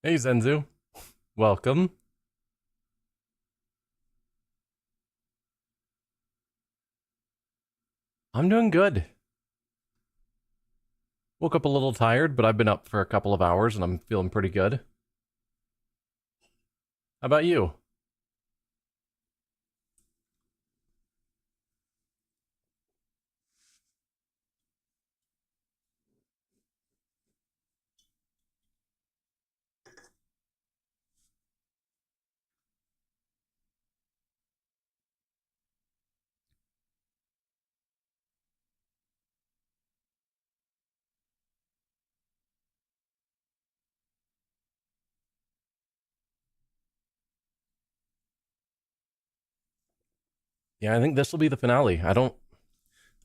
Hey Zenzu, welcome. I'm doing good. Woke up a little tired, but I've been up for a couple of hours and I'm feeling pretty good. How about you? Yeah, I think this will be the finale.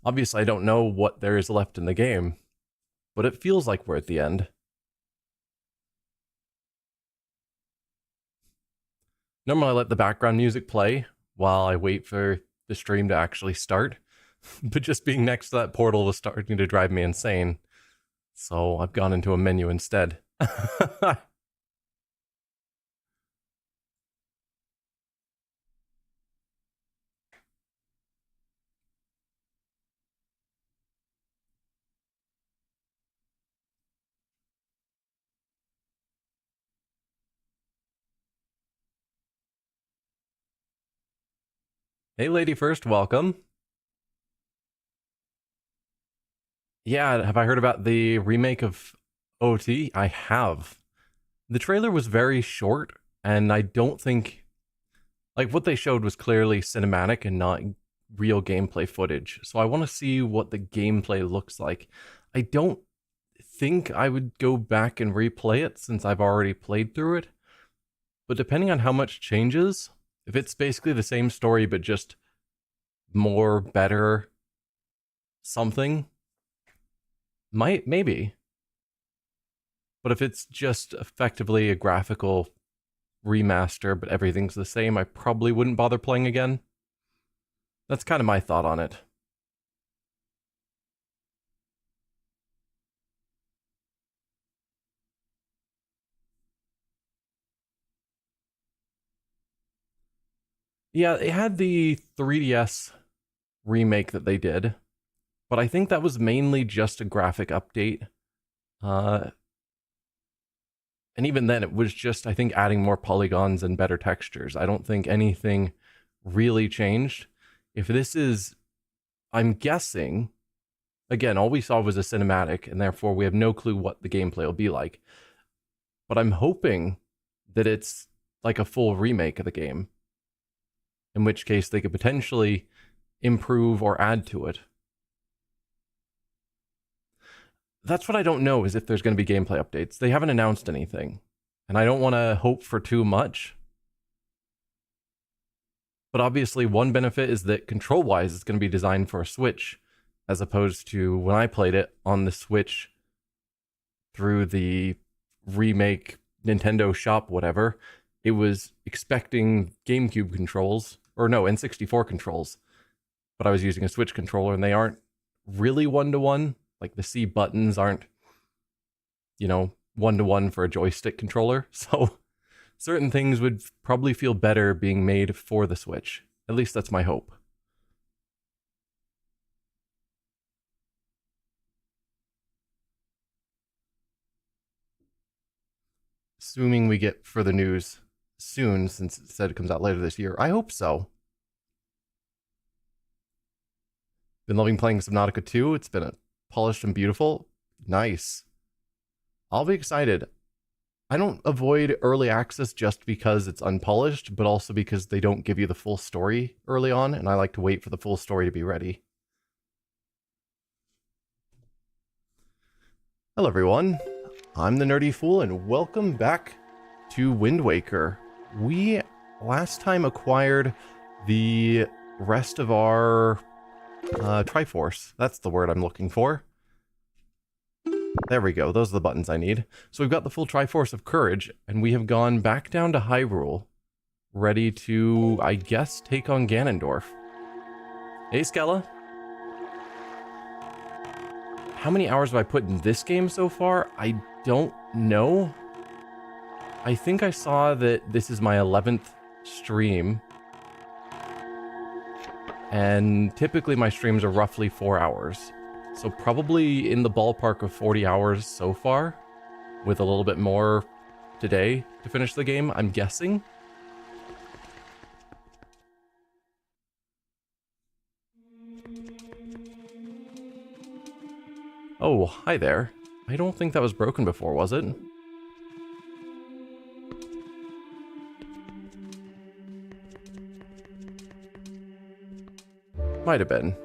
Obviously I don't know what there is left in the game, but it feels like we're at the end. Normally I let the background music play while I wait for the stream to actually start, but just being next to that portal was starting to drive me insane. So I've gone into a menu instead. Hey lady first, welcome. Yeah, have I heard about the remake of OT? I have. The trailer was very short, and I don't think like what they showed was clearly cinematic and not real gameplay footage. So I want to see what the gameplay looks like. I don't think I would go back and replay it since I've already played through it. But depending on how much changes, if it's basically the same story but just more better something, maybe. But if it's just effectively a graphical remaster, but everything's the same, I probably wouldn't bother playing again. That's kind of my thought on it. Yeah, it had the 3DS remake that they did, but I think that was mainly just a graphic update. And even then, it was just, I think, adding more polygons and better textures. I don't think anything really changed. If this is, I'm guessing, again, all we saw was a cinematic, and therefore we have no clue what the gameplay will be like. But I'm hoping that it's like a full remake of the game, in which case they could potentially improve or add to it. That's what I don't know, is if there's going to be gameplay updates. They haven't announced anything, and I don't want to hope for too much. But obviously, one benefit is that control-wise, it's going to be designed for a Switch, as opposed to when I played it on the Switch through the remake Nintendo shop, whatever. It was expecting GameCube controls, or no, N64 controls, but I was using a Switch controller, and they aren't really one-to-one. Like, the C buttons aren't, one-to-one for a joystick controller. So certain things would probably feel better being made for the Switch. At least that's my hope. Assuming we get further news soon, since it said it comes out later this year. I hope so. Been loving playing Subnautica 2. It's been polished and beautiful. Nice. I'll be excited. I don't avoid early access just because it's unpolished, but also because they don't give you the full story early on, and I like to wait for the full story to be ready. Hello everyone, I'm the Nerdy Fool, and welcome back to Wind Waker. We last time acquired the rest of our Triforce. That's the word I'm looking for. There we go, those are the buttons I need. So we've got the full Triforce of Courage, and we have gone back down to Hyrule, ready to, I guess, take on Ganondorf. Hey, Skella. How many hours have I put in this game so far? I don't know. I think I saw that this is my 11th stream. And typically my streams are roughly 4 hours. So probably in the ballpark of 40 hours so far, with a little bit more today to finish the game, I'm guessing. Oh, hi there. I don't think that was broken before, was it? Might have been.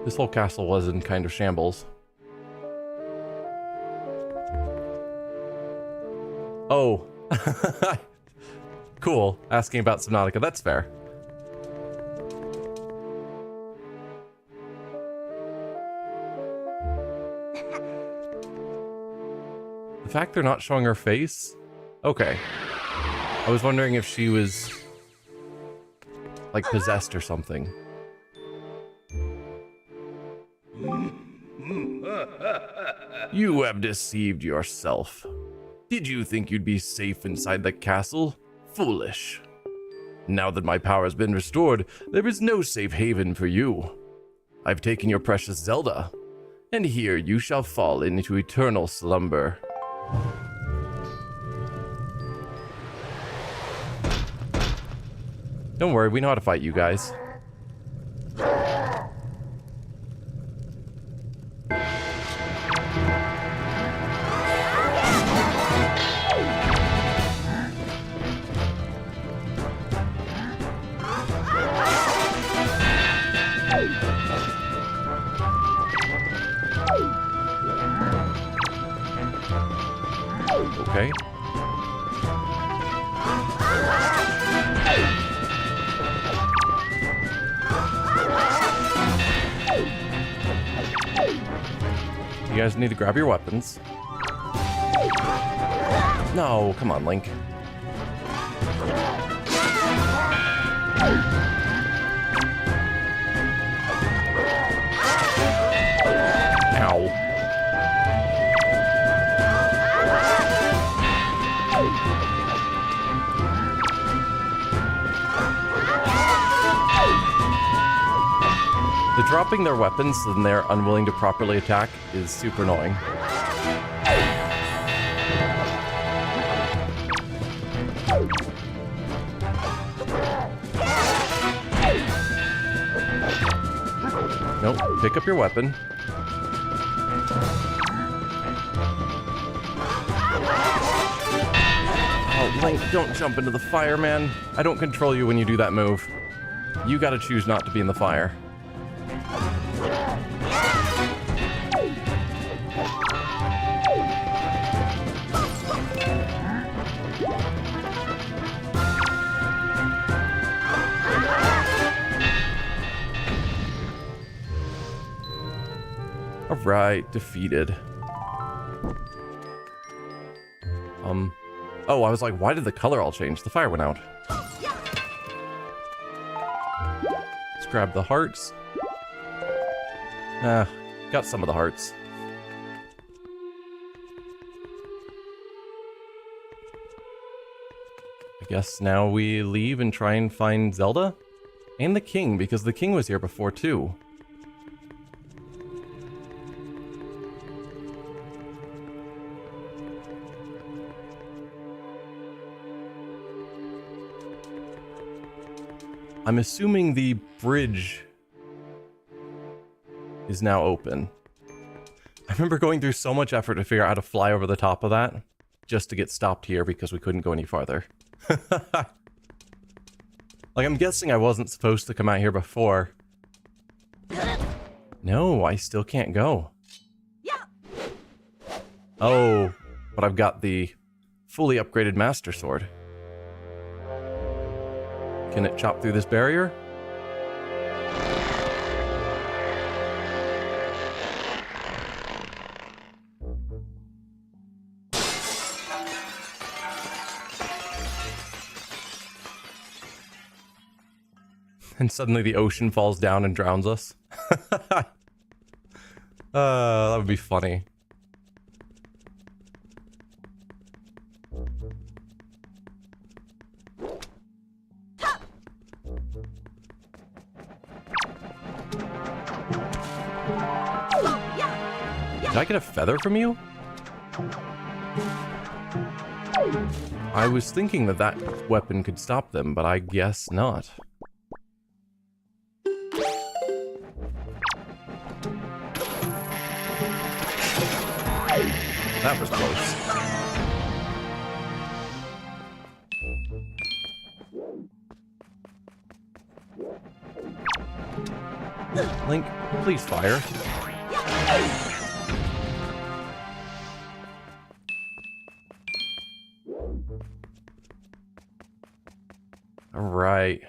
This whole castle was in kind of shambles. Oh. Cool. Asking about Subnautica. That's fair. The fact they're not showing her face? Okay. I was wondering if she was like possessed or something. You have deceived yourself. Did you think you'd be safe inside the castle? Foolish. Now that my power has been restored, there is no safe haven for you. I've taken your precious Zelda, and here you shall fall into eternal slumber. Don't worry, we know how to fight you guys. Okay. You guys need to grab your weapons. No, come on, Link. Ow. The dropping their weapons and they're unwilling to properly attack is super annoying. Nope, pick up your weapon. Oh, Link, don't jump into the fire, man. I don't control you when you do that move. You gotta choose not to be in the fire. Alright, defeated. Oh, I was like, why did the color all change? The fire went out. Let's grab the hearts. Got some of the hearts. I guess now we leave and try and find Zelda? And the king, because the king was here before too. I'm assuming the bridge is now open. I remember going through so much effort to figure out how to fly over the top of that, just to get stopped here because we couldn't go any farther. Like, I'm guessing I wasn't supposed to come out here before. No, I still can't go. Oh, but I've got the fully upgraded Master Sword. Can it chop through this barrier? And suddenly the ocean falls down and drowns us. That would be funny. Did I get a feather from you? I was thinking that that weapon could stop them, but I guess not. That was close. Link, please fire. All right.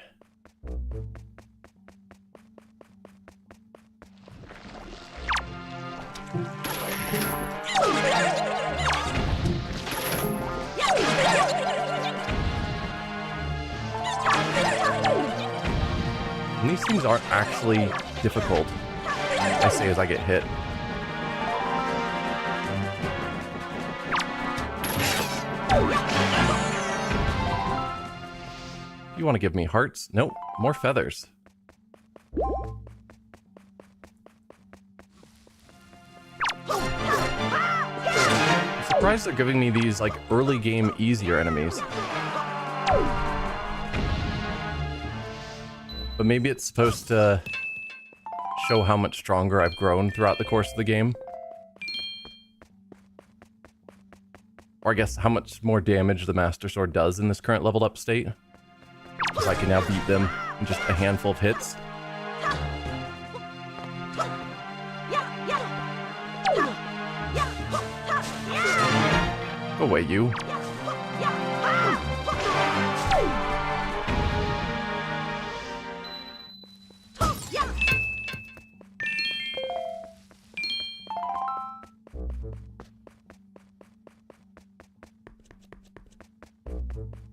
And these things aren't actually difficult, I say as I get hit. You want to give me hearts? Nope, more feathers. I'm surprised they're giving me these, like, early game easier enemies. But maybe it's supposed to show how much stronger I've grown throughout the course of the game. Or I guess how much more damage the Master Sword does in this current leveled up state. Because I can now beat them in just a handful of hits. Go away, you.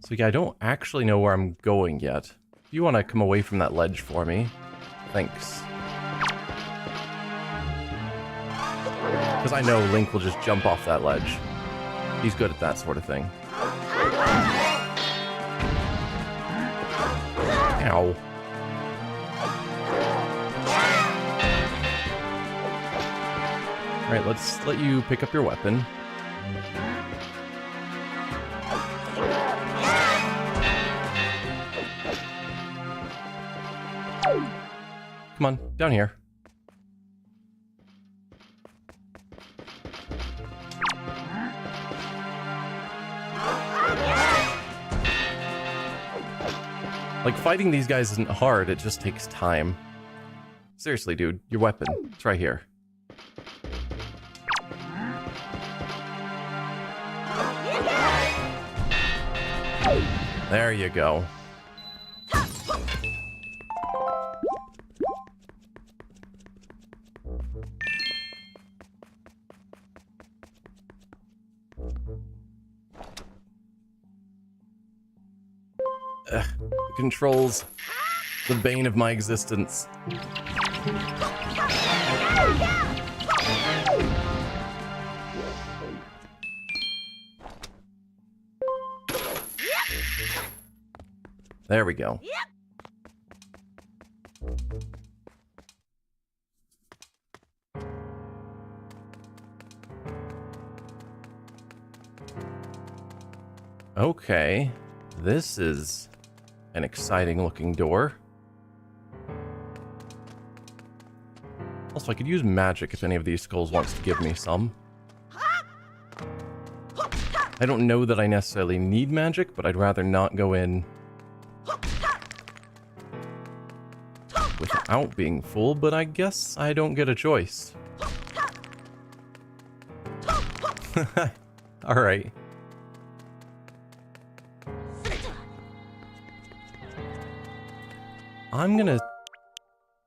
So yeah, I don't actually know where I'm going yet. If you want to come away from that ledge for me, thanks. Because I know Link will just jump off that ledge. He's good at that sort of thing. Ow. Alright, let's let you pick up your weapon. Come on, down here. Like, fighting these guys isn't hard, it just takes time. Seriously, dude, your weapon. It's right here. There you go. Ugh, the controls, the bane of my existence. There we go. Okay, this is an exciting looking door. Also, I could use magic if any of these skulls wants to give me some. I don't know that I necessarily need magic, but I'd rather not go in without being full, but I guess I don't get a choice. Alright. I'm gonna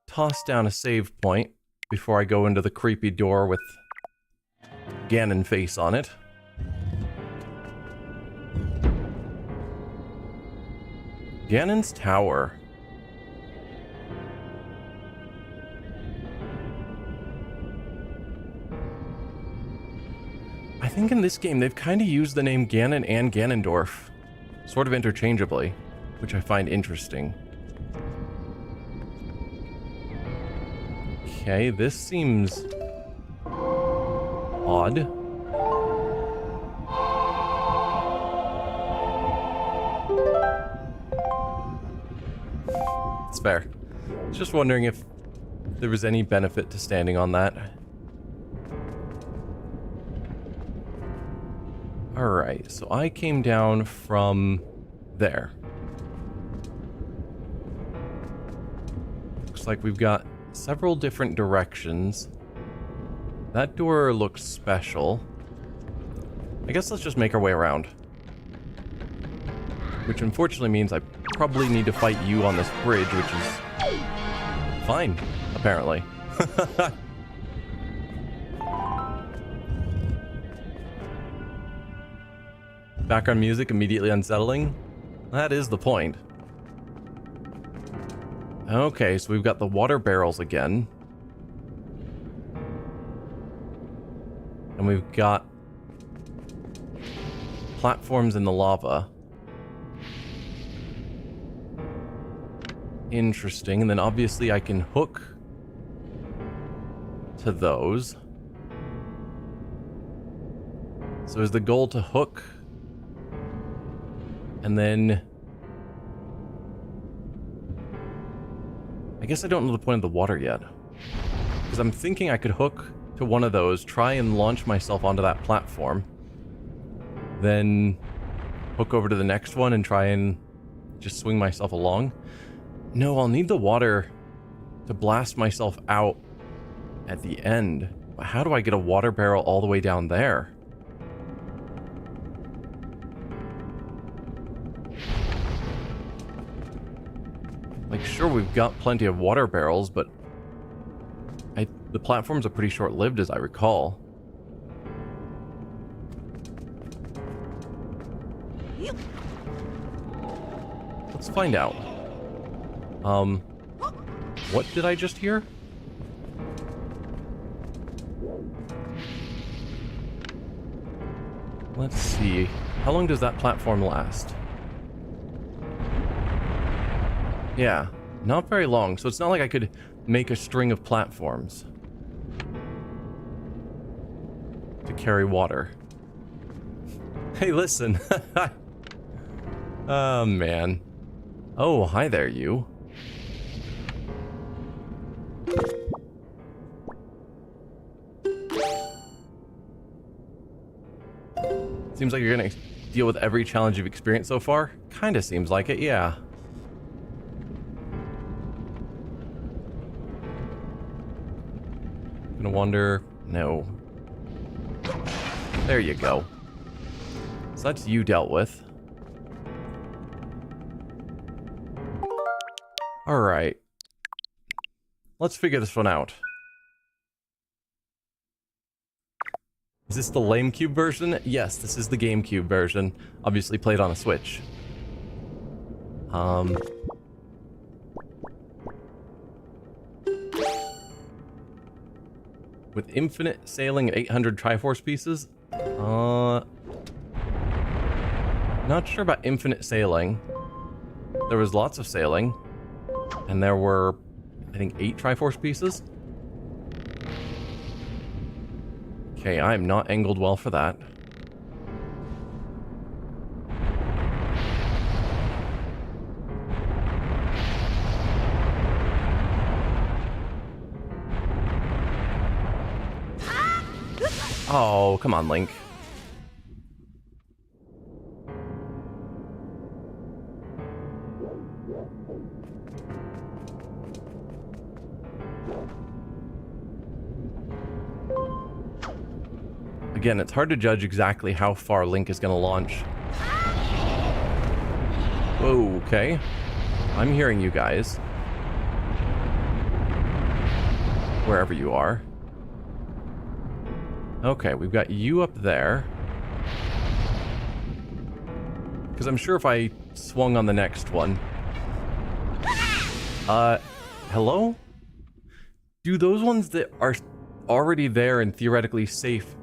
toss down a save point before I go into the creepy door with Ganon face on it. Ganon's Tower. think in this game they've kind of used the name Ganon and Ganondorf sort of interchangeably, which I find interesting. Okay, this seems odd. It's fair. Just wondering if there was any benefit to standing on that. Alright, so I came down from there. Looks like we've got several different directions. That door looks special. I guess let's just make our way around. Which unfortunately means I probably need to fight you on this bridge, which is fine, apparently. Background music immediately unsettling. That is the point. Okay, so we've got the water barrels again. And we've got platforms in the lava. Interesting. And then obviously I can hook to those. So is the goal to hook? And then I guess I don't know the point of the water yet. Because I'm thinking I could hook to one of those, try and launch myself onto that platform. Then hook over to the next one and try and just swing myself along. No, I'll need the water to blast myself out at the end. But how do I get a water barrel all the way down there? Like, sure, we've got plenty of water barrels, but the platforms are pretty short-lived, as I recall. Let's find out. What did I just hear? Let's see. How long does that platform last? Yeah, not very long, so it's not like I could make a string of platforms to carry water. Hey, listen. Oh, man. Oh, hi there, you. Seems like you're gonna deal with every challenge you've experienced so far? Kinda seems like it, yeah. Gonna wonder... No. There you go. So that's you dealt with. Alright. Let's figure this one out. Is this the LameCube version? Yes, this is the GameCube version. Obviously played on a Switch. With infinite sailing at 800 Triforce pieces? Not sure about infinite sailing. There was lots of sailing. And there were, I think, 8 Triforce pieces. Okay, I'm not angled well for that. Oh, come on, Link. Again, it's hard to judge exactly how far Link is going to launch. Whoa, okay. I'm hearing you guys. Wherever you are. Okay, we've got you up there. Because I'm sure if I swung on the next one... hello? Do those ones that are already there and theoretically safe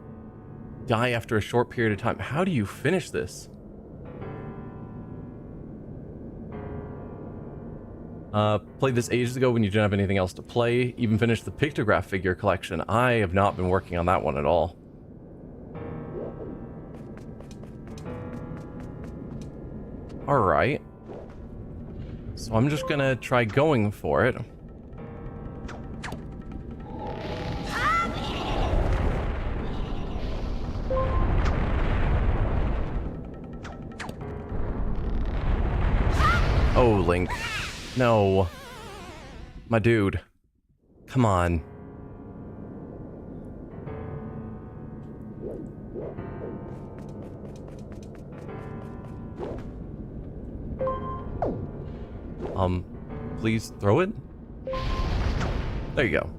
die after a short period of time. How do you finish this? Played this ages ago when you didn't have anything else to play. Even finished the pictograph figure collection. I have not been working on that one at all. Alright. So I'm just gonna try going for it. Oh, Link. No. My dude. Come on. Please throw it? There you go.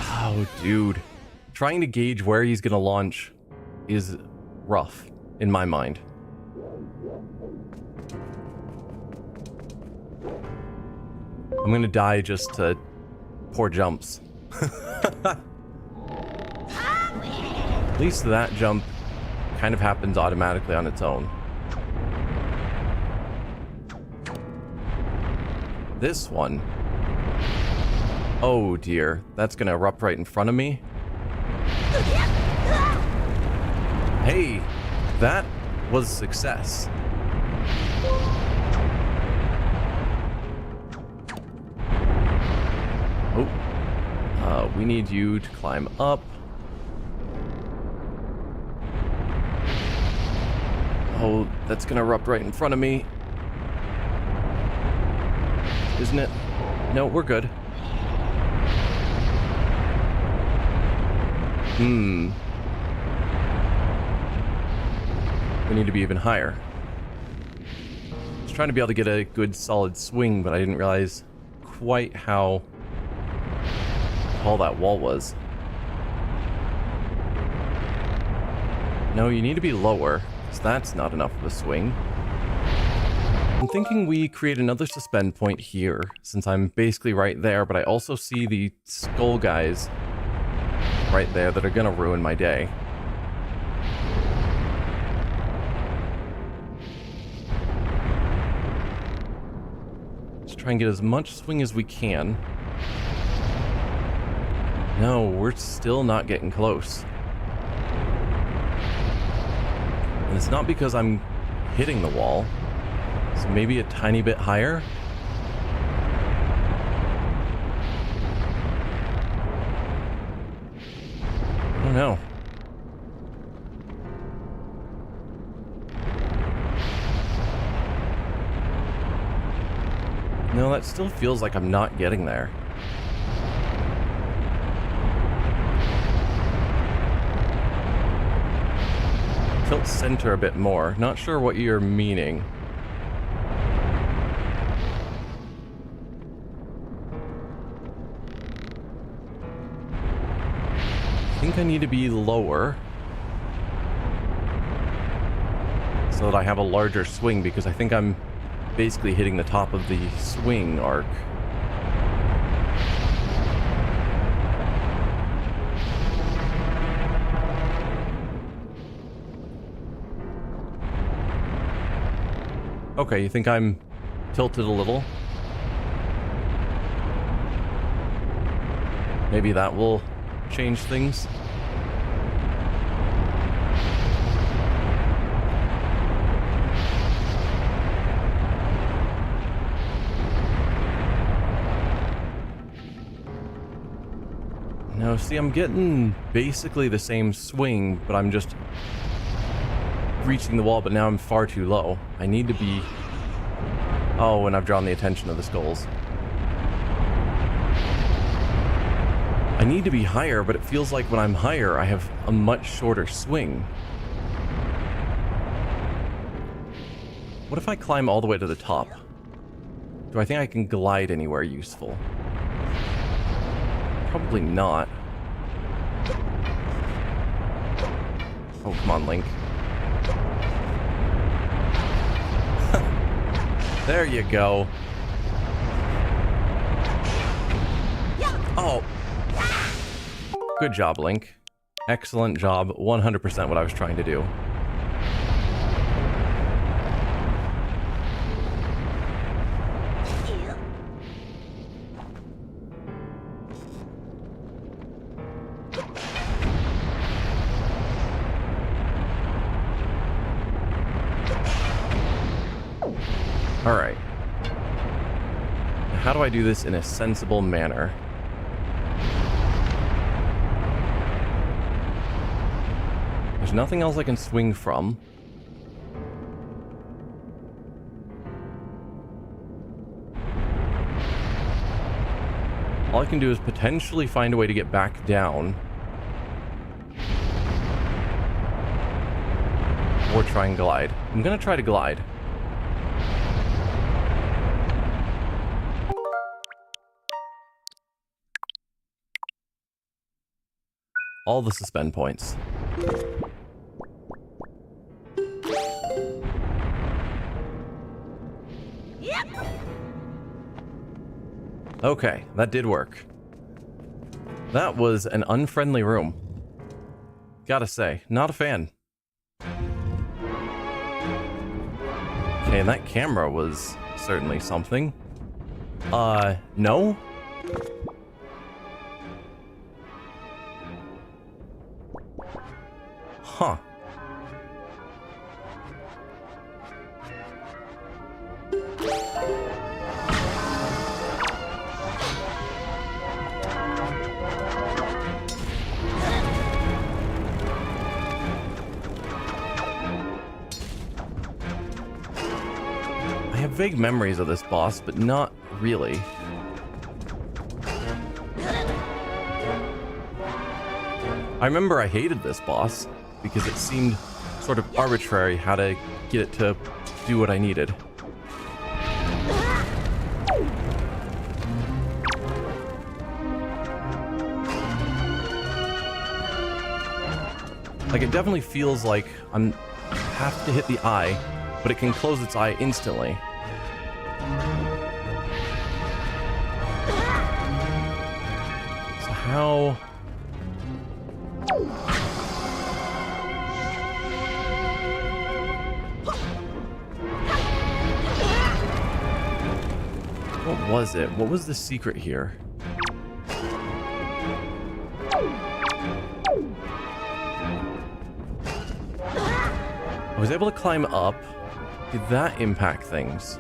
Oh, dude. Trying to gauge where he's gonna launch is rough, in my mind. I'm gonna die just to poor jumps. At least that jump kind of happens automatically on its own. This one. Oh dear, that's gonna erupt right in front of me. Hey, that was a success. We need you to climb up. Oh, that's gonna erupt right in front of me. Isn't it? No, we're good. We need to be even higher. I was trying to be able to get a good solid swing, but I didn't realize quite how tall that wall was. No, you need to be lower, because that's not enough of a swing. I'm thinking we create another suspend point here, since I'm basically right there, but I also see the skull guys right there that are gonna ruin my day. Let's try and get as much swing as we can. No, we're still not getting close. And it's not because I'm hitting the wall. So maybe a tiny bit higher? I don't know. No, that still feels like I'm not getting there. Tilt center a bit more. Not sure what you're meaning. I think I need to be lower so that I have a larger swing, because I think I'm basically hitting the top of the swing arc. Okay, you think I'm tilted a little? Maybe that will change things. No, see, I'm getting basically the same swing, but I'm just reaching the wall, but now I'm far too low. I need to be... Oh, and I've drawn the attention of the skulls. I need to be higher, but it feels like when I'm higher, I have a much shorter swing. What if I climb all the way to the top? Do I think I can glide anywhere useful? Probably not. Oh, come on, Link. There you go. Oh. Good job, Link. Excellent job. 100% what I was trying to do. Alright. How do I do this in a sensible manner? There's nothing else I can swing from. All I can do is potentially find a way to get back down. Or try and glide. I'm gonna try to glide. All the suspend points. Yep. Okay, that did work. That was an unfriendly room. Gotta say, not a fan. Okay, and that camera was certainly something. No? Huh. I have vague memories of this boss, but not really. I remember I hated this boss because it seemed sort of arbitrary how to get it to do what I needed. Like, it definitely feels like I have to hit the eye, but it can close its eye instantly. So how... What was it? What was the secret here? I was able to climb up. Did that impact things?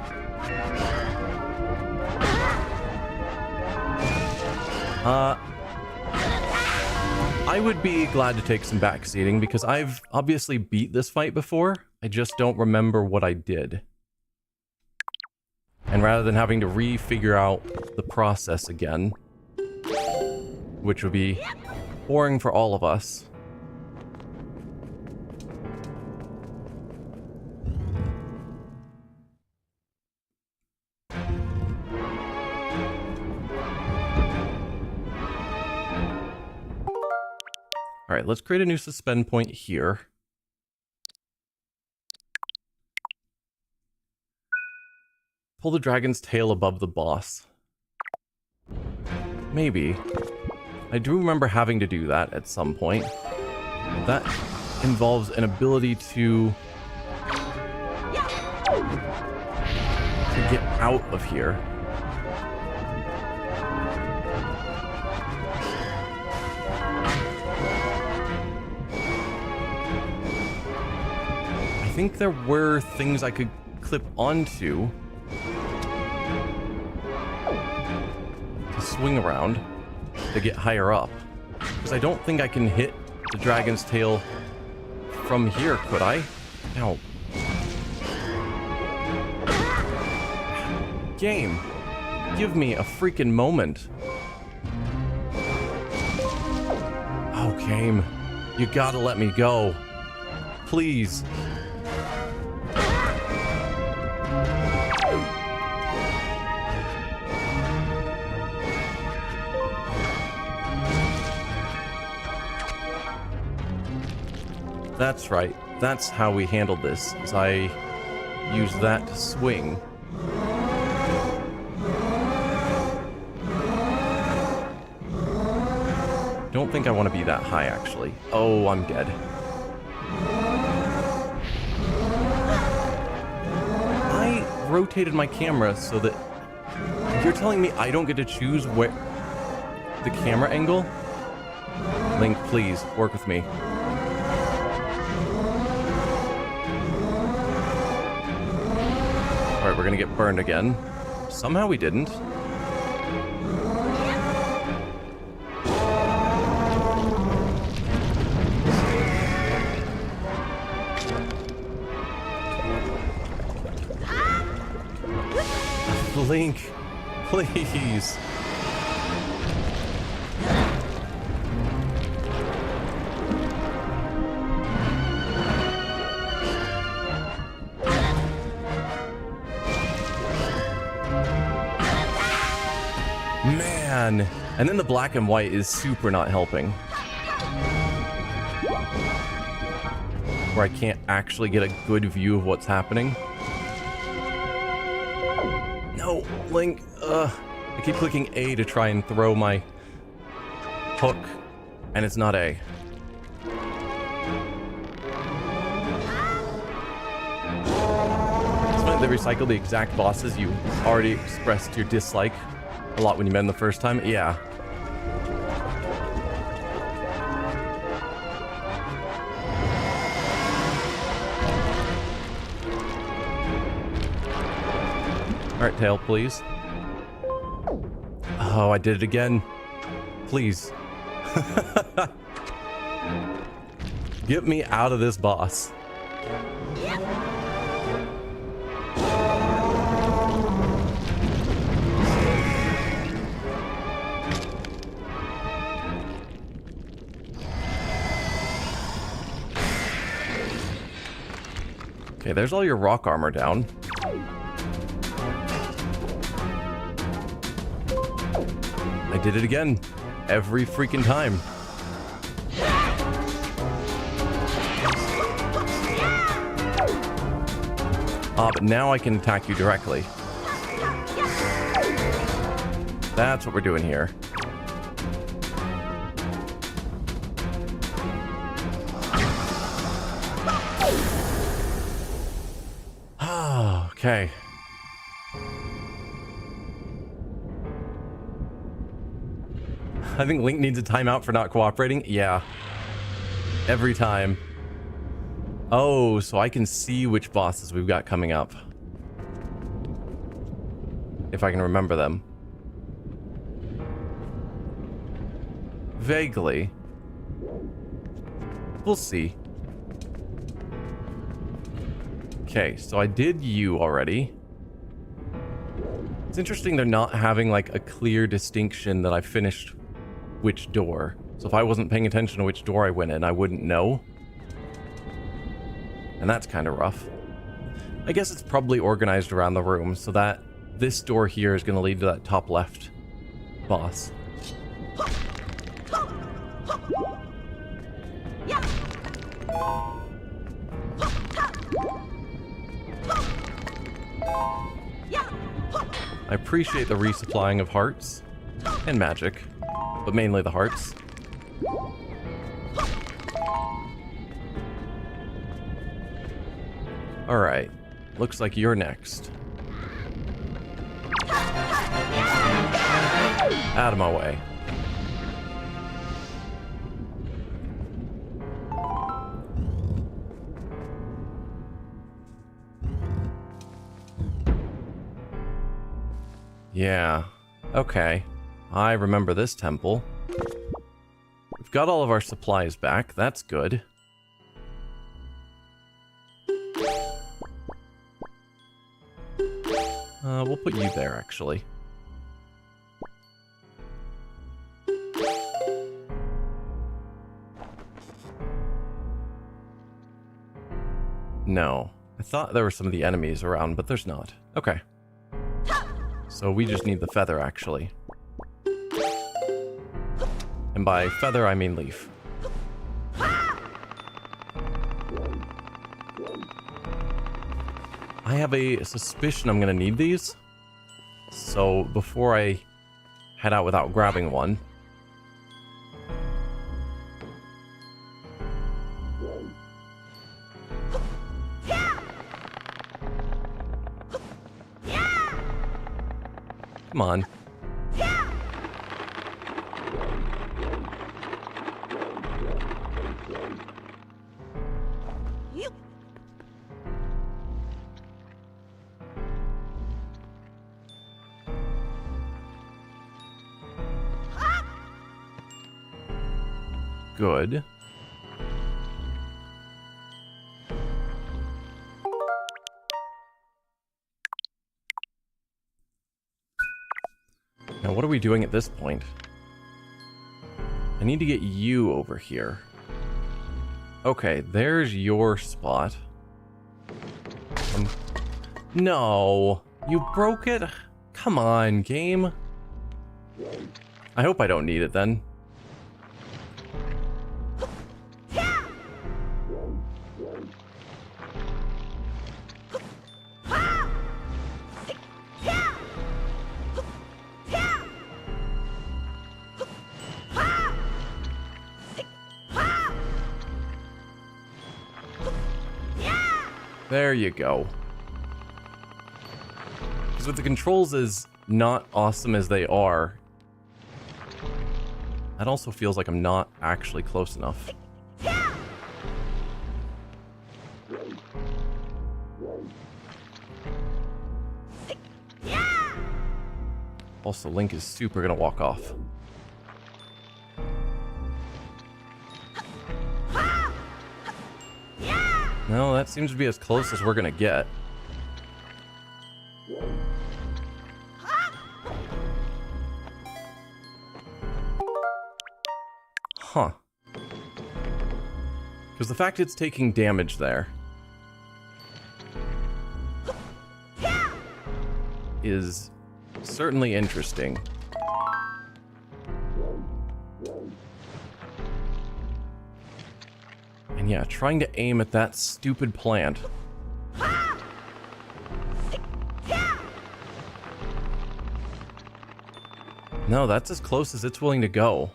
I would be glad to take some backseating because I've obviously beat this fight before. I just don't remember what I did. And rather than having to re-figure out the process again, which would be boring for all of us. Alright, let's create a new suspend point here. Pull the dragon's tail above the boss. Maybe. I do remember having to do that at some point. That involves an ability to get out of here. I think there were things I could clip onto to swing around to get higher up. Because I don't think I can hit the dragon's tail from here, could I? No. Game, give me a freaking moment. Oh, game, you gotta let me go. Please. That's right. That's how we handled this, is I used that to swing. Don't think I want to be that high, actually. Oh, I'm dead. I rotated my camera so that... You're telling me I don't get to choose where... the camera angle? Link, please, work with me. Alright, we're gonna get burned again. Somehow we didn't. Link, please. Man. And then the black and white is super not helping. Where I can't actually get a good view of what's happening. No, Link, I keep clicking A to try and throw my hook, and it's not A. It's funny they recycle the exact bosses you already expressed your dislike a lot when you met them the first time. Yeah. Alright, tail, please. Oh, I did it again. Please. Get me out of this boss. Okay, there's all your rock armor down. I did it again. Every freaking time. But now I can attack you directly. That's what we're doing here. Okay. I think Link needs a timeout for not cooperating. Yeah. Every time. Oh, so I can see which bosses we've got coming up. If I can remember them. Vaguely. We'll see. Okay, so I did you already. It's interesting they're not having like a clear distinction that I finished which door. So if I wasn't paying attention to which door I went in, I wouldn't know. And that's kind of rough. I guess it's probably organized around the room so that this door here is going to lead to that top left boss. I appreciate the resupplying of hearts and magic, but mainly the hearts. Alright, looks like you're next. Out of my way. Yeah, okay. I remember this temple. We've got all of our supplies back, that's good. We'll put you there, actually. No. I thought there were some of the enemies around, but there's not. Okay. So we just need the feather, actually. And by feather, I mean leaf. I have a suspicion I'm gonna need these. So before I head out without grabbing one. Come on. Good. Now, what are we doing at this point? I need to get you over here. Okay, there's your spot. No, you broke it? Come on, game. I hope I don't need it then. There you go. Because with the controls as not awesome as they are, that also feels like I'm not actually close enough. Also, Link is super gonna walk off. No, that seems to be as close as we're gonna get. Huh. Because the fact it's taking damage there is certainly interesting. And yeah, trying to aim at that stupid plant. No, that's as close as it's willing to go.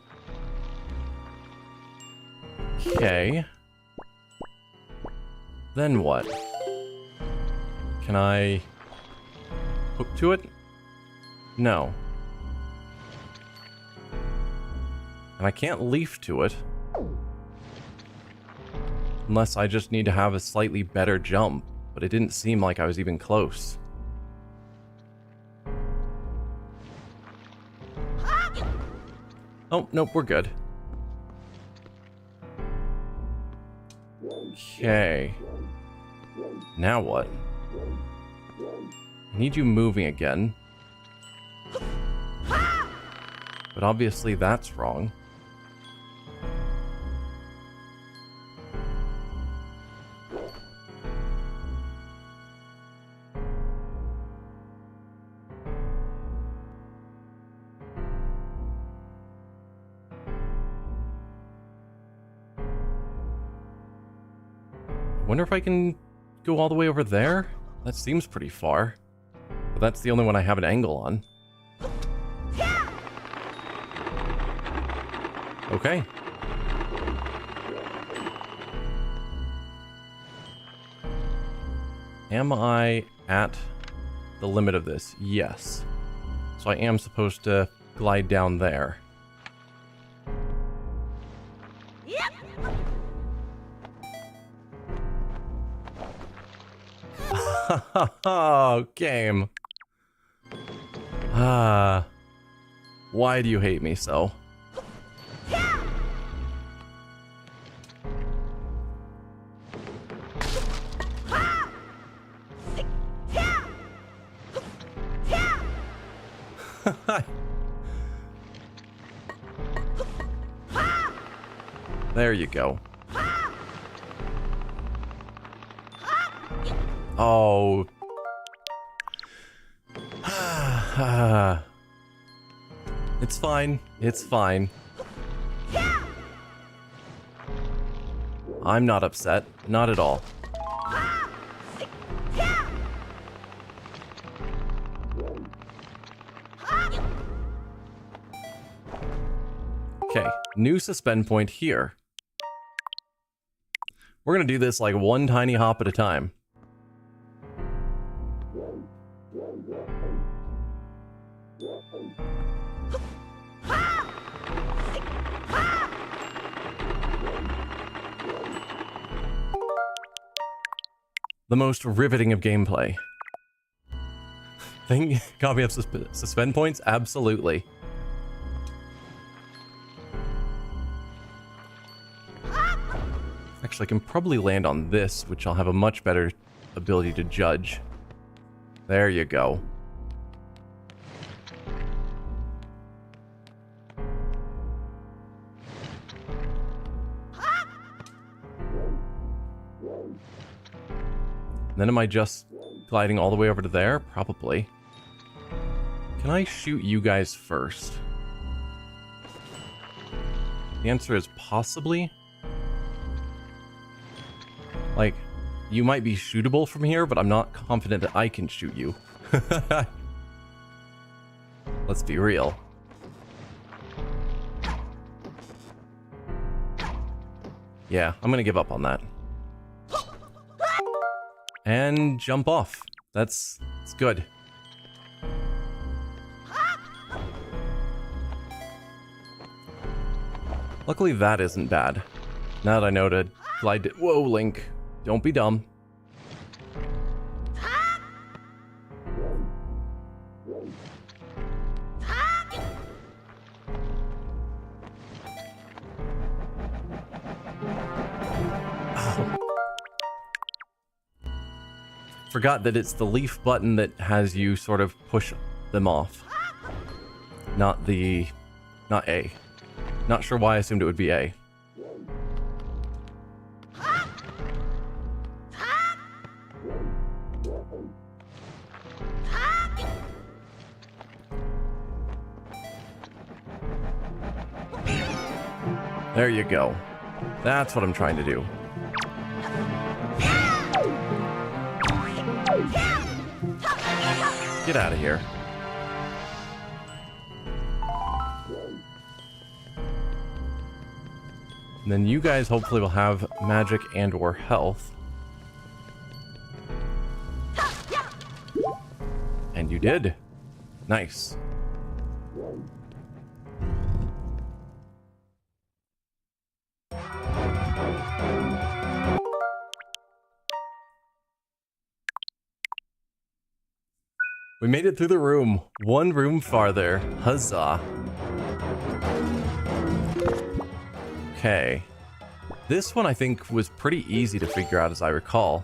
Okay. Then what? Can I hook to it? No. And I can't leaf to it. Unless I just need to have a slightly better jump, but it didn't seem like I was even close. Oh, nope, we're good. Okay. Now what? I need you moving again. But obviously that's wrong. Wonder if I can go all the way over there? That seems pretty far. But that's the only one I have an angle on. Okay. Am I at the limit of this? Yes. So I am supposed to glide down there. Oh, game. Why do you hate me so? There you go. Oh. It's fine. It's fine. I'm not upset. Not at all. Okay, new suspend point here. We're gonna do this like one tiny hop at a time. The most riveting of gameplay. Think copy of suspend points? Absolutely. Actually, I can probably land on this, which I'll have a much better ability to judge. There you go. Then am I just gliding all the way over to there? Probably. Can I shoot you guys first? The answer is possibly. Like, you might be shootable from here, but I'm not confident that I can shoot you. Let's be real. Yeah, I'm gonna give up on that. And jump off. That's good. Luckily that isn't bad. Now that I know to glide it. Whoa, Link. Don't be dumb. Forgot that it's the leaf button that has you sort of push them off. Not A. Not sure why I assumed it would be A. There you go. That's what I'm trying to do. Get out of here. And then you guys hopefully will have magic and or health. And you did. Nice. We made it through the room. One room farther. Huzzah. Okay. This one I think was pretty easy to figure out as I recall.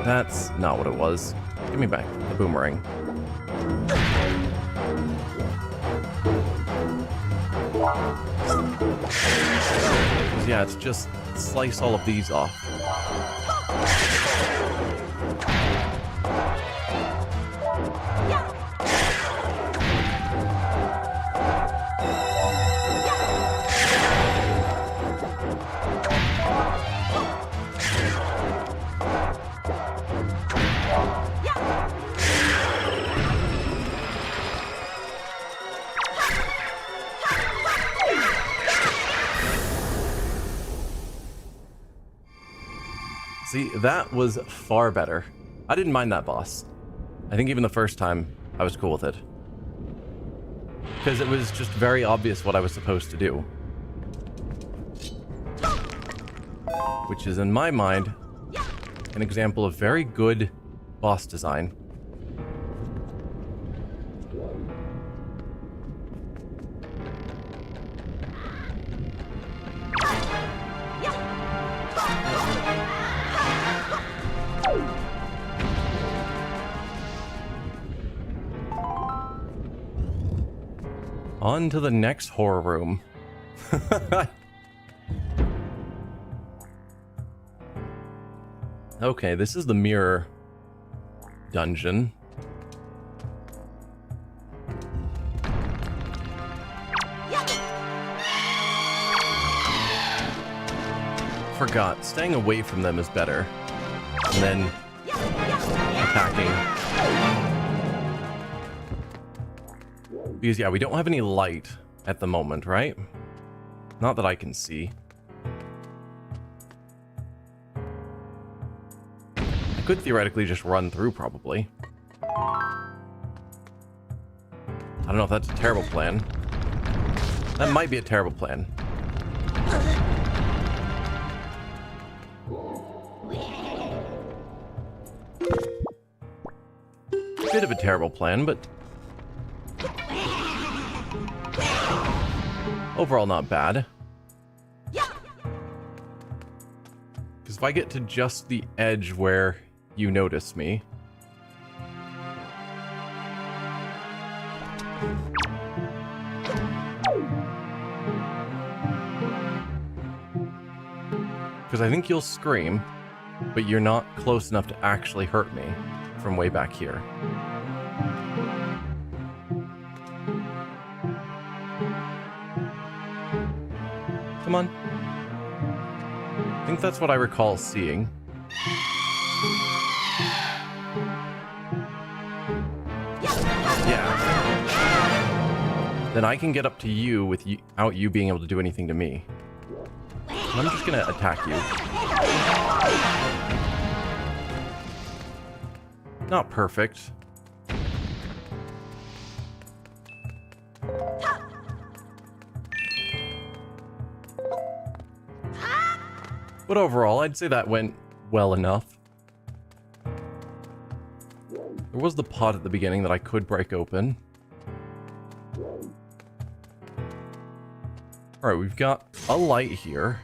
That's not what it was. Give me back the boomerang. Yeah, it's just slice all of these off. See, that was far better. I didn't mind that boss. I think even the first time, I was cool with it. Because it was just very obvious what I was supposed to do. Which is, in my mind, an example of very good boss design. On to the next horror room. Okay, this is the mirror dungeon. Forgot, staying away from them is better. And then attacking. Because, yeah, we don't have any light at the moment, right? Not that I can see. I could theoretically just run through, probably. I don't know if that's a terrible plan. That might be a terrible plan. Bit of a terrible plan, but overall not bad. Because if I get to just the edge where you notice me, because I think you'll scream, but you're not close enough to actually hurt me from way back here. Come on. I think that's what I recall seeing. Yeah. Then I can get up to you without you being able to do anything to me. And I'm just gonna attack you. Not perfect. But overall, I'd say that went well enough. There was the pod at the beginning that I could break open. Alright, we've got a light here.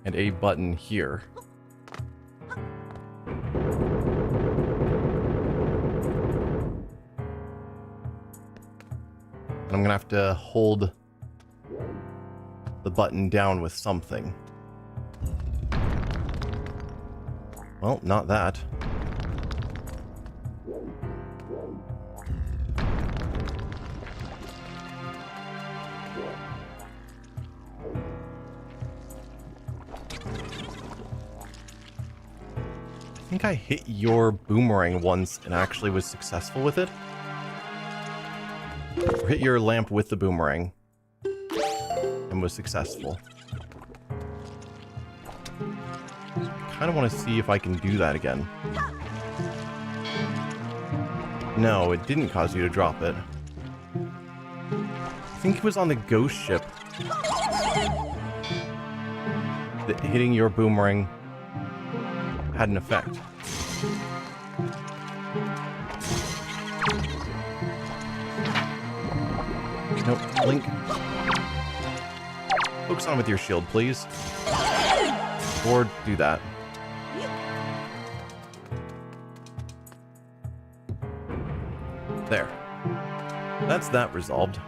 And a button here. And I'm gonna have to hold the button down with something. Well, not that. I think I hit your boomerang once and actually was successful with it. Or hit your lamp with the boomerang and was successful. I kind of want to see if I can do that again. No, it didn't cause you to drop it. I think it was on the ghost ship that hitting your boomerang had an effect. Nope, Link. Focus on with your shield, please. Or do that. There. That's that resolved.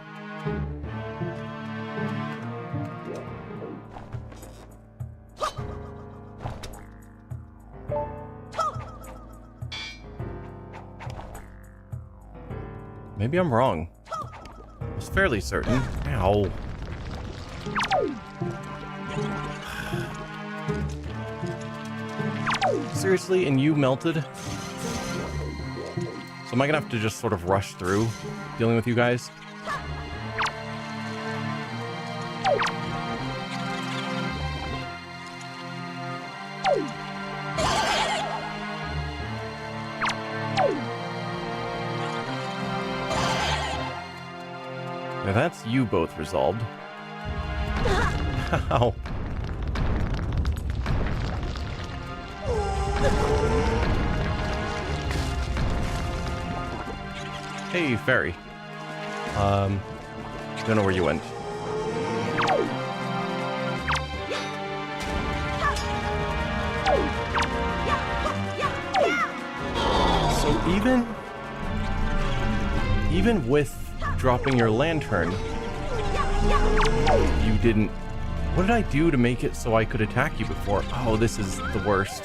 Maybe I'm wrong. I was fairly certain. Ow. Seriously, and you melted? So am I gonna have to just sort of rush through dealing with you guys? Now that's you both resolved. Ow. Hey, fairy. Don't know where you went. So even with dropping your lantern, you didn't... What did I do to make it so I could attack you before? Oh, this is the worst.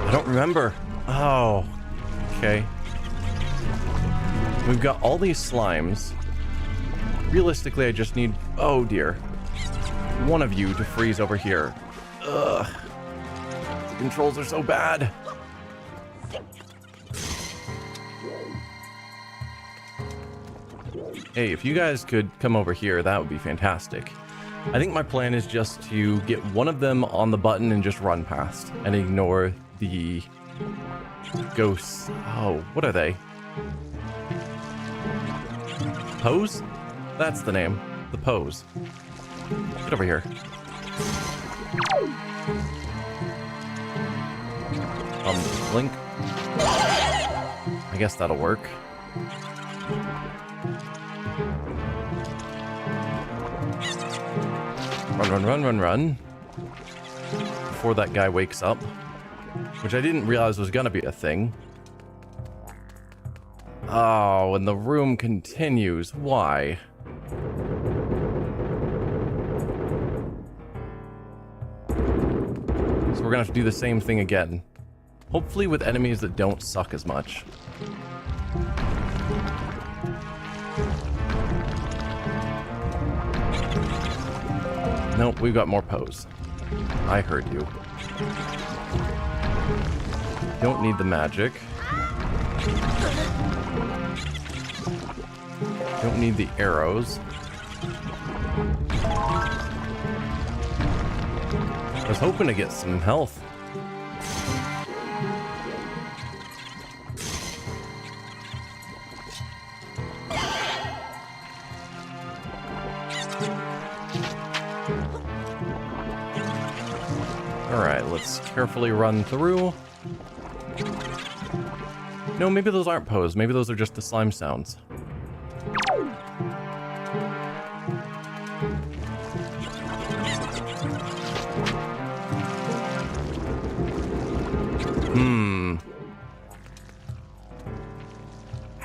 I don't remember. Oh, okay. We've got all these slimes. Realistically, I just need, oh dear, one of you to freeze over here. Ugh. The controls are so bad. Hey, if you guys could come over here, that would be fantastic. I think my plan is just to get one of them on the button and just run past and ignore the ghosts. Oh, what are they? Pose? That's the name. The pose. Get over here. Blink. I guess that'll work. Run, run, run, run, run. Before that guy wakes up. Which I didn't realize was gonna be a thing. Oh, and the room continues. Why? So we're gonna have to do the same thing again. Hopefully with enemies that don't suck as much. Nope, we've got more pose. I heard you. Don't need the magic. Don't need the arrows. I was hoping to get some health. Alright, let's carefully run through. No, maybe those aren't pose. Maybe those are just the slime sounds.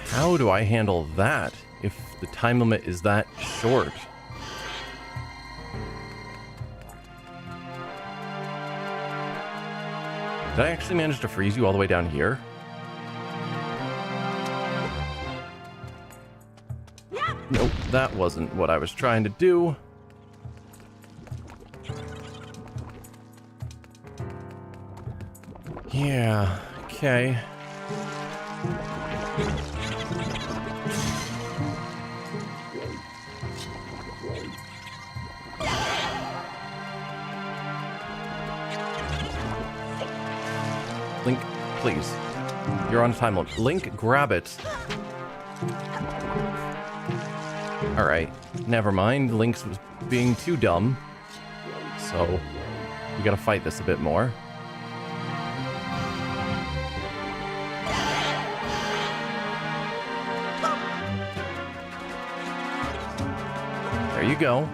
How do I handle that if the time limit is that short? Did I actually manage to freeze you all the way down here? Nope, that wasn't what I was trying to do. Yeah, okay. Link, please. You're on time limit. Link, grab it. Alright, never mind. Link's was being too dumb. So, we gotta fight this a bit more. There you go.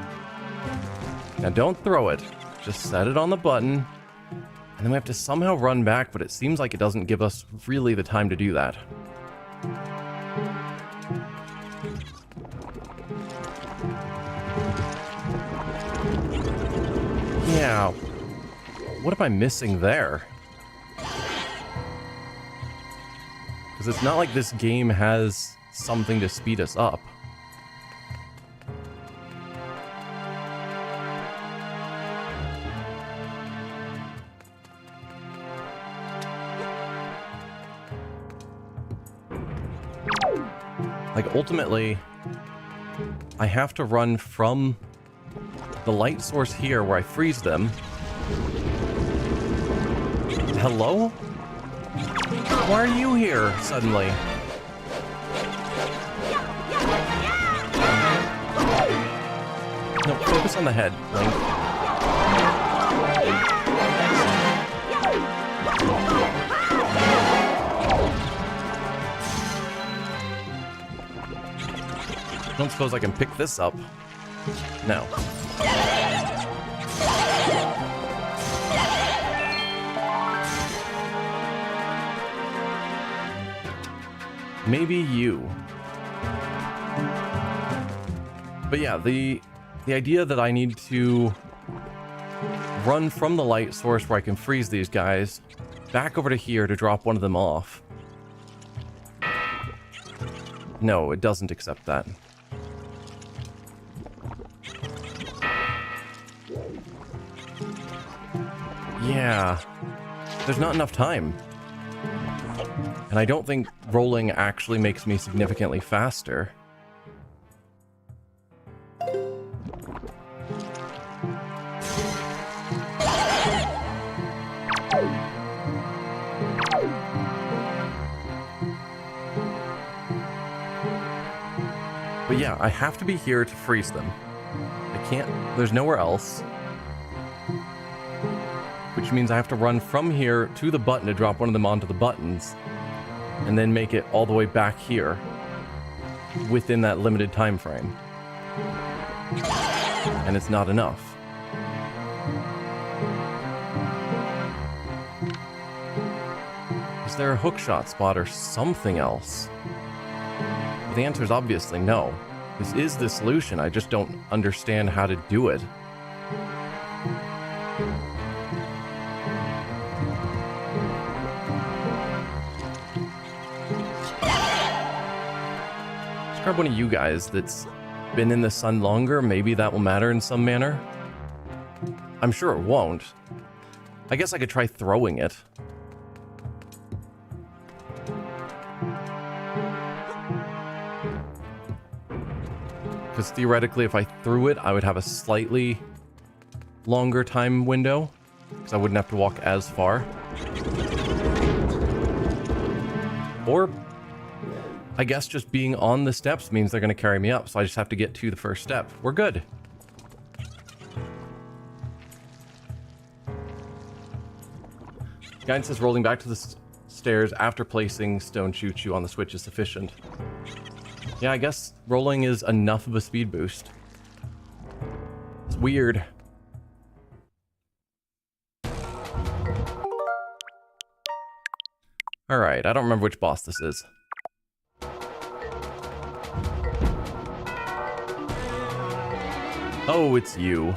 Now don't throw it. Just set it on the button. And then we have to somehow run back, but it seems like it doesn't give us really the time to do that. Yeah. What am I missing there? Because it's not like this game has something to speed us up. Like, ultimately, I have to run from the light source here where I freeze them. Hello? Why are you here suddenly? No, focus on the head, Link. I don't suppose I can pick this up. No. Maybe you. But yeah, the idea that I need to run from the light source where I can freeze these guys back over to here to drop one of them off. No, it doesn't accept that. Yeah. There's not enough time. And I don't think rolling actually makes me significantly faster. But yeah, I have to be here to freeze them. I can't, there's nowhere else. Which means I have to run from here to the button to drop one of them onto the buttons. And then make it all the way back here. Within that limited time frame. And it's not enough. Is there a hookshot spot or something else? The answer is obviously no. This is the solution, I just don't understand how to do it. Let's grab one of you guys that's been in the sun longer, maybe that will matter in some manner. I'm sure it won't. I guess I could try throwing it. Because theoretically, if I threw it, I would have a slightly longer time window. Because I wouldn't have to walk as far. Or, I guess just being on the steps means they're going to carry me up. So I just have to get to the first step. We're good. Guidance says rolling back to the stairs after placing stone choo-choo on the switch is sufficient. Yeah, I guess rolling is enough of a speed boost. It's weird. Alright, I don't remember which boss this is. Oh, it's you.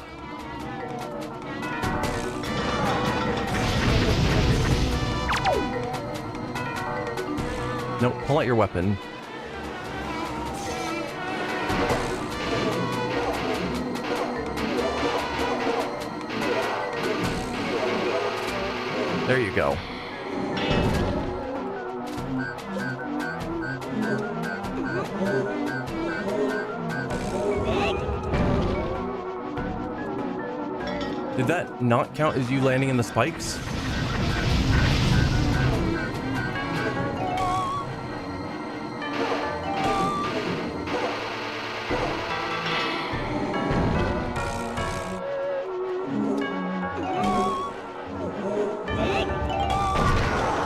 Nope, pull out your weapon. There you go. Did that not count as you landing in the spikes?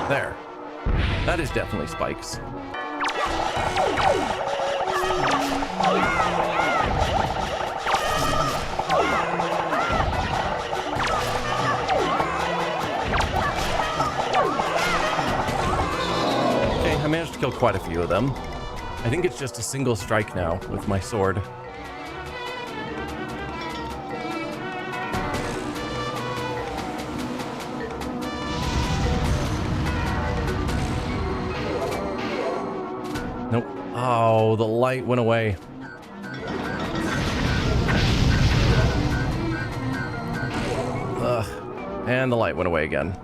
There. That is definitely spikes. Okay, I managed to kill quite a few of them. I think it's just a single strike now with my sword. Nope. Oh, the light went away. Ugh. And the light went away again.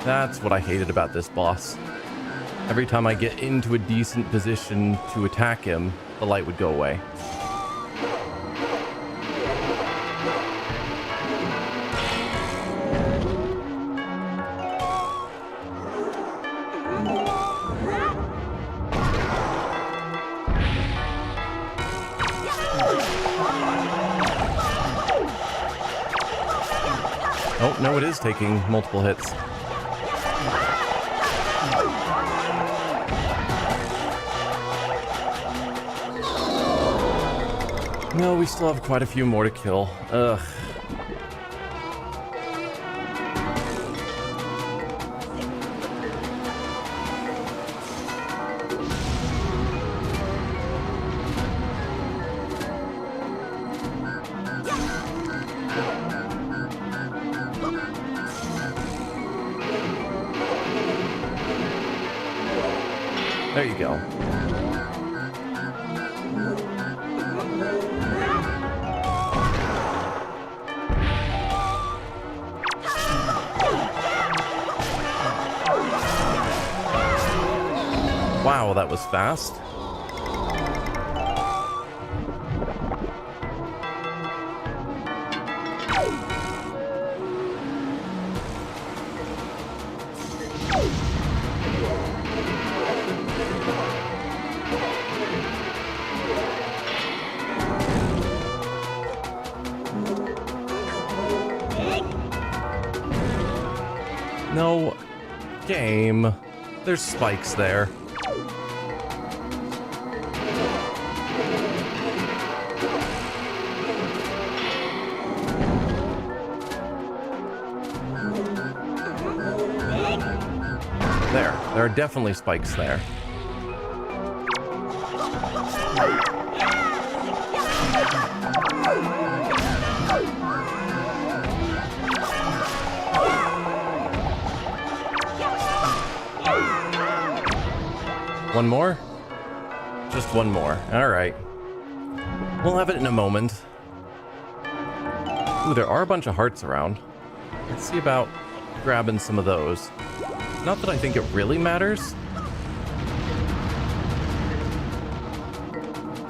That's what I hated about this boss. Every time I get into a decent position to attack him, the light would go away. Oh, no, it is taking multiple hits. No, we still have quite a few more to kill. Ugh. There you go. Wow, that was fast. No. Game. There's spikes there. There are definitely spikes there. One more? Just one more. Alright. We'll have it in a moment. Ooh, there are a bunch of hearts around. Let's see about grabbing some of those. Not that I think it really matters.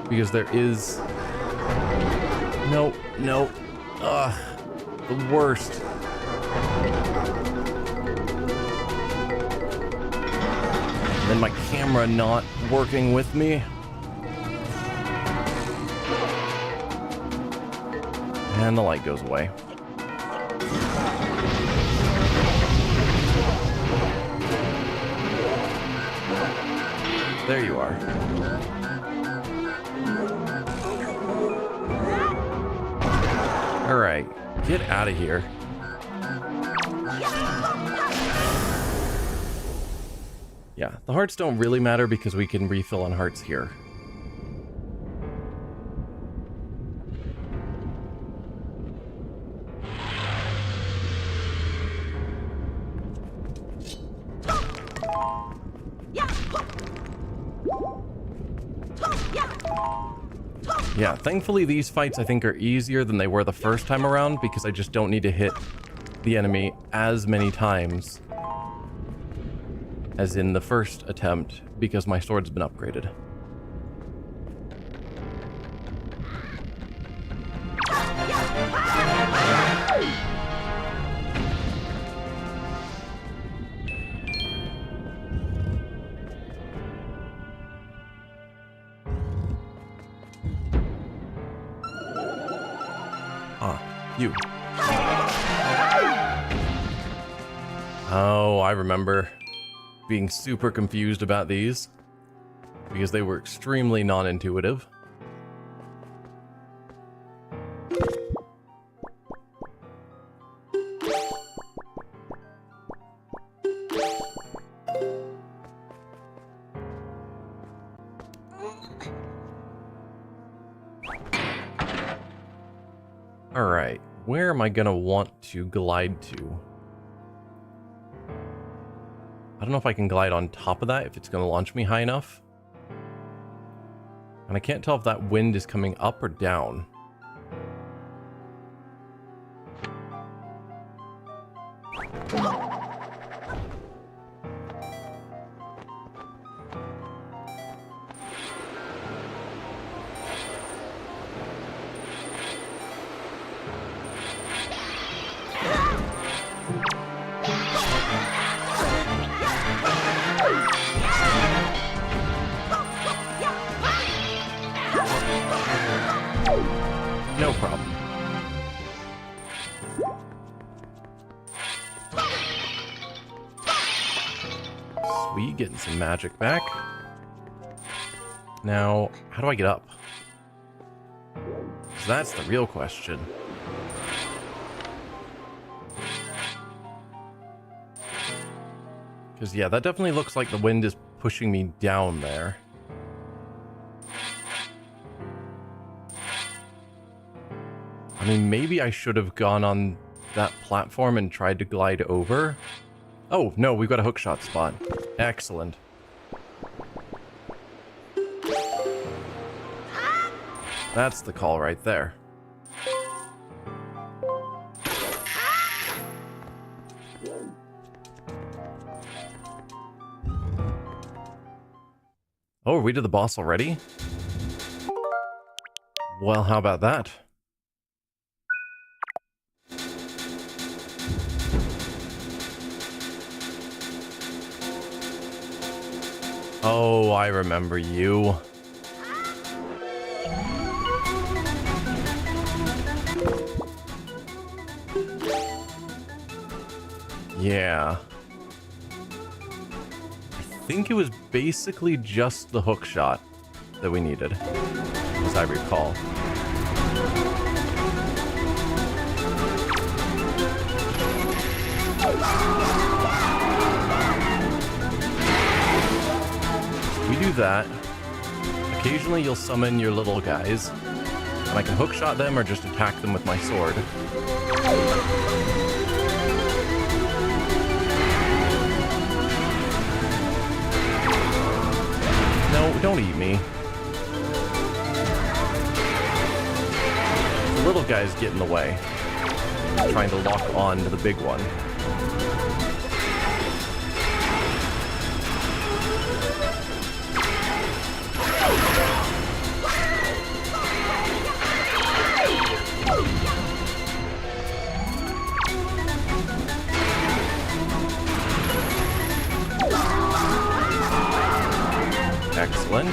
Because there is... No. Ugh. The worst. And then my camera not working with me. And the light goes away. There you are. Alright, get out of here. Yeah, the hearts don't really matter because we can refill on hearts here. Yeah, thankfully these fights I think are easier than they were the first time around because I just don't need to hit the enemy as many times as in the first attempt because my sword's been upgraded. You. Oh, I remember being super confused about these because they were extremely non-intuitive. All right. Where am I gonna want to glide to? I don't know if I can glide on top of that, if it's gonna launch me high enough. And I can't tell if that wind is coming up or down. No problem. Sweet, getting some magic back. Now, how do I get up? So that's the real question. Because, yeah, that definitely looks like the wind is pushing me down there. I mean, maybe I should have gone on that platform and tried to glide over. Oh, no, we've got a hookshot spot. Excellent. That's the call right there. Oh, we did the boss already? Well, how about that? Oh, I remember you. Yeah. I think it was basically just the hook shot that we needed, as I recall. We do that. Occasionally you'll summon your little guys, and I can hook shot them or just attack them with my sword. No, don't eat me. The little guys get in the way. I'm trying to lock on to the big one. Excellent.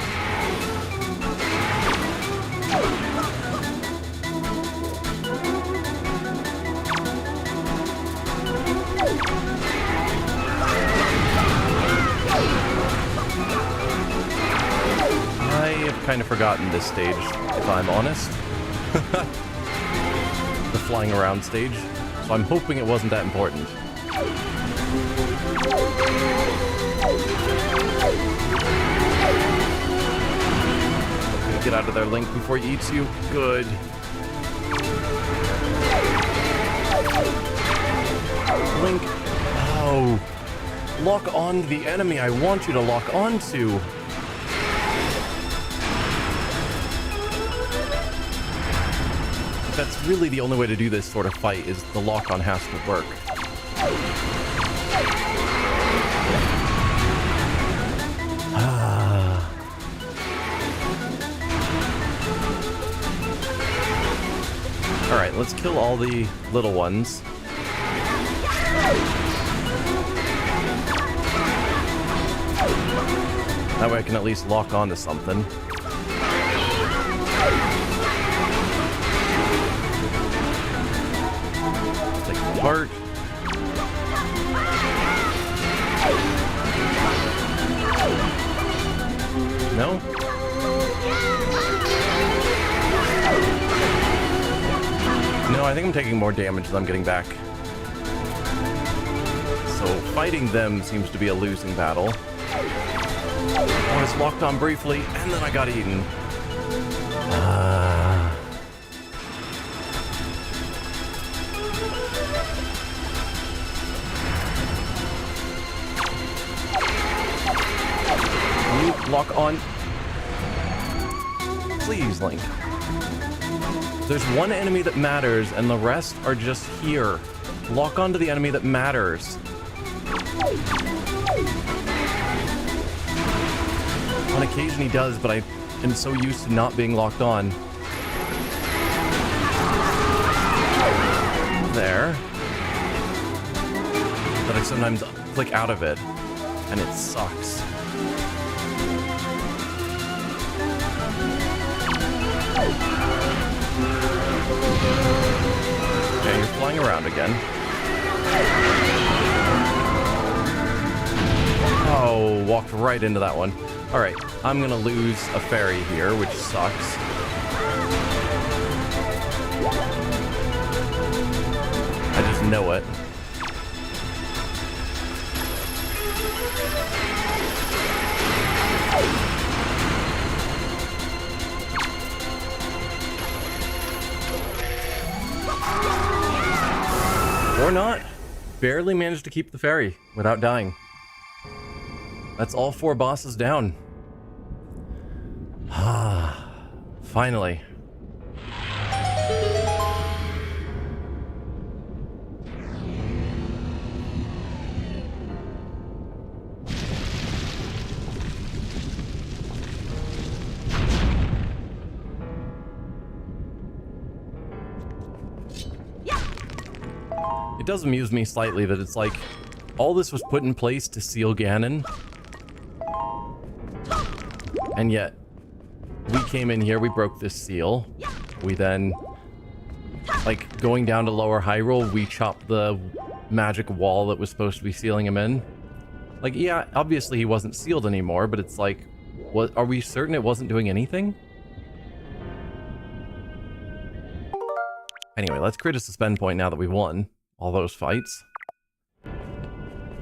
I have kind of forgotten this stage, if I'm honest. The flying around stage. So I'm hoping it wasn't that important. Get out of there, Link, before he eats you. Good. Link. Oh. Lock on to the enemy I want you to lock onto. That's really the only way to do this sort of fight, is the lock-on has to work. Alright, let's kill all the little ones. That way I can at least lock on to something. Take it apart. No? No, I think I'm taking more damage than I'm getting back. So fighting them seems to be a losing battle. I was locked on briefly, and then I got eaten. Lock on. Please, Link. There's one enemy that matters, and the rest are just here. Lock on to the enemy that matters. On occasion he does, but I am so used to not being locked on. There. But I sometimes click out of it, and it sucks. Okay, you're flying around again. Oh, walked right into that one. Alright, I'm gonna lose a fairy here, which sucks. I just know it. Or not. Barely managed to keep the fairy without dying. That's all 4 bosses down. Finally. It does amuse me slightly that it's like, all this was put in place to seal Ganon. And yet, we came in here, we broke this seal. We then, like, going down to Lower Hyrule, we chopped the magic wall that was supposed to be sealing him in. Like, yeah, obviously he wasn't sealed anymore, but it's like, what, are we certain it wasn't doing anything? Anyway, let's create a suspend point now that we won all those fights.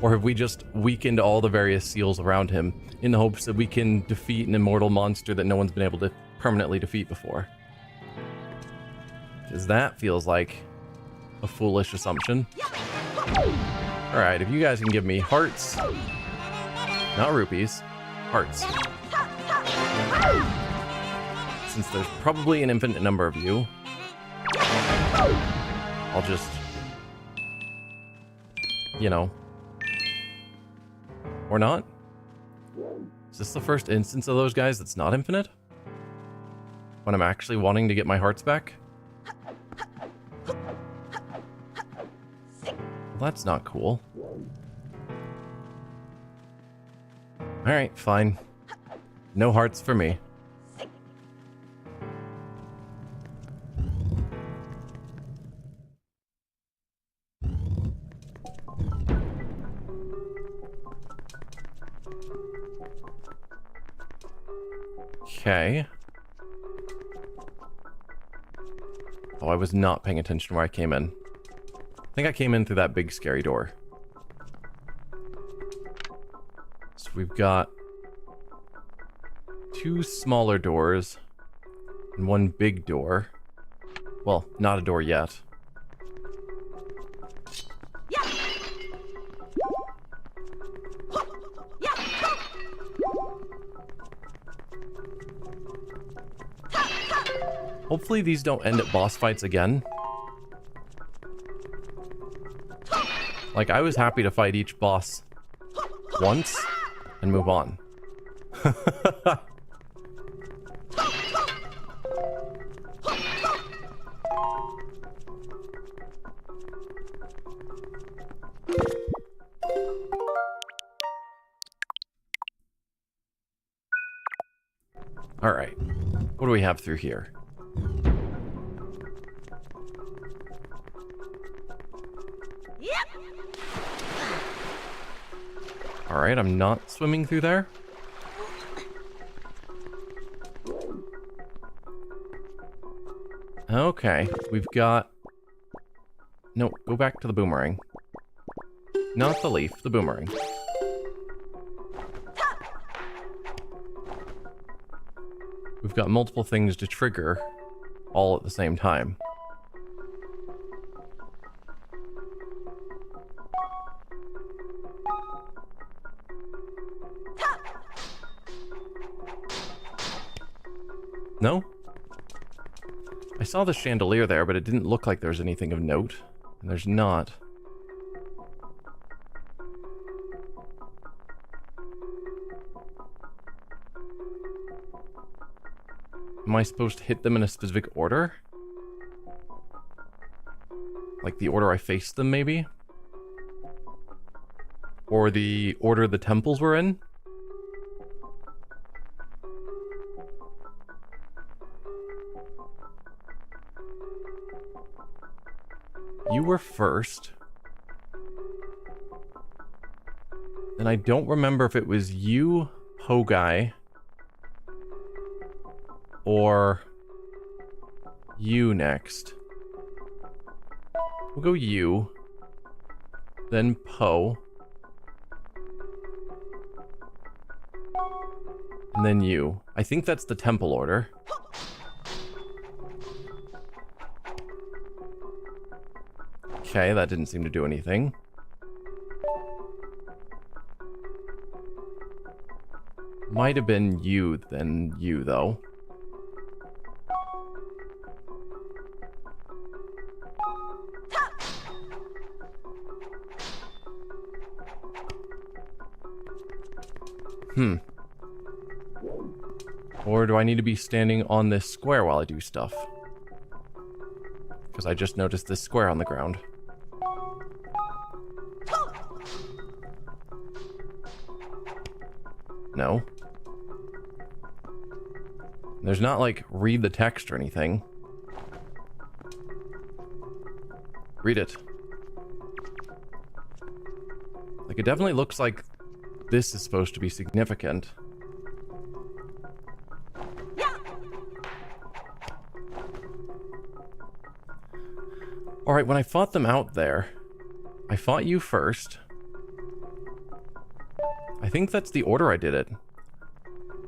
Or have we just weakened all the various seals around him in the hopes that we can defeat an immortal monster that no one's been able to permanently defeat before? Because that feels like a foolish assumption. Alright, if you guys can give me hearts, not rupees, hearts. Since there's probably an infinite number of you, I'll just, you know, or not. Is this the first instance of those guys that's not infinite? When I'm actually wanting to get my hearts back? Well, that's not cool. Alright, fine. No hearts for me. Okay. Oh, I was not paying attention where I came in. I think I came in through that big scary door. So we've got 2 smaller doors and 1 big door. Well, not a door yet. Hopefully these don't end at boss fights again. Like, I was happy to fight each boss once and move on. Alright, what do we have through here? Alright, I'm not swimming through there. Okay, we've got... No, go back to the boomerang. Not the leaf, the boomerang. We've got multiple things to trigger all at the same time. No? I saw the chandelier there, but it didn't look like there was anything of note. And there's not. Am I supposed to hit them in a specific order? Like the order I faced them, maybe? Or the order the temples were in? You were first. And I don't remember if it was you, Hogai, or you next. We'll go you, then Po, and then you. I think that's the temple order. Okay, that didn't seem to do anything. Might have been you, then you, though. Or do I need to be standing on this square while I do stuff? Because I just noticed this square on the ground. No. There's not, like, read the text or anything. Read it. Like, it definitely looks like this is supposed to be significant. Alright, when I fought them out there, I fought you first. I think that's the order I did it.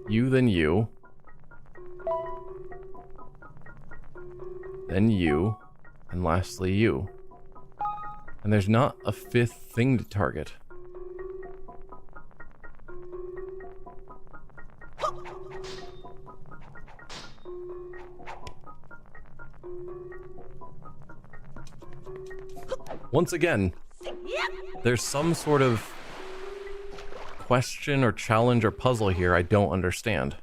You, then you. Then you. And lastly, you. And there's not a fifth thing to target. Once again, there's some sort of question or challenge or puzzle here I don't understand.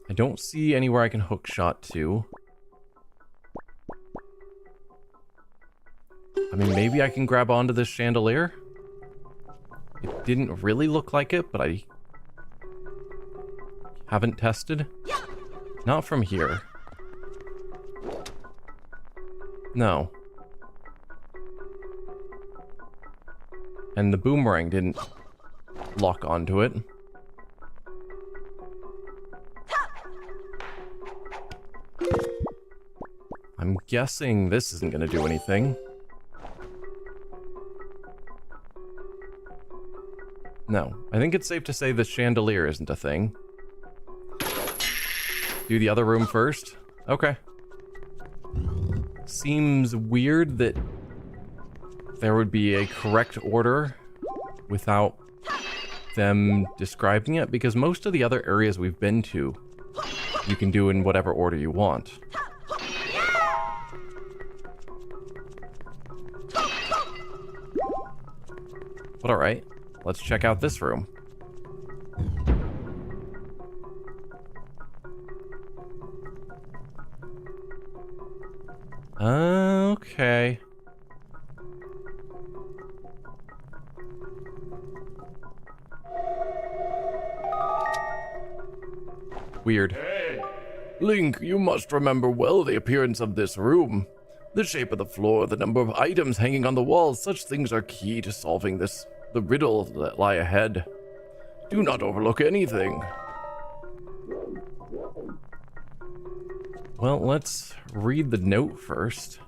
I don't see anywhere I can hook shot to. I mean, maybe I can grab onto this chandelier? It didn't really look like it, but I haven't tested. Not from here. No. And the boomerang didn't lock onto it. I'm guessing this isn't going to do anything. No. I think it's safe to say the chandelier isn't a thing. Do the other room first? Okay. Seems weird that there would be a correct order without them describing it, because most of the other areas we've been to, you can do in whatever order you want. But alright, let's check out this room. Okay. Weird. Hey. Link, you must remember well the appearance of this room. The shape of the floor, the number of items hanging on the walls, such things are key to solving the riddle that lie ahead. Do not overlook anything. Well, let's read the note first.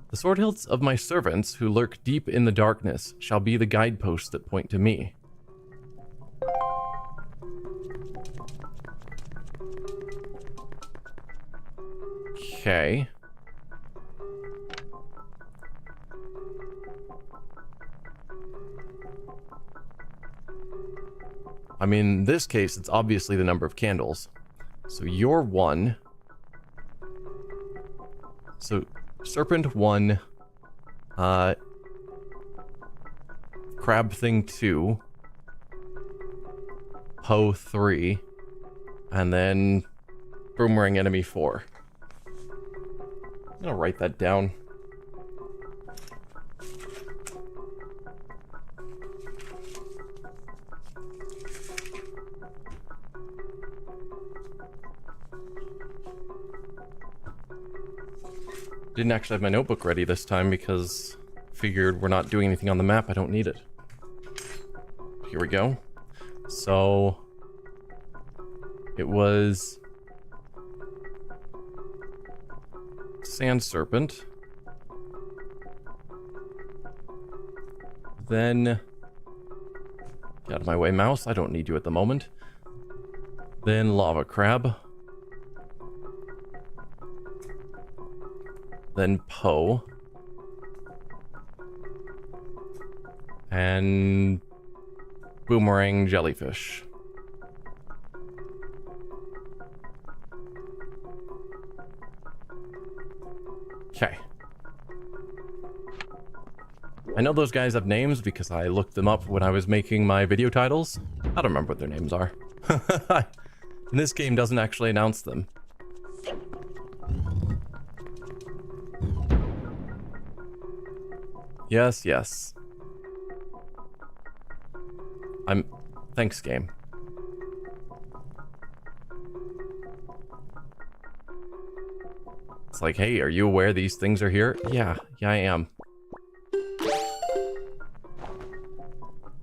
The sword hilts of my servants who lurk deep in the darkness shall be the guideposts that point to me. Okay. I mean, in this case, it's obviously the number of candles. So you're 1. So serpent 1. Crab thing 2. Poe 3. And then boomerang enemy 4. I'm gonna write that down. Didn't actually have my notebook ready this time because figured we're not doing anything on the map. I don't need it. Here we go. So it was sand serpent. Then get out of my way, mouse. I don't need you at the moment. Then lava crab. Then Poe. And boomerang jellyfish. Okay. I know those guys have names because I looked them up when I was making my video titles. I don't remember what their names are. And this game doesn't actually announce them. Yes, yes. Thanks, game. It's like, hey, are you aware these things are here? Yeah, I am.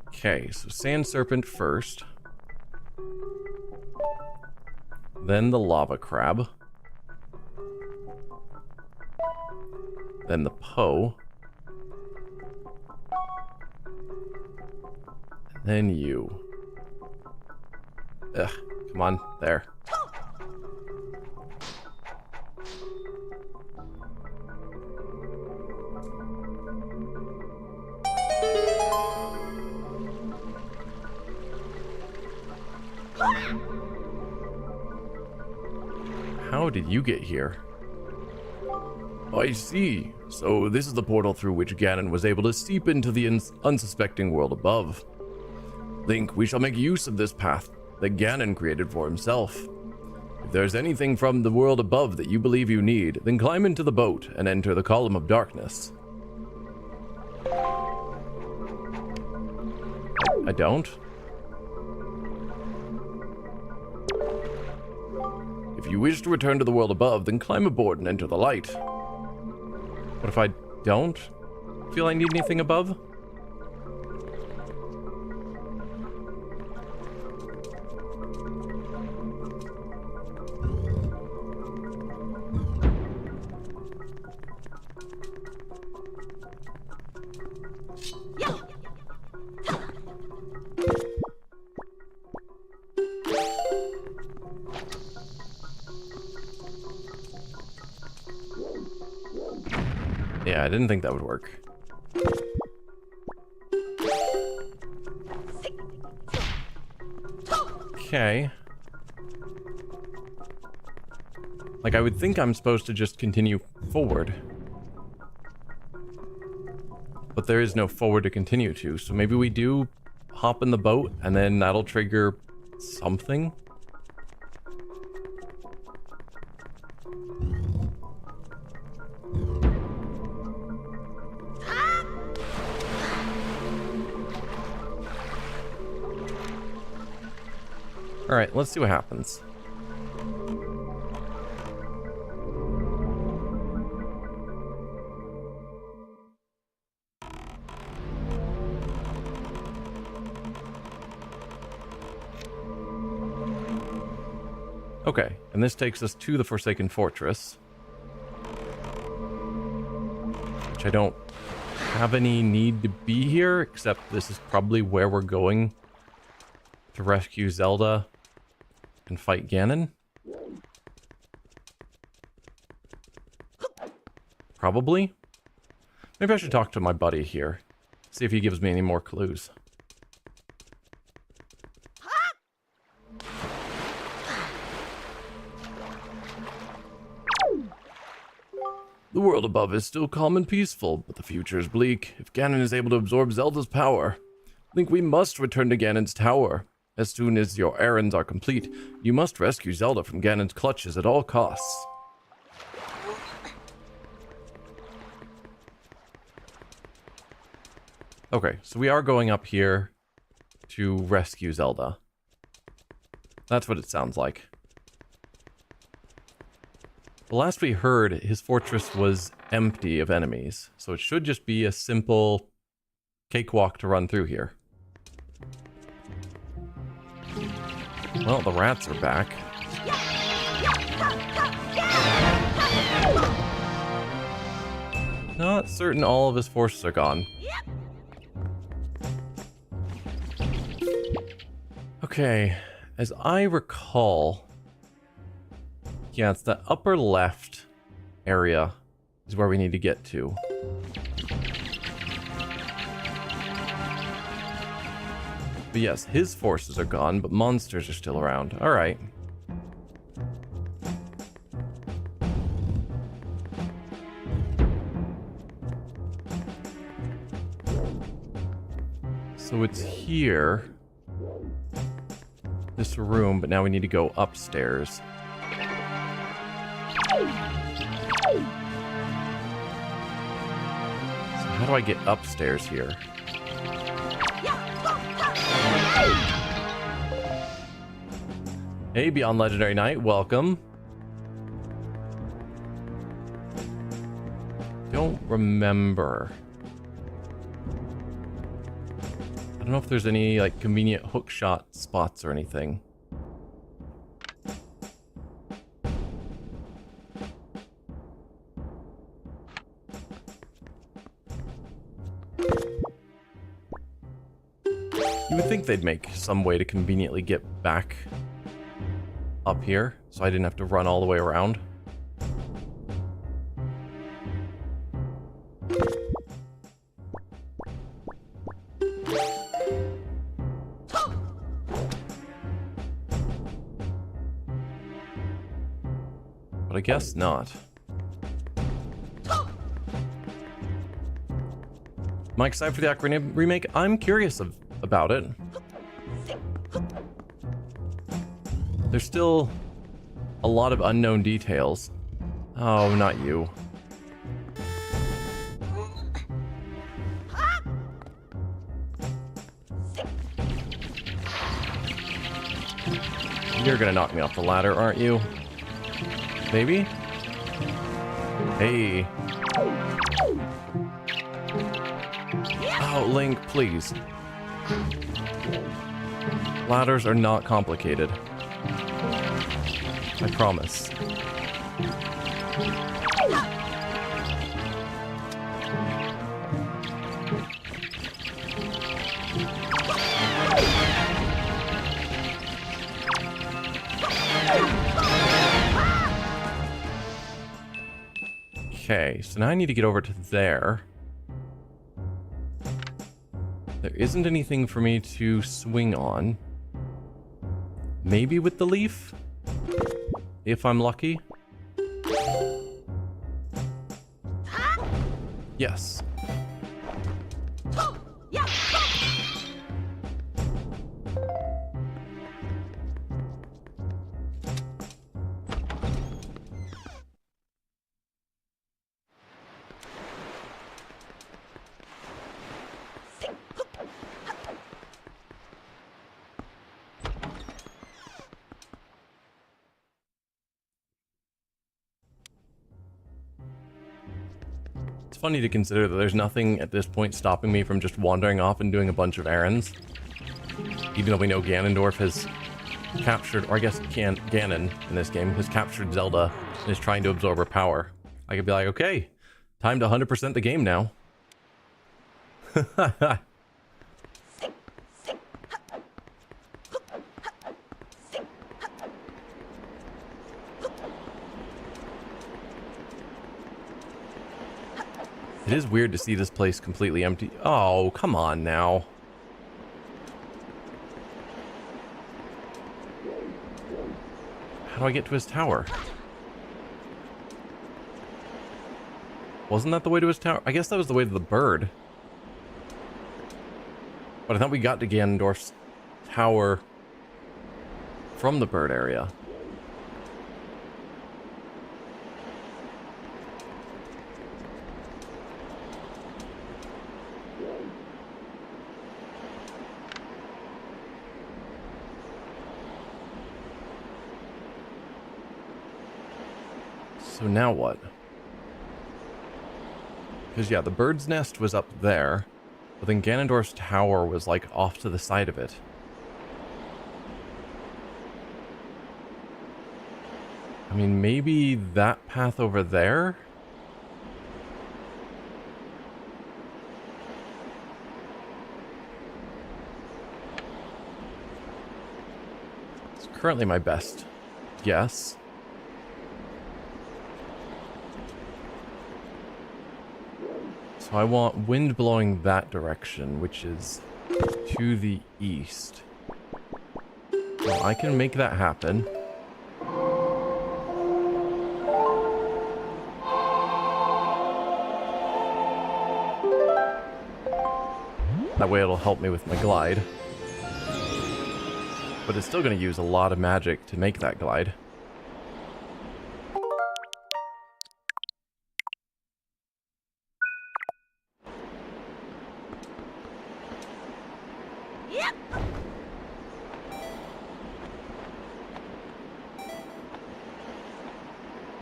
Okay, so Sand Serpent first. Then the Lava Crab. Then the Poe. Then you. Ugh, come on, there. How did you get here? I see. So this is the portal through which Ganon was able to seep into the unsuspecting world above. Link, we shall make use of this path that Ganon created for himself. If there's anything from the world above that you believe you need, then climb into the boat and enter the column of darkness. I don't? If you wish to return to the world above, then climb aboard and enter the light. What if I don't feel I need anything above? Yeah, I didn't think that would work. Okay. Like, I would think I'm supposed to just continue forward. But there is no forward to continue to, so maybe we do hop in the boat, and then that'll trigger something? Alright, let's see what happens. Okay, and this takes us to the Forsaken Fortress. Which I don't have any need to be here, except this is probably where we're going to rescue Zelda and fight Ganon. Probably. Maybe I should talk to my buddy here. See if he gives me any more clues. The world above is still calm and peaceful, but the future is bleak. If Ganon is able to absorb Zelda's power, Link, we must return to Ganon's tower. As soon as your errands are complete, you must rescue Zelda from Ganon's clutches at all costs. Okay, so we are going up here to rescue Zelda. That's what it sounds like. The last we heard, his fortress was empty of enemies, so it should just be a simple cakewalk to run through here. Well, the rats are back. Not certain all of his forces are gone. Okay, as I recall, yeah, it's the upper left area is where we need to get to. But yes, his forces are gone, but monsters are still around. All right. So it's here. This room, but now we need to go upstairs. So How do I get upstairs here? Hey, Beyond Legendary Knight, welcome. Don't remember. I don't know if there's any like convenient hook shot spots or anything. You would think they'd make some way to conveniently get back up here, so I didn't have to run all the way around. But I guess not. Am I excited for the Ocarina remake? I'm curious about it. There's still a lot of unknown details. Oh, not you. You're gonna knock me off the ladder, aren't you? Maybe? Hey. Oh, Link, please. Ladders are not complicated. I promise. Okay, so now I need to get over to there. There isn't anything for me to swing on. Maybe with the leaf? If I'm lucky. Yes. It's funny to consider that there's nothing at this point stopping me from just wandering off and doing a bunch of errands. Even though we know Ganondorf has captured, or I guess Ganon in this game, has captured Zelda and is trying to absorb her power. I could be like, okay, time to 100% the game now. It is weird to see this place completely empty. Oh, come on now. How do I get to his tower? Wasn't that the way to his tower? I guess that was the way to the bird. But I thought we got to Ganondorf's tower from the bird area. So now what? Because yeah, the bird's nest was up there, but then Ganondorf's tower was like off to the side of it. I mean, maybe that path over there? It's currently my best guess. So I want wind blowing that direction, which is to the east. So I can make that happen. That way it'll help me with my glide. But it's still going to use a lot of magic to make that glide.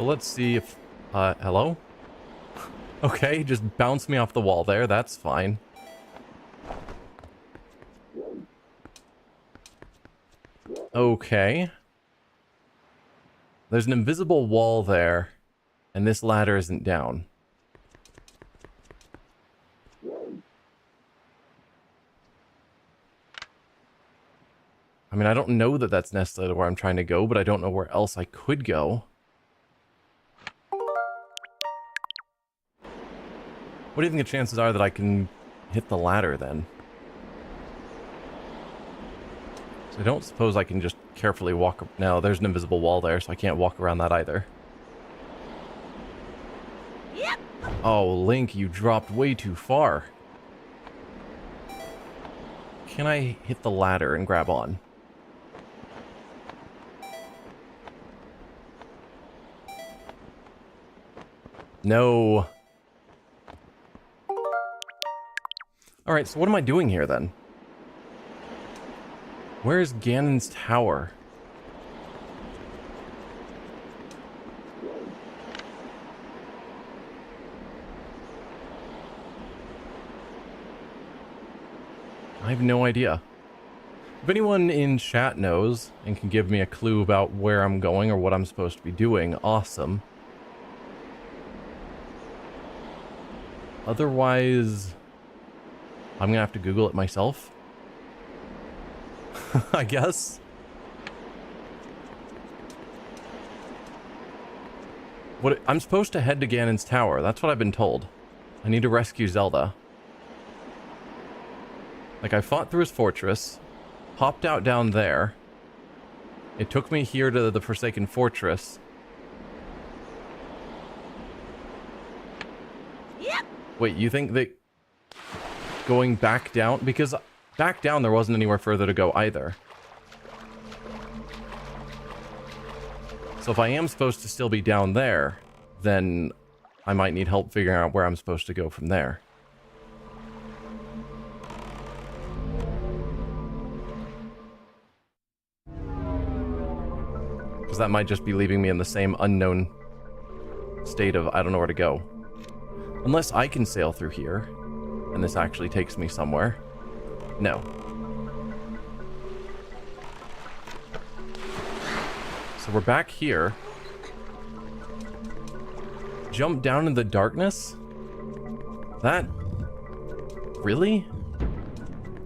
Well, let's see if... hello? Okay, just bounce me off the wall there. That's fine. Okay. There's an invisible wall there, and this ladder isn't down. I mean, I don't know that that's necessarily where I'm trying to go, but I don't know where else I could go. What do you think the chances are that I can hit the ladder, then? So I don't suppose I can just carefully walk... No, there's an invisible wall there, so I can't walk around that either. Yep. Oh, Link, you dropped way too far. Can I hit the ladder and grab on? No. Alright, so what am I doing here, then? Where is Ganon's tower? I have no idea. If anyone in chat knows and can give me a clue about where I'm going or what I'm supposed to be doing, awesome. Otherwise, I'm gonna have to Google it myself. I guess. I'm supposed to head to Ganon's tower. That's what I've been told. I need to rescue Zelda. Like, I fought through his fortress, popped out down there. It took me here to the Forsaken Fortress. Yep. Wait, you think that going back down? Because back down there wasn't anywhere further to go either. So if I am supposed to still be down there, then I might need help figuring out where I'm supposed to go from there. Because that might just be leaving me in the same unknown state of I don't know where to go. Unless I can sail through here, and this actually takes me somewhere. No. So we're back here. Jump down in the darkness? That... Really?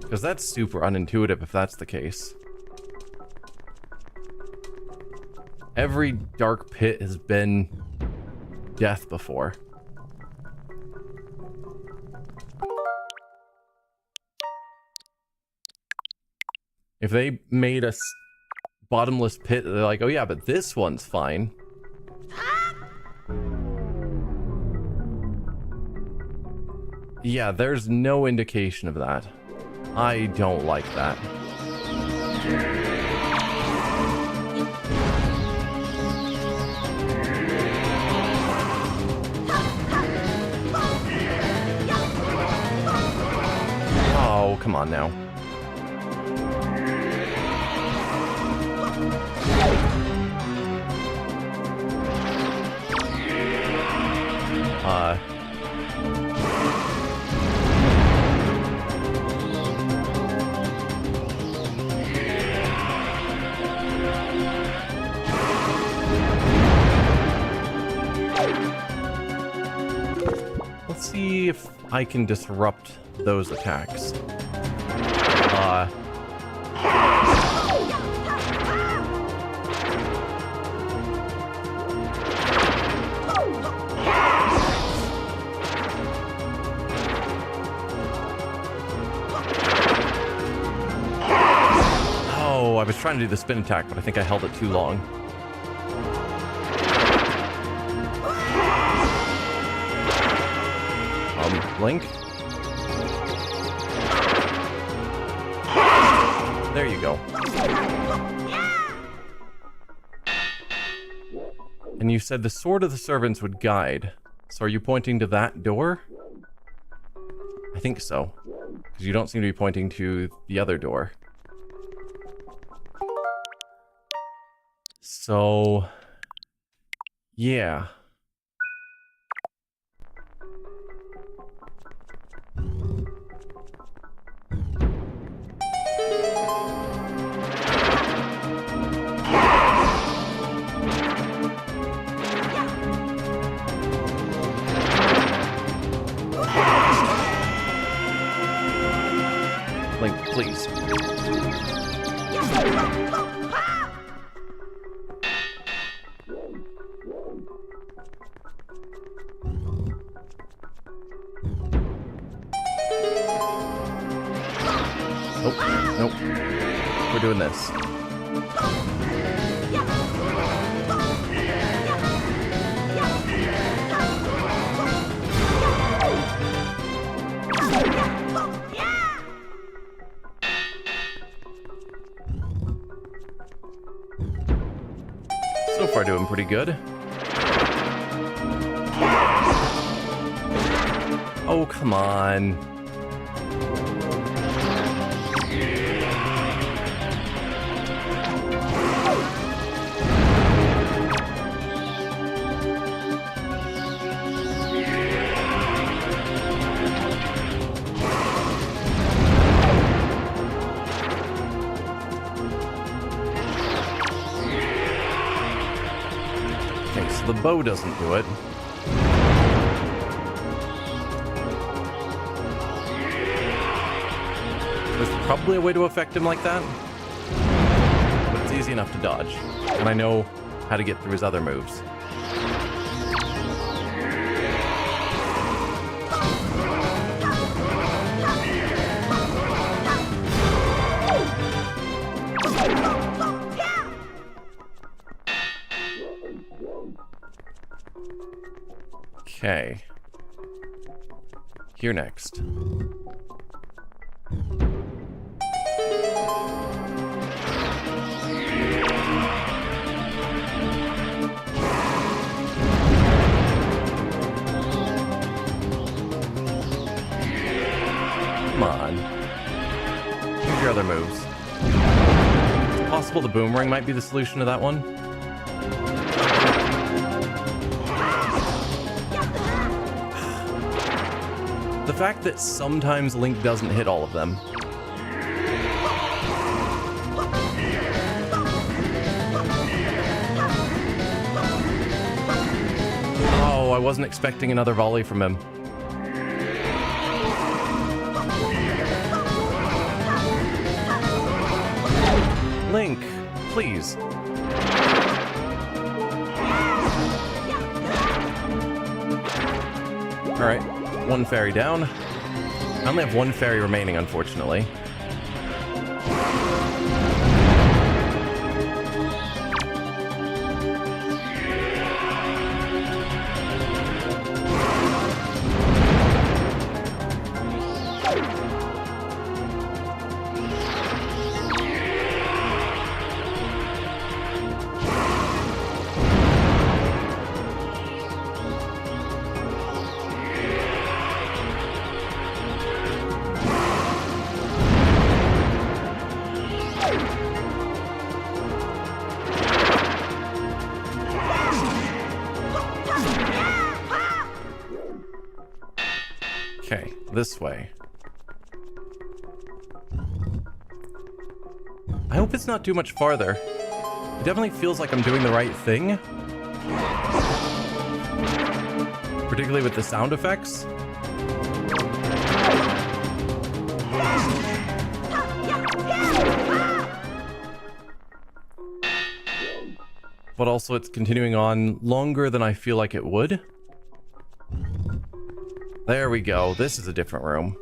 Because that's super unintuitive if that's the case. Every dark pit has been death before. If they made a bottomless pit, they're like, oh yeah, but this one's fine. Yeah, there's no indication of that. I don't like that. Oh, come on now. Let's see if I can disrupt those attacks. Oh, I was trying to do the spin attack, but I think I held it too long. Link? There you go. And you said the sword of the servants would guide. So are you pointing to that door? I think so. Because you don't seem to be pointing to the other door. So... Yeah. Link, please. Nope, nope. We're doing this. So far doing pretty good. Oh, come on. Okay, so the bow doesn't do it. There's probably a way to affect him like that, but it's easy enough to dodge, and I know how to get through his other moves. Okay. Here next. Come on. Here's your other moves. It's possible the boomerang might be the solution to that one. The fact that sometimes Link doesn't hit all of them. Oh, I wasn't expecting another volley from him. Link, please. Alright, one fairy down. I only have one fairy remaining, unfortunately. Okay, this way. I hope it's not too much farther. It definitely feels like I'm doing the right thing. Particularly with the sound effects. But also it's continuing on longer than I feel like it would. There we go. This is a different room.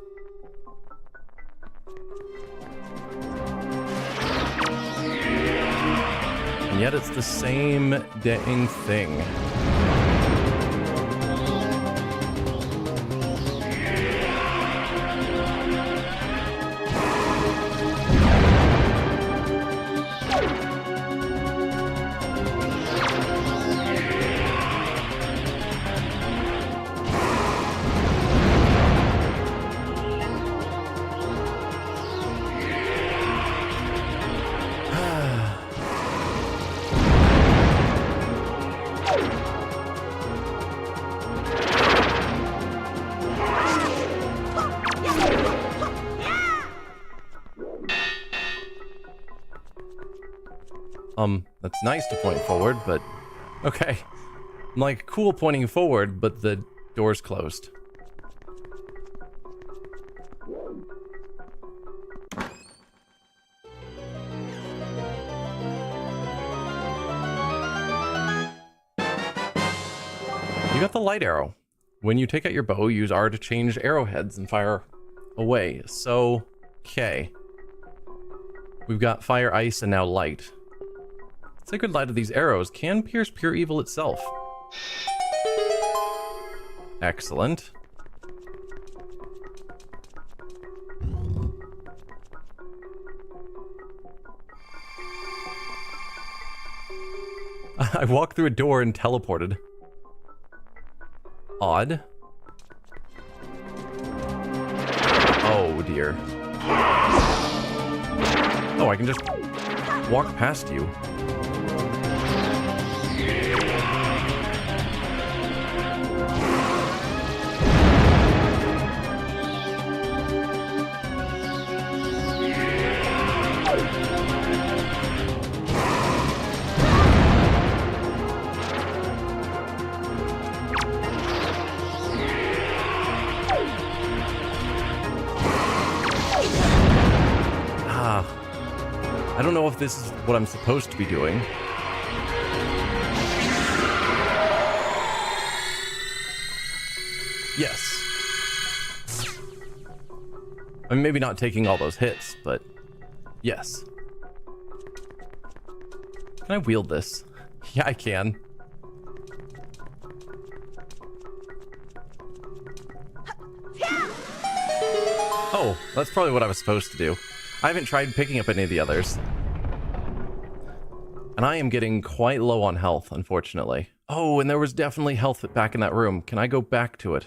And yet it's the same dang thing. That's nice to point forward, but okay. I'm like, cool pointing forward, but the door's closed. You got the light arrow. When you take out your bow, use R to change arrowheads and fire away. So, okay. We've got fire, ice, and now light. Sacred light of these arrows can pierce pure evil itself. Excellent. I walked through a door and teleported. Odd. Oh dear. Oh, I can just walk past you. I don't know if this is what I'm supposed to be doing. Yes. I mean, maybe not taking all those hits, but yes. Can I wield this? Yeah, I can. Oh, that's probably what I was supposed to do. I haven't tried picking up any of the others. And I am getting quite low on health, unfortunately. Oh, and there was definitely health back in that room. Can I go back to it?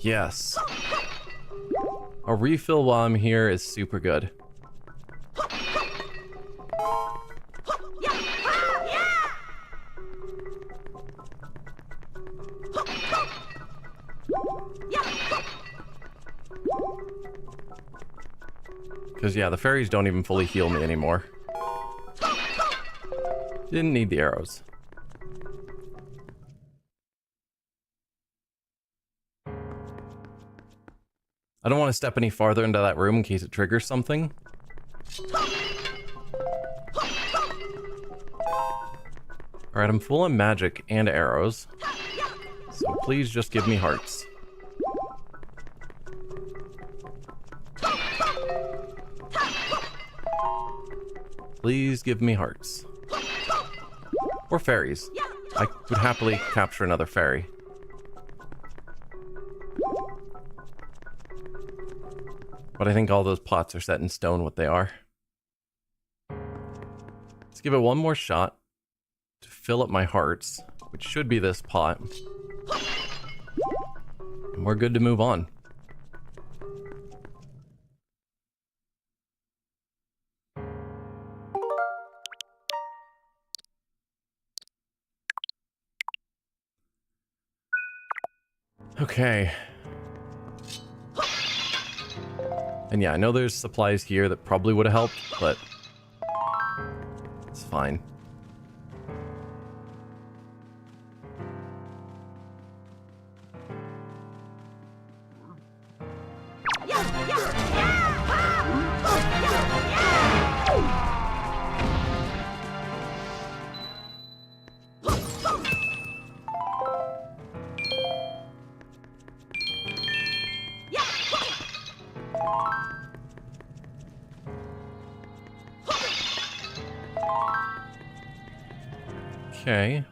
Yes. A refill while I'm here is super good. Because, yeah, the fairies don't even fully heal me anymore. Didn't need the arrows. I don't want to step any farther into that room in case it triggers something. Alright, I'm full on magic and arrows. So please just give me hearts. Please give me hearts. Or fairies. I would happily capture another fairy. But I think all those pots are set in stone what they are. Let's give it one more shot to fill up my hearts, which should be this pot. And we're good to move on. Okay. And yeah, I know there's supplies here that probably would have helped, but it's fine. Okay.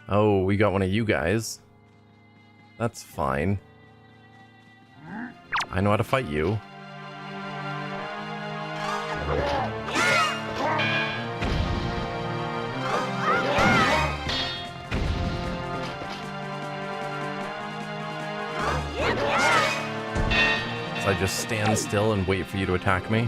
Oh, we got one of you guys. That's fine. I know how to fight you. So I just stand still and wait for you to attack me.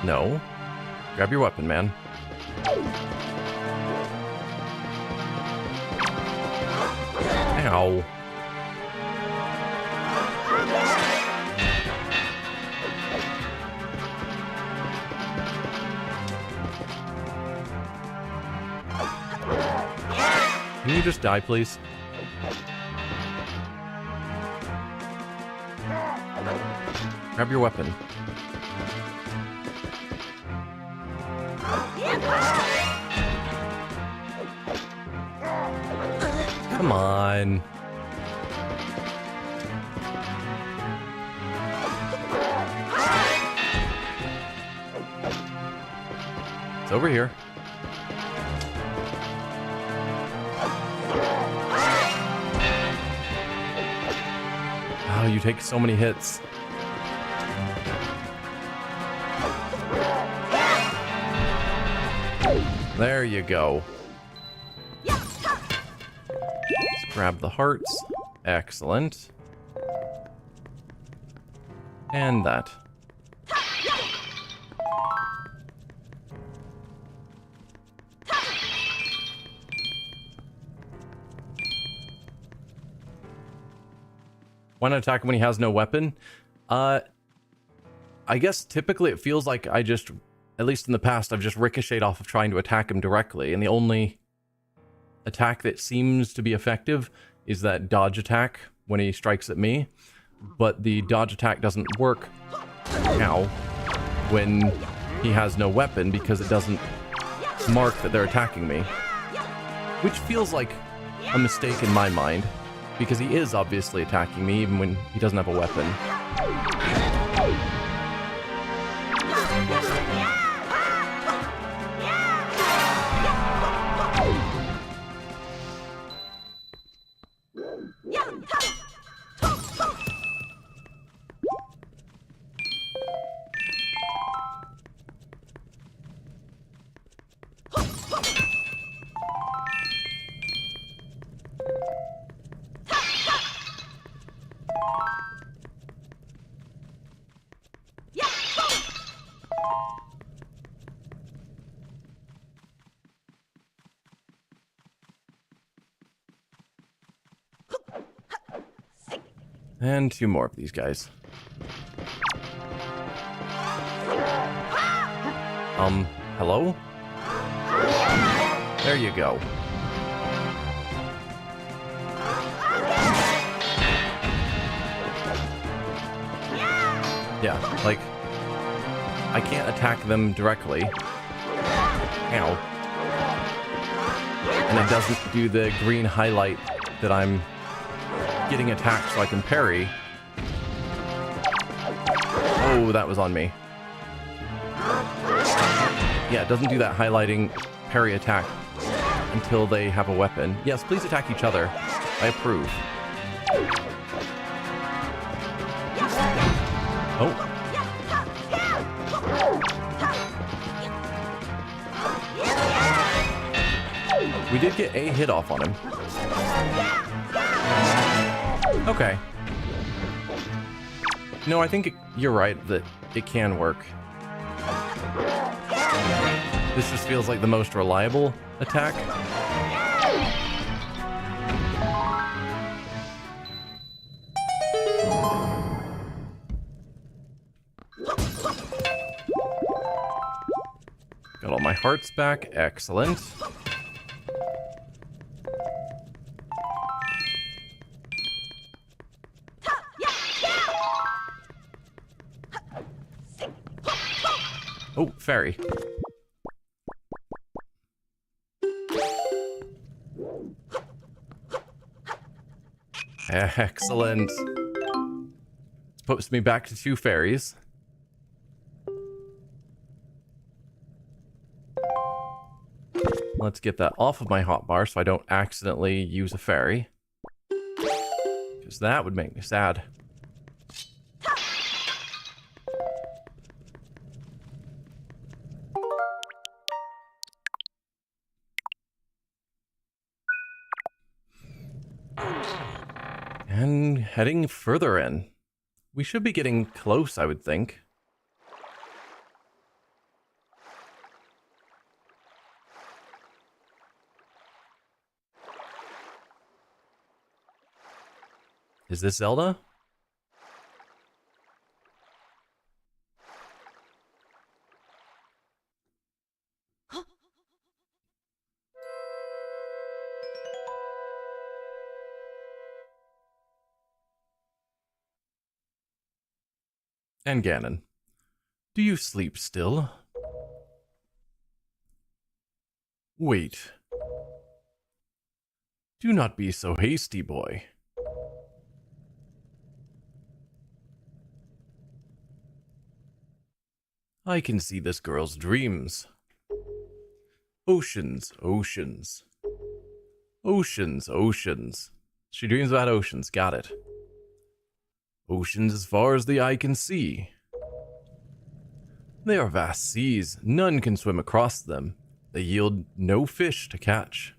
No. Grab your weapon, man. Ow. Can you just die, please? Grab your weapon. Come on. It's over here. Oh, you take so many hits. There you go. Let's grab the hearts. Excellent. And that. Why not attack him when he has no weapon? I guess typically it feels like I just, at least in the past, I've just ricocheted off of trying to attack him directly, and the only attack that seems to be effective is that dodge attack when he strikes at me, but the dodge attack doesn't work now when he has no weapon because it doesn't mark that they're attacking me, which feels like a mistake in my mind because he is obviously attacking me even when he doesn't have a weapon. And two more of these guys. Hello? There you go. Yeah, like, I can't attack them directly. Ow. And it doesn't do the green highlight that I'm getting attacked so I can parry. Oh, that was on me. Yeah, it doesn't do that highlighting parry attack until they have a weapon. Yes, please attack each other. I approve. Oh. We did get a hit off on him. Okay. No, I think you're right that it can work. This just feels like the most reliable attack. Got all my hearts back. Excellent. Oh, fairy. Excellent. Puts me back to 2 fairies. Let's get that off of my hotbar so I don't accidentally use a fairy. Because that would make me sad. And heading further in. We should be getting close, I would think. Is this Zelda? And Ganon. Do you sleep still? Wait. Do not be so hasty, boy. I can see this girl's dreams. Oceans, oceans. Oceans, oceans. She dreams about oceans, got it. Oceans as far as the eye can see. They are vast seas, none can swim across them. They yield no fish to catch.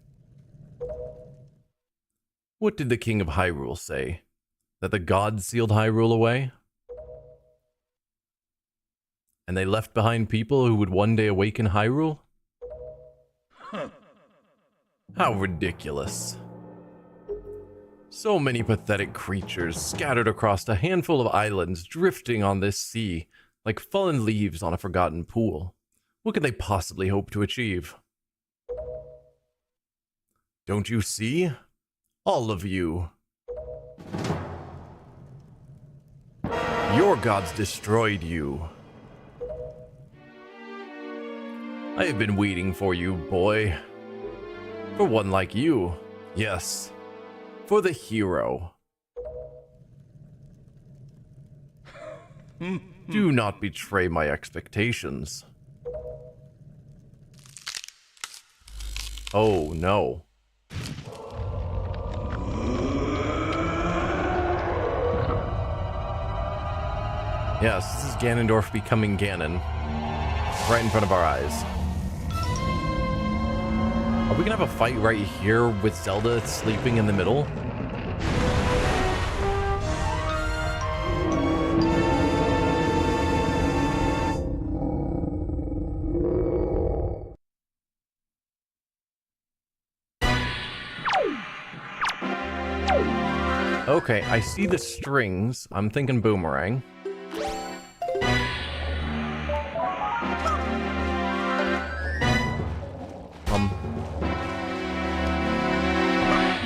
What did the king of Hyrule say? That the gods sealed Hyrule away? And they left behind people who would one day awaken Hyrule? How ridiculous. So many pathetic creatures scattered across a handful of islands drifting on this sea like fallen leaves on a forgotten pool. What could they possibly hope to achieve? Don't you see? All of you. Your gods destroyed you. I have been waiting for you, boy. For one like you. Yes. For the hero. Do not betray my expectations. Oh, no. Yes, this is Ganondorf becoming Ganon. Right in front of our eyes. Are we gonna have a fight right here with Zelda sleeping in the middle? Okay, I see the strings. I'm thinking boomerang.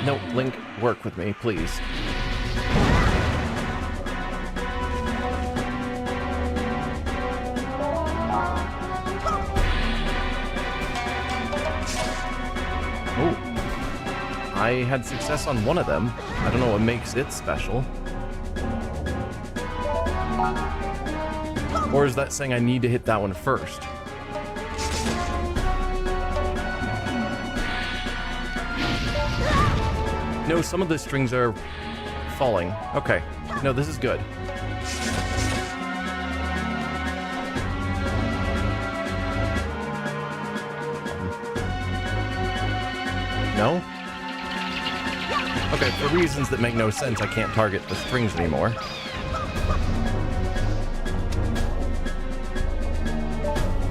No, Link, work with me, please. Oh. I had success on one of them. I don't know what makes it special. Or is that saying I need to hit that one first? No, some of the strings are falling. Okay. No, this is good. No? Okay, for reasons that make no sense, I can't target the strings anymore.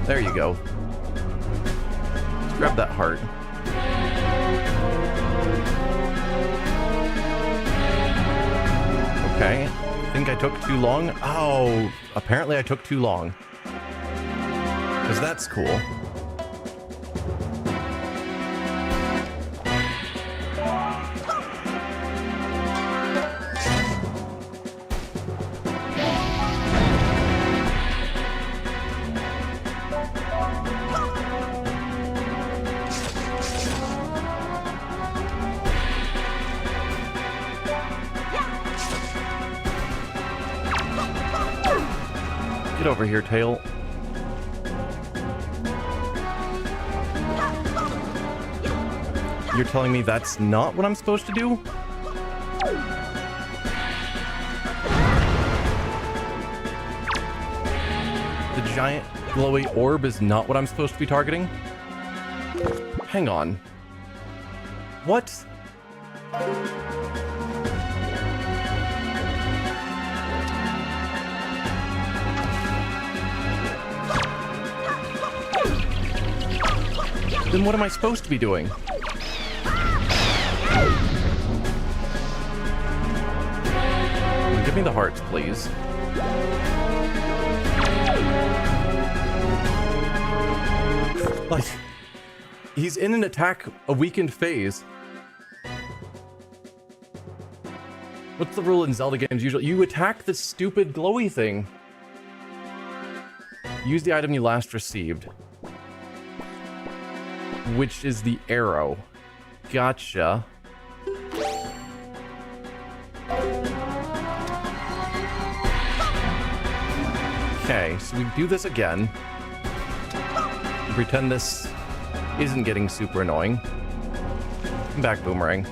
There you go. Let's grab that heart. Okay, I think I took too long. Oh, apparently I took too long. Because that's cool. Get over here, Tail. You're telling me that's not what I'm supposed to do? The giant glowy orb is not what I'm supposed to be targeting? Hang on. What? Then what am I supposed to be doing? Give me the hearts, please. Like, he's in an a weakened phase. What's the rule in Zelda games usually? You attack the stupid glowy thing. Use the item you last received. Which is the arrow. Gotcha. Okay, so we do this again. Pretend this isn't getting super annoying. Come back, Boomerang.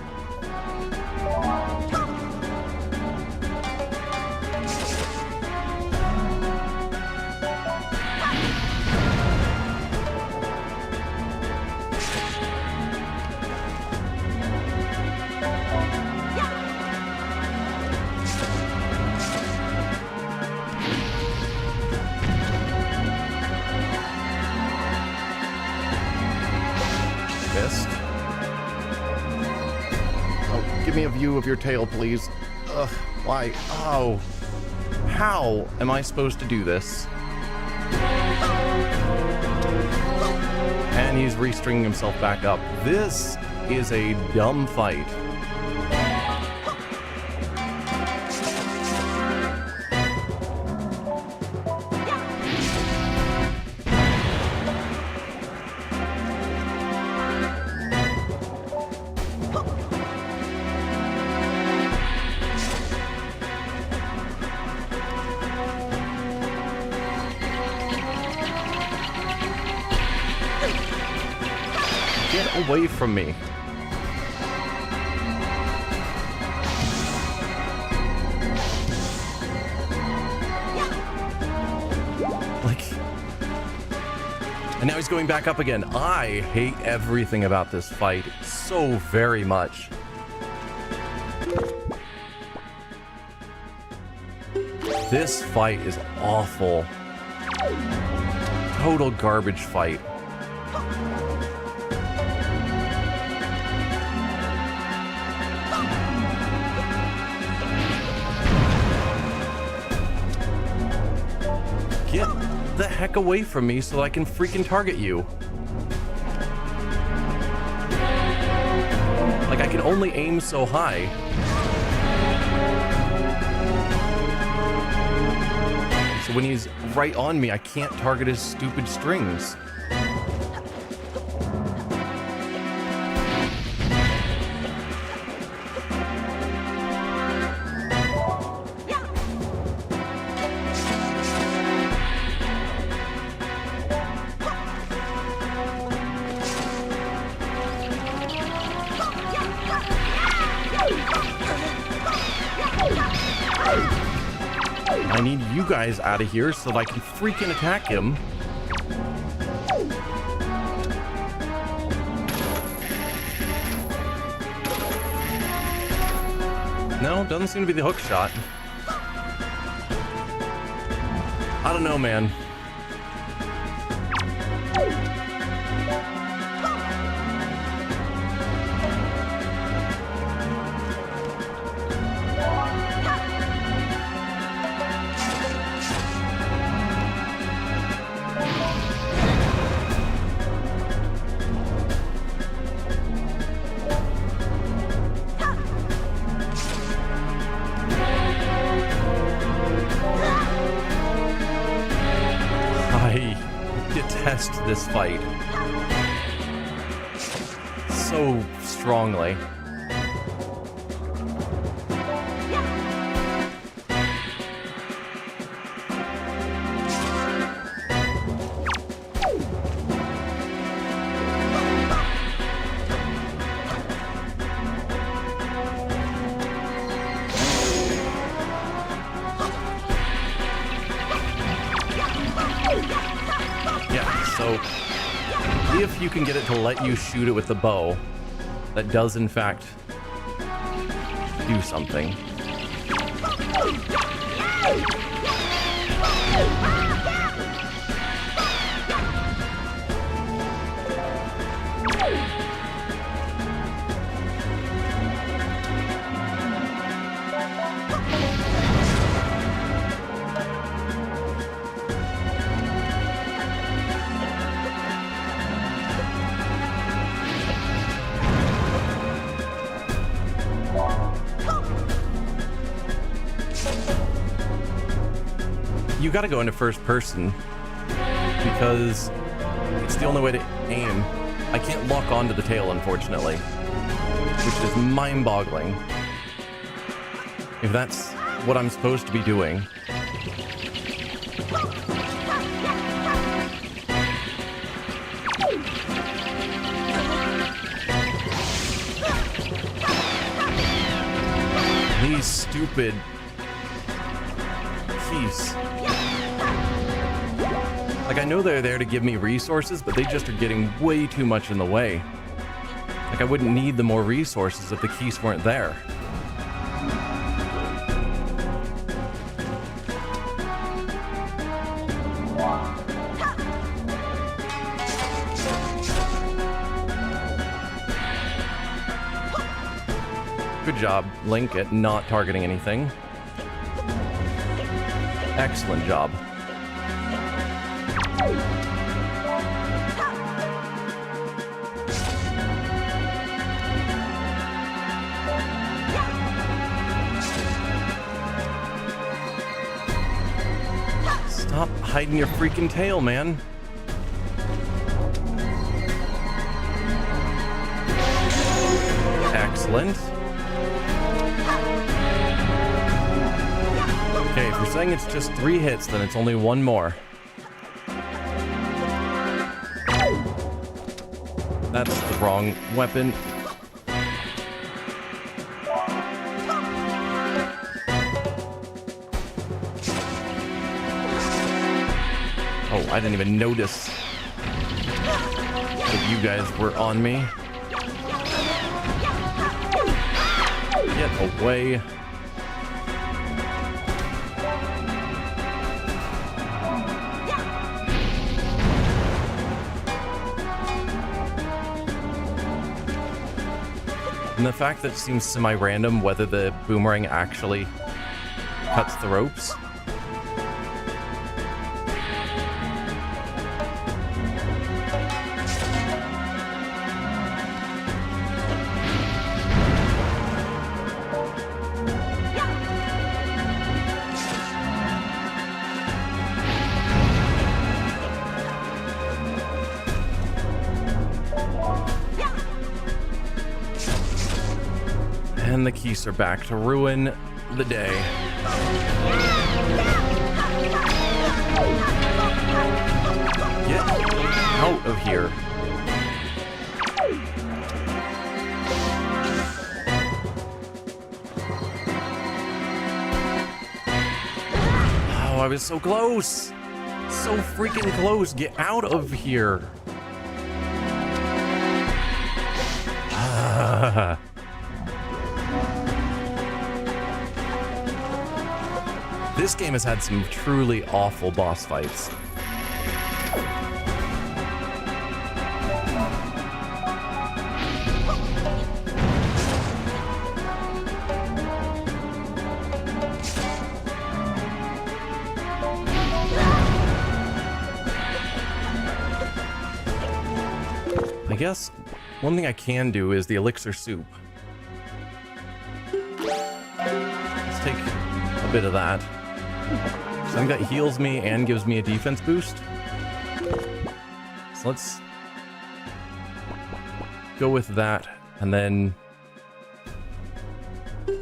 Of your tail, please. Ugh, why? Oh. How am I supposed to do this? And he's restringing himself back up. This is a dumb fight. Away from me. Like, and now he's going back up again. I hate everything about this fight so very much. This fight is awful. Total garbage fight. Get the heck away from me so I can freaking target you. Like, I can only aim so high. So when he's right on me, I can't target his stupid strings. I need you guys out of here so that I can freaking attack him. No, doesn't seem to be the hook shot. I don't know, man. Detest this fight so strongly. So, if you can get it to let you shoot it with the bow, that does in fact do something. you gotta go into first person because it's the only way to aim. I can't lock onto the tail, unfortunately, which is mind-boggling. If that's what I'm supposed to be doing. These stupid keys. Like, I know they're there to give me resources, but they just are getting way too much in the way. Like, I wouldn't need the more resources if the keys weren't there. Good job, Link, at not targeting anything. Excellent job. Stop hiding your freaking tail, man. Excellent. Okay, if you're saying it's just 3 hits, then it's only 1 more. That's the wrong weapon. Oh, I didn't even notice that you guys were on me. Get away. And the fact that it seems semi-random whether the boomerang actually cuts the ropes. And the keys are back to ruin the day. Get out of here. Oh, I was so close. So freaking close. Get out of here. This game has had some truly awful boss fights. I guess one thing I can do is the elixir soup. Let's take a bit of that. Something that heals me and gives me a defense boost. So let's go with that and then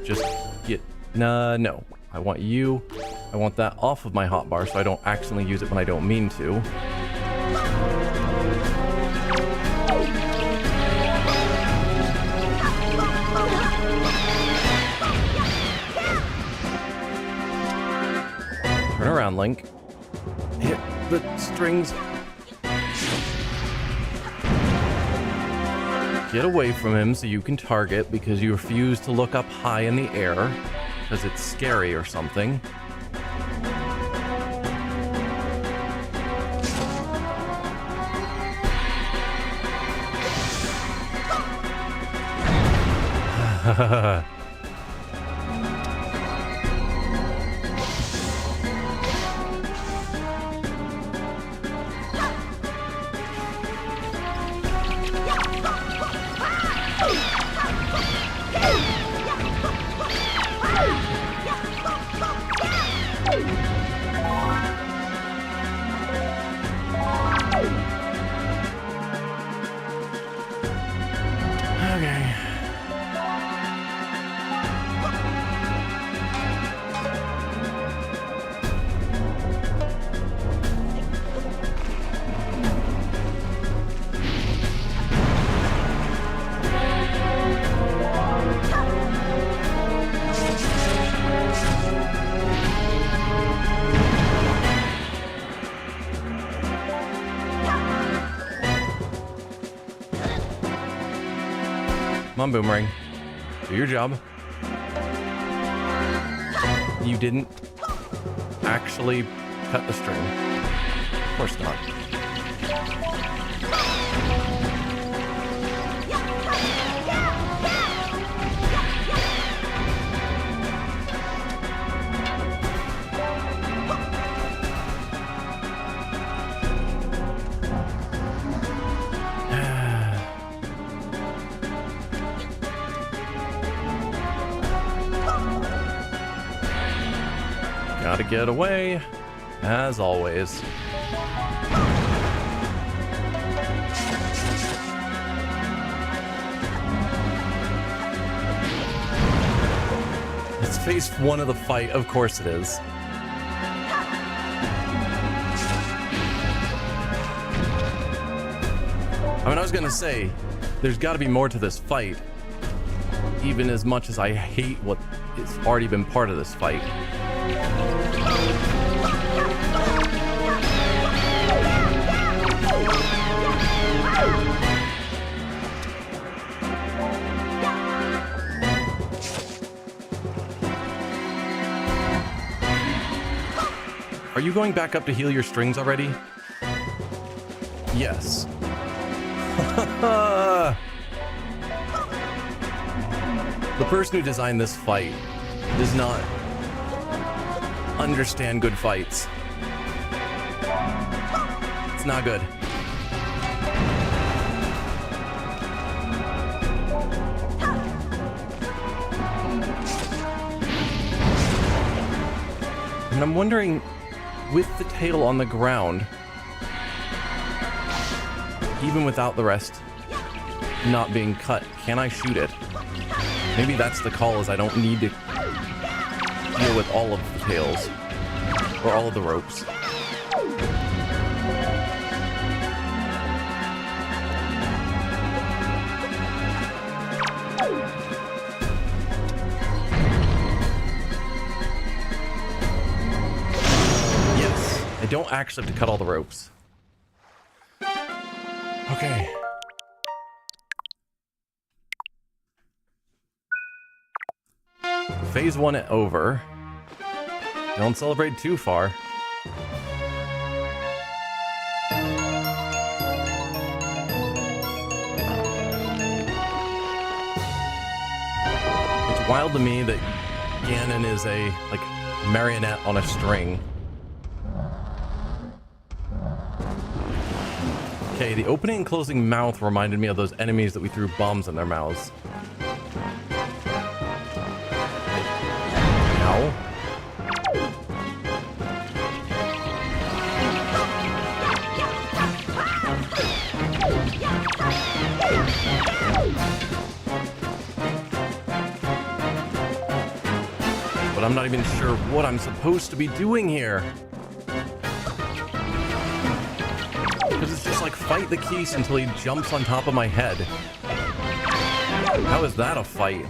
just get... no. I want you. I want that off of my hotbar so I don't accidentally use it when I don't mean to. Turn around, Link. Hit the strings. Get away from him so you can target because you refuse to look up high in the air because it's scary or something. Come on, Boomerang. Do your job. You didn't actually cut the string. Of course not. Gotta get away, as always. It's phase 1 of the fight, of course it is. I mean, I was gonna say, there's gotta be more to this fight, even as much as I hate what has already been part of this fight. Are you going back up to heal your strings already? Yes. The person who designed this fight does not understand good fights. It's not good. And I'm wondering, with the tail on the ground, even without the rest not being cut, can I shoot it? Maybe that's the call, is I don't need to deal with all of the tails or all of the ropes. Yes, I don't actually have to cut all the ropes. Okay. Phase 1 over. Don't celebrate too far. It's wild to me that Ganon is a, like, marionette on a string. Okay, the opening and closing mouth reminded me of those enemies that we threw bombs in their mouths. Ow. But I'm not even sure what I'm supposed to be doing here. Because it's just like fight the Keese until he jumps on top of my head. How is that a fight?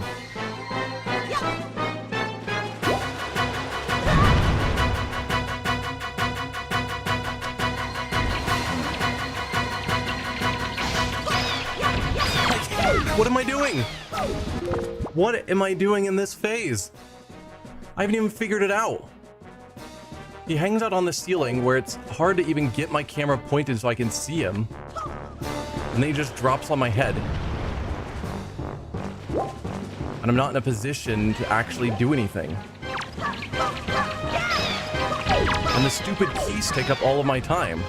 What am I doing? What am I doing in this phase? I haven't even figured it out. He hangs out on the ceiling where it's hard to even get my camera pointed so I can see him. And then he just drops on my head. And I'm not in a position to actually do anything. And the stupid keys take up all of my time.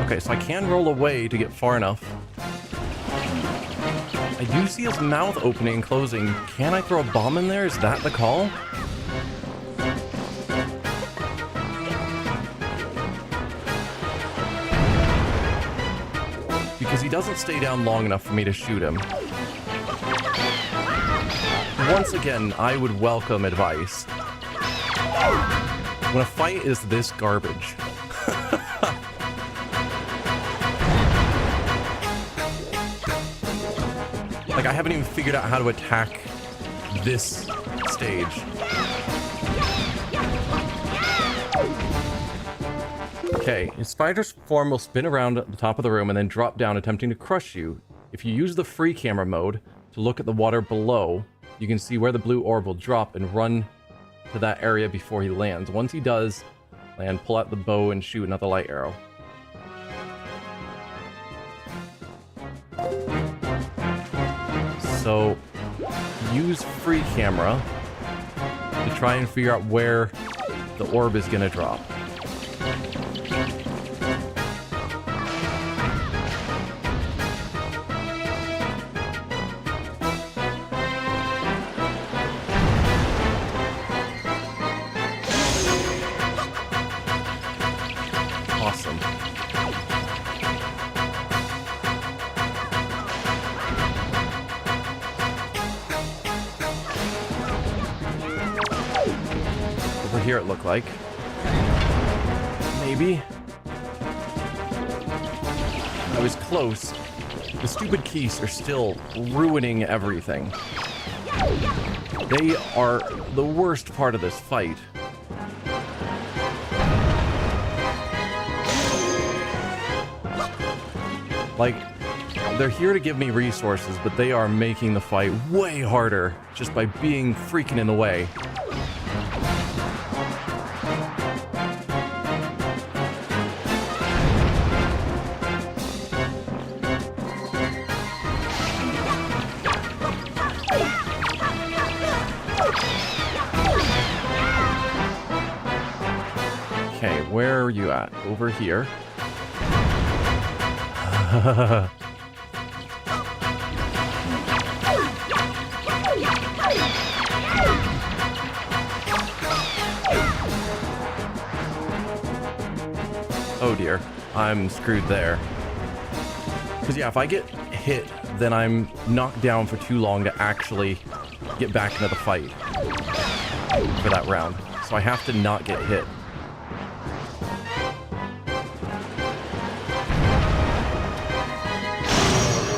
Okay, so I can roll away to get far enough. I do see his mouth opening and closing. Can I throw a bomb in there? Is that the call? Because he doesn't stay down long enough for me to shoot him. Once again, I would welcome advice. When a fight is this garbage. Like, I haven't even figured out how to attack this stage. Okay, a spider's form will spin around at the top of the room and then drop down, attempting to crush you. If you use the free camera mode to look at the water below, you can see where the blue orb will drop and run to that area before he lands. Once he does land, pull out the bow and shoot another light arrow. So, use free camera to try and figure out where the orb is gonna drop. Awesome. Over here it looked like. Maybe. I was close. The stupid keys are still ruining everything. They are the worst part of this fight. Like, they're here to give me resources, but they are making the fight way harder just by being freaking in the way. Okay, where are you at? Over here. Oh dear, I'm screwed there. Because yeah, if I get hit, then I'm knocked down for too long to actually get back into the fight for that round. So I have to not get hit.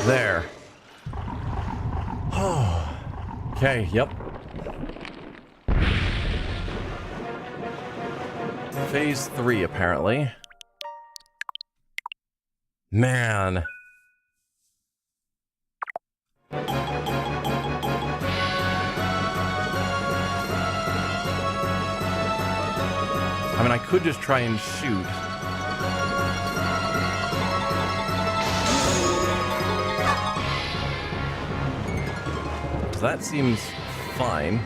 There. Okay, yep. Phase 3, apparently. Man. I mean, I could just try and shoot. So that seems fine.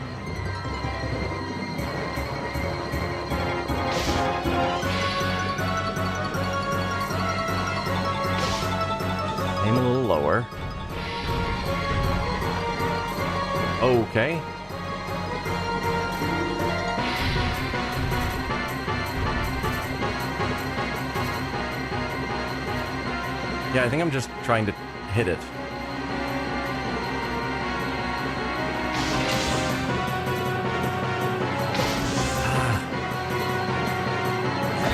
Aim a little lower. Okay. Yeah, I think I'm just trying to hit it.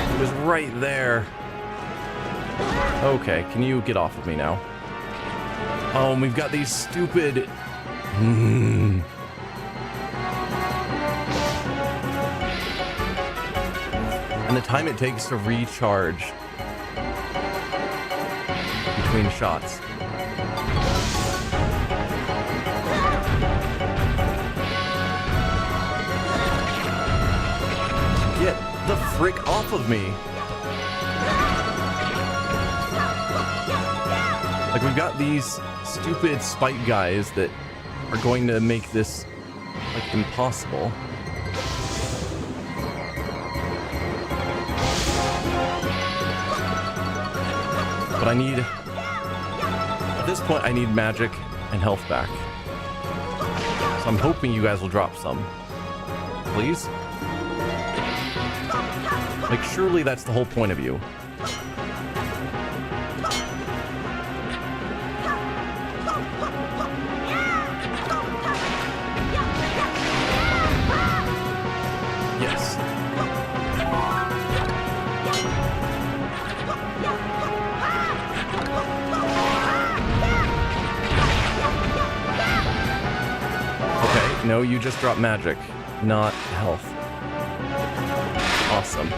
It was right there. Okay, can you get off of me now? Oh, and we've got these stupid... And the time it takes to recharge between shots. Get the frick off of me! Like, we've got these stupid spike guys that are going to make this, like, impossible. But I need... At this point, I need magic and health back. So I'm hoping you guys will drop some. Please? Like, surely that's the whole point of you. Yes. Okay, no, you just dropped magic, not health. Awesome.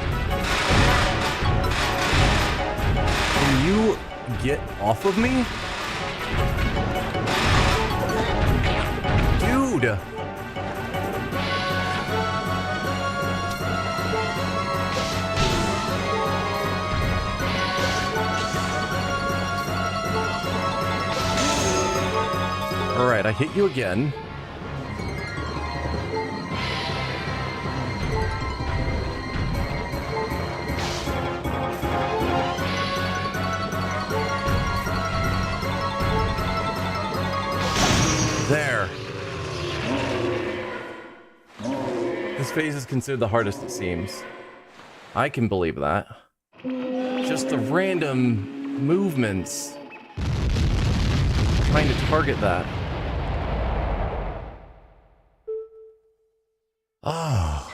Get off of me? Dude! Alright, I hit you again. There. This phase is considered the hardest, it seems. I can believe that. Just the random movements. Trying to target that. Oh.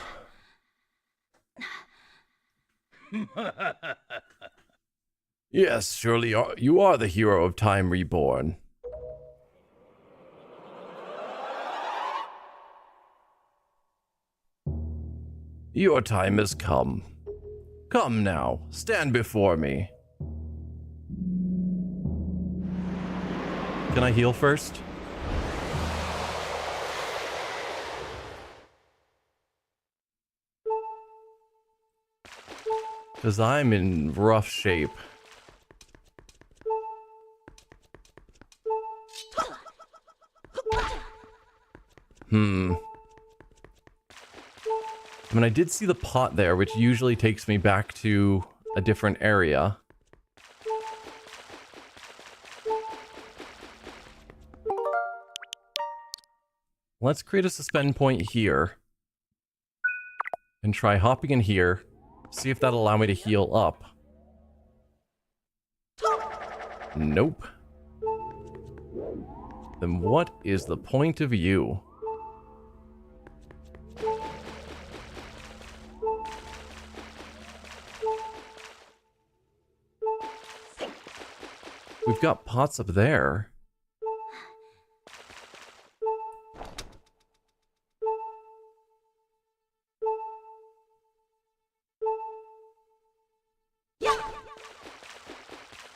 Yes, surely you are the hero of Time Reborn. Your time has come. Come now, stand before me. Can I heal first? Because I'm in rough shape. I mean, I did see the pot there, which usually takes me back to a different area. Let's create a suspend point here. And try hopping in here. See if that'll allow me to heal up. Nope. Then what is the point of you? We've got pots up there.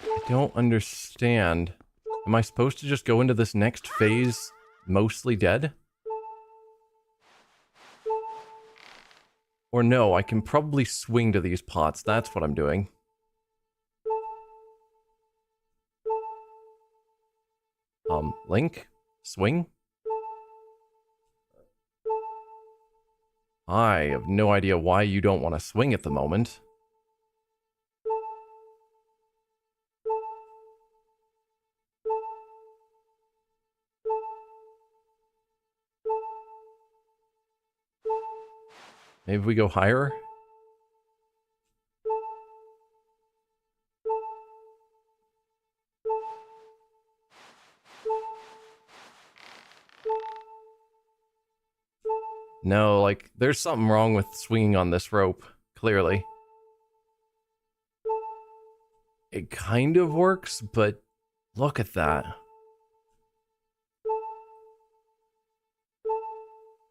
I don't understand. Am I supposed to just go into this next phase mostly dead? Or no, I can probably swing to these pots. That's what I'm doing. Link? Swing? I have no idea why you don't want to swing at the moment. Maybe we go higher? No, like, there's something wrong with swinging on this rope, clearly. It kind of works, but look at that.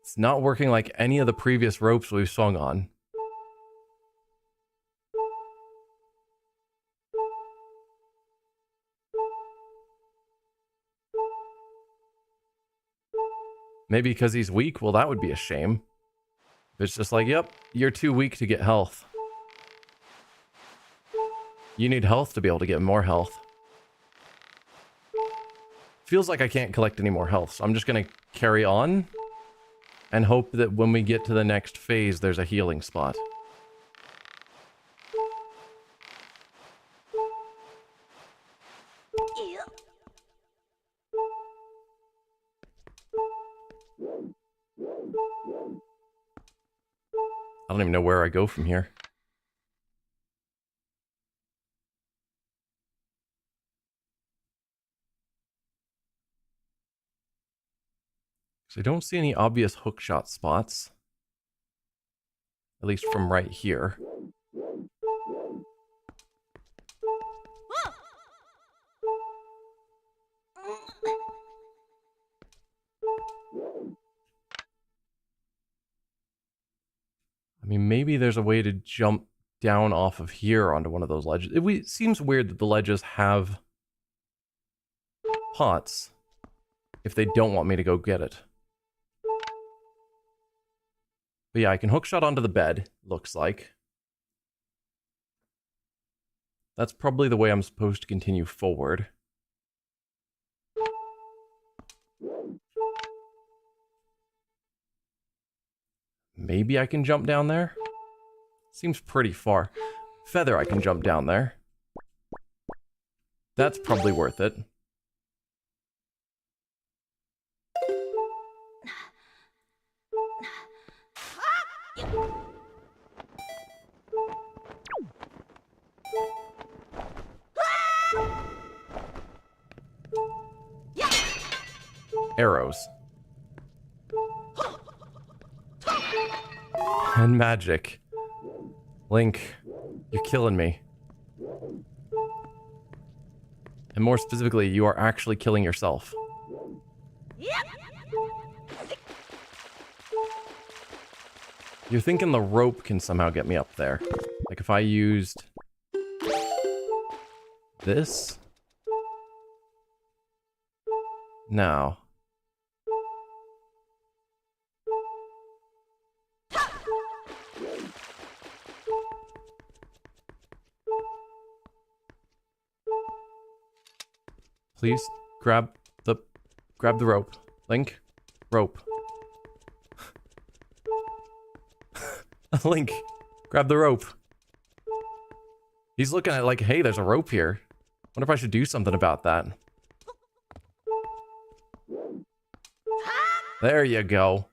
It's not working like any of the previous ropes we've swung on. Maybe because he's weak? Well, that would be a shame. It's just like, yep, you're too weak to get health. You need health to be able to get more health. Feels like I can't collect any more health, so I'm just going to carry on and hope that when we get to the next phase, there's a healing spot. I don't even know where I go from here. So I don't see any obvious hookshot spots. At least from right here. I mean, maybe there's a way to jump down off of here onto one of those ledges. It seems weird that the ledges have pots if they don't want me to go get it. But yeah, I can hookshot onto the bed, looks like. That's probably the way I'm supposed to continue forward. Maybe I can jump down there? Seems pretty far. Feather, I can jump down there. That's probably worth it. Arrows. And magic. Link, you're killing me. And more specifically, you are actually killing yourself. You're thinking the rope can somehow get me up there. Like if I used this? No. Please grab the rope. Link, rope. Link, grab the rope. He's looking at it like, hey, there's a rope here. Wonder if I should do something about that. There you go.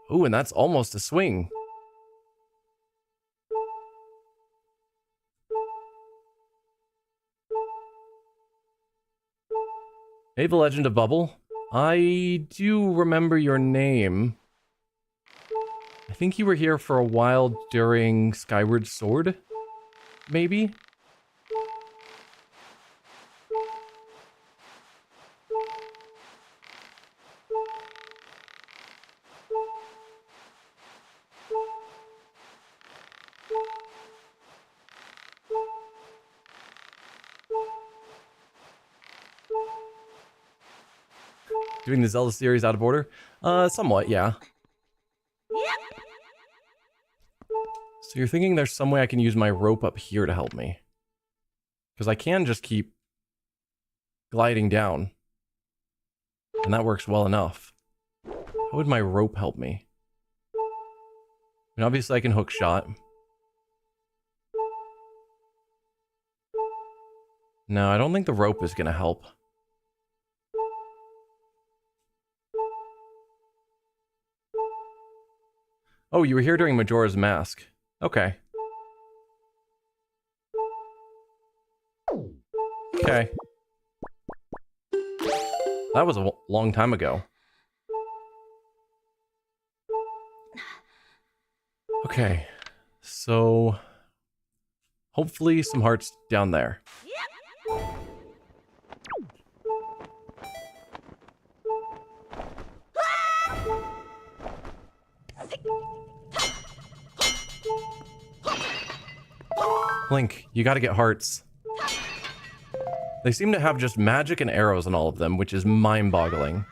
Ooh, and that's almost a swing. Hey, the Legend of Bubble. I do remember your name. I think you were here for a while during Skyward Sword, maybe? Doing the Zelda series out of order? Somewhat, yeah. So you're thinking there's some way I can use my rope up here to help me? Because I can just keep gliding down. And that works well enough. How would my rope help me? I mean, obviously I can hook shot. No, I don't think the rope is going to help. Oh, you were here during Majora's Mask. Okay. Okay. That was a long time ago. Okay. So... hopefully some hearts down there. Link, you gotta get hearts. They seem to have just magic and arrows in all of them, which is mind-boggling.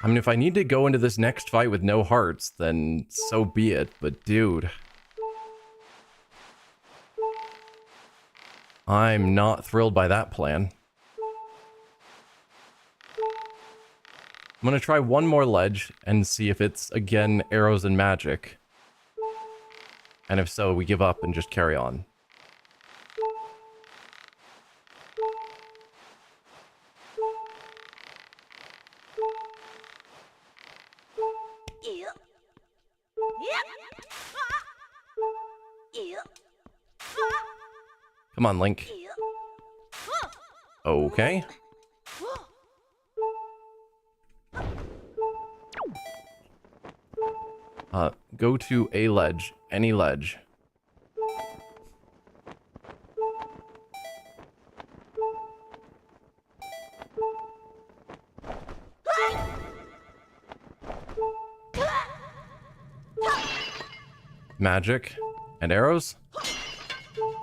I mean, if I need to go into this next fight with no hearts, then so be it, but dude... I'm not thrilled by that plan. I'm gonna try one more ledge and see if it's, again, arrows and magic. And if so, we give up and just carry on. Come on, Link. Okay. Go to a ledge. Any ledge. Magic and arrows?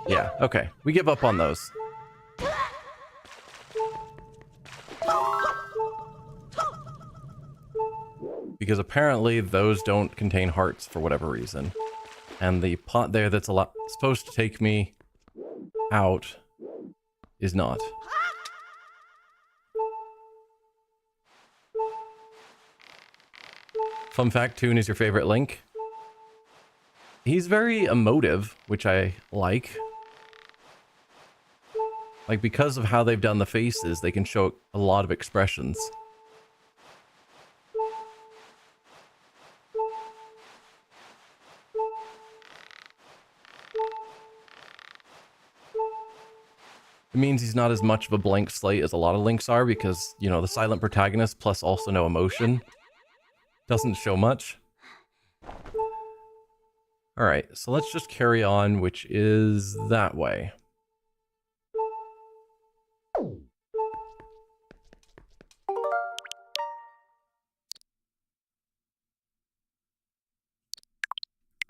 Yeah, okay. We give up on those. Because apparently those don't contain hearts for whatever reason. And the pot there that's supposed to take me out is not. Fun fact, Toon is your favorite Link. He's very emotive, which I like. Like, because of how they've done the faces, they can show a lot of expressions. It means he's not as much of a blank slate as a lot of Links are because, you know, the silent protagonist plus also no emotion doesn't show much. Alright, so let's just carry on, which is that way.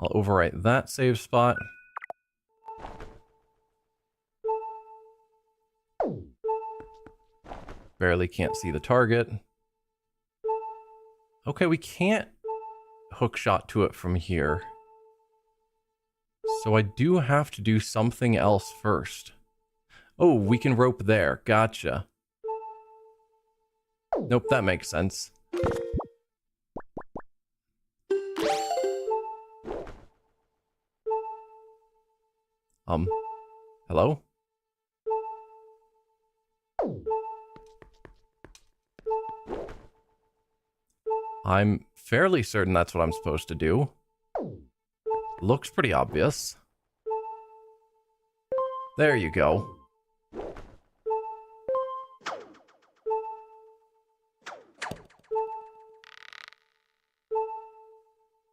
I'll overwrite that save spot. Barely can't see the target. Okay, we can't hook shot to it from here. So I do have to do something else first. Oh, we can rope there. Gotcha. Nope, that makes sense. Hello? I'm fairly certain that's what I'm supposed to do. Looks pretty obvious. There you go.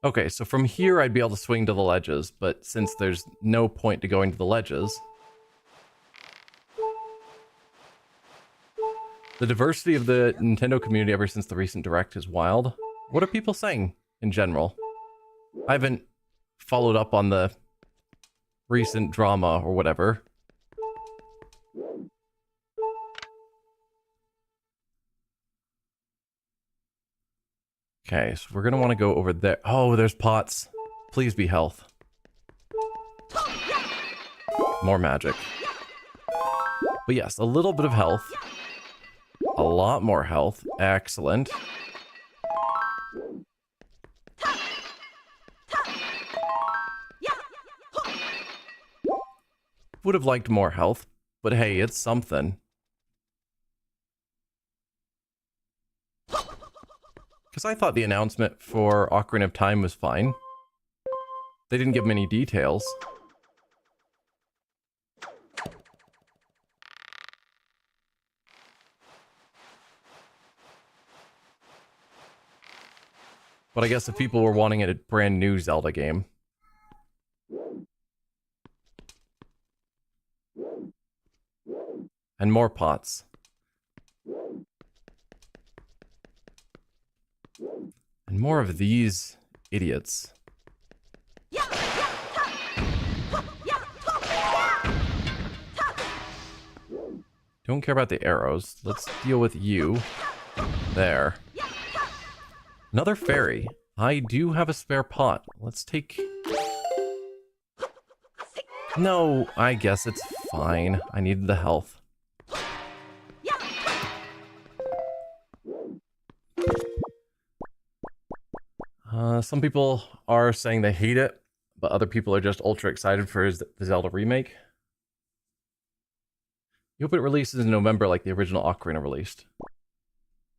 Okay, so from here I'd be able to swing to the ledges, but since there's no point to going to the ledges... The diversity of the Nintendo community ever since the recent Direct is wild. What are people saying in general? I haven't followed up on the recent drama or whatever. Okay, so we're going to want to go over there. Oh, there's pots. Please be health. More magic. But yes, a little bit of health. A lot more health. Excellent. Would have liked more health, but hey, it's something. Because I thought the announcement for Ocarina of Time was fine. They didn't give many details. But I guess if people were wanting a brand new Zelda game. And more pots. And more of these idiots. Don't care about the arrows. Let's deal with you. There. Another fairy. I do have a spare pot. Let's take... No, I guess it's fine. I needed the health. Some people are saying they hate it, but other people are just ultra excited for the Zelda remake. You hope it releases in November like the original Ocarina released.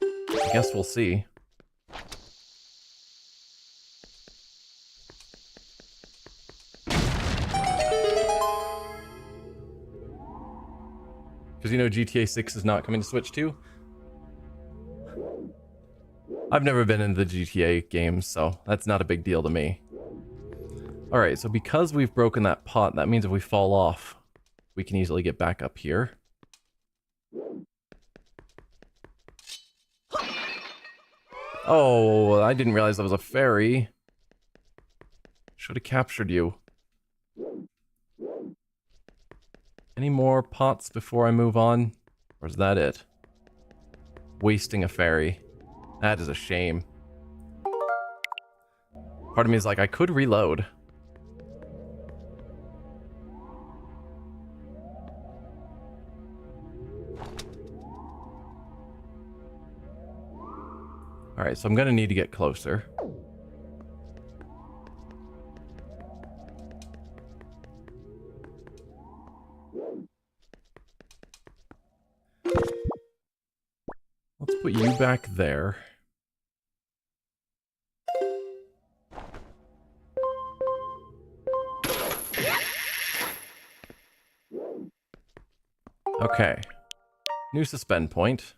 I guess we'll see. Because you know GTA 6 is not coming to Switch 2? I've never been in the GTA games, so that's not a big deal to me. Alright, so because we've broken that pot, that means if we fall off, we can easily get back up here. Oh, I didn't realize that was a fairy. Should Should have captured you. Any more pots before I move on? Or is that it? Wasting a fairy. That is a shame. Part of me is like, I could reload. Alright, so I'm gonna need to get closer. Let's put you back there. Okay. New suspend point.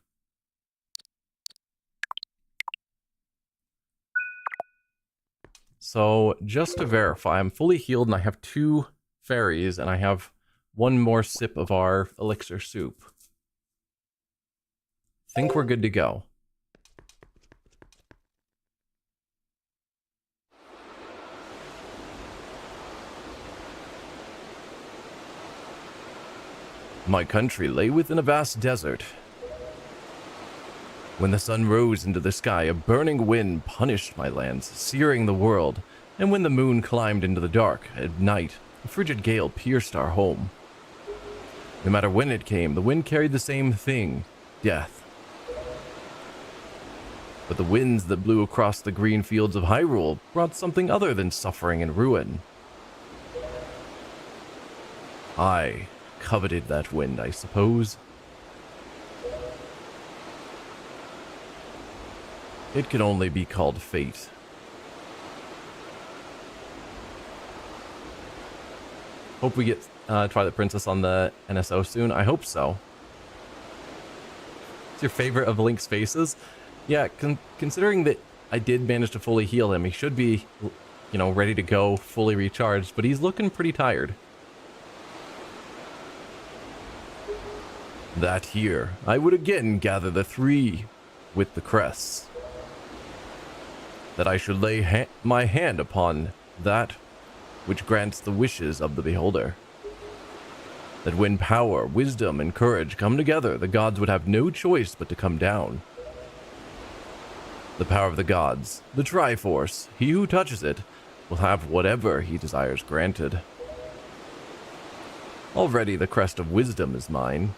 So, just to verify, I'm fully healed and I have 2 fairies and I have 1 more sip of our elixir soup. Think we're good to go. My country lay within a vast desert. When the sun rose into the sky, a burning wind punished my lands, searing the world, and when the moon climbed into the dark at night, a frigid gale pierced our home. No matter when it came, the wind carried the same thing, death. But the winds that blew across the green fields of Hyrule brought something other than suffering and ruin. I coveted that wind, I suppose. It can only be called fate. Hope we get Twilight Princess on the NSO soon. I hope so. It's your favorite of Link's faces? Yeah, considering that I did manage to fully heal him, he should be, you know, ready to go, fully recharged, but he's looking pretty tired. That here, I would again gather the 3 with the crests. That I should lay my hand upon that which grants the wishes of the beholder. That when power, wisdom, and courage come together, the gods would have no choice but to come down. The power of the gods, the Triforce, he who touches it will have whatever he desires granted. Already the crest of wisdom is mine.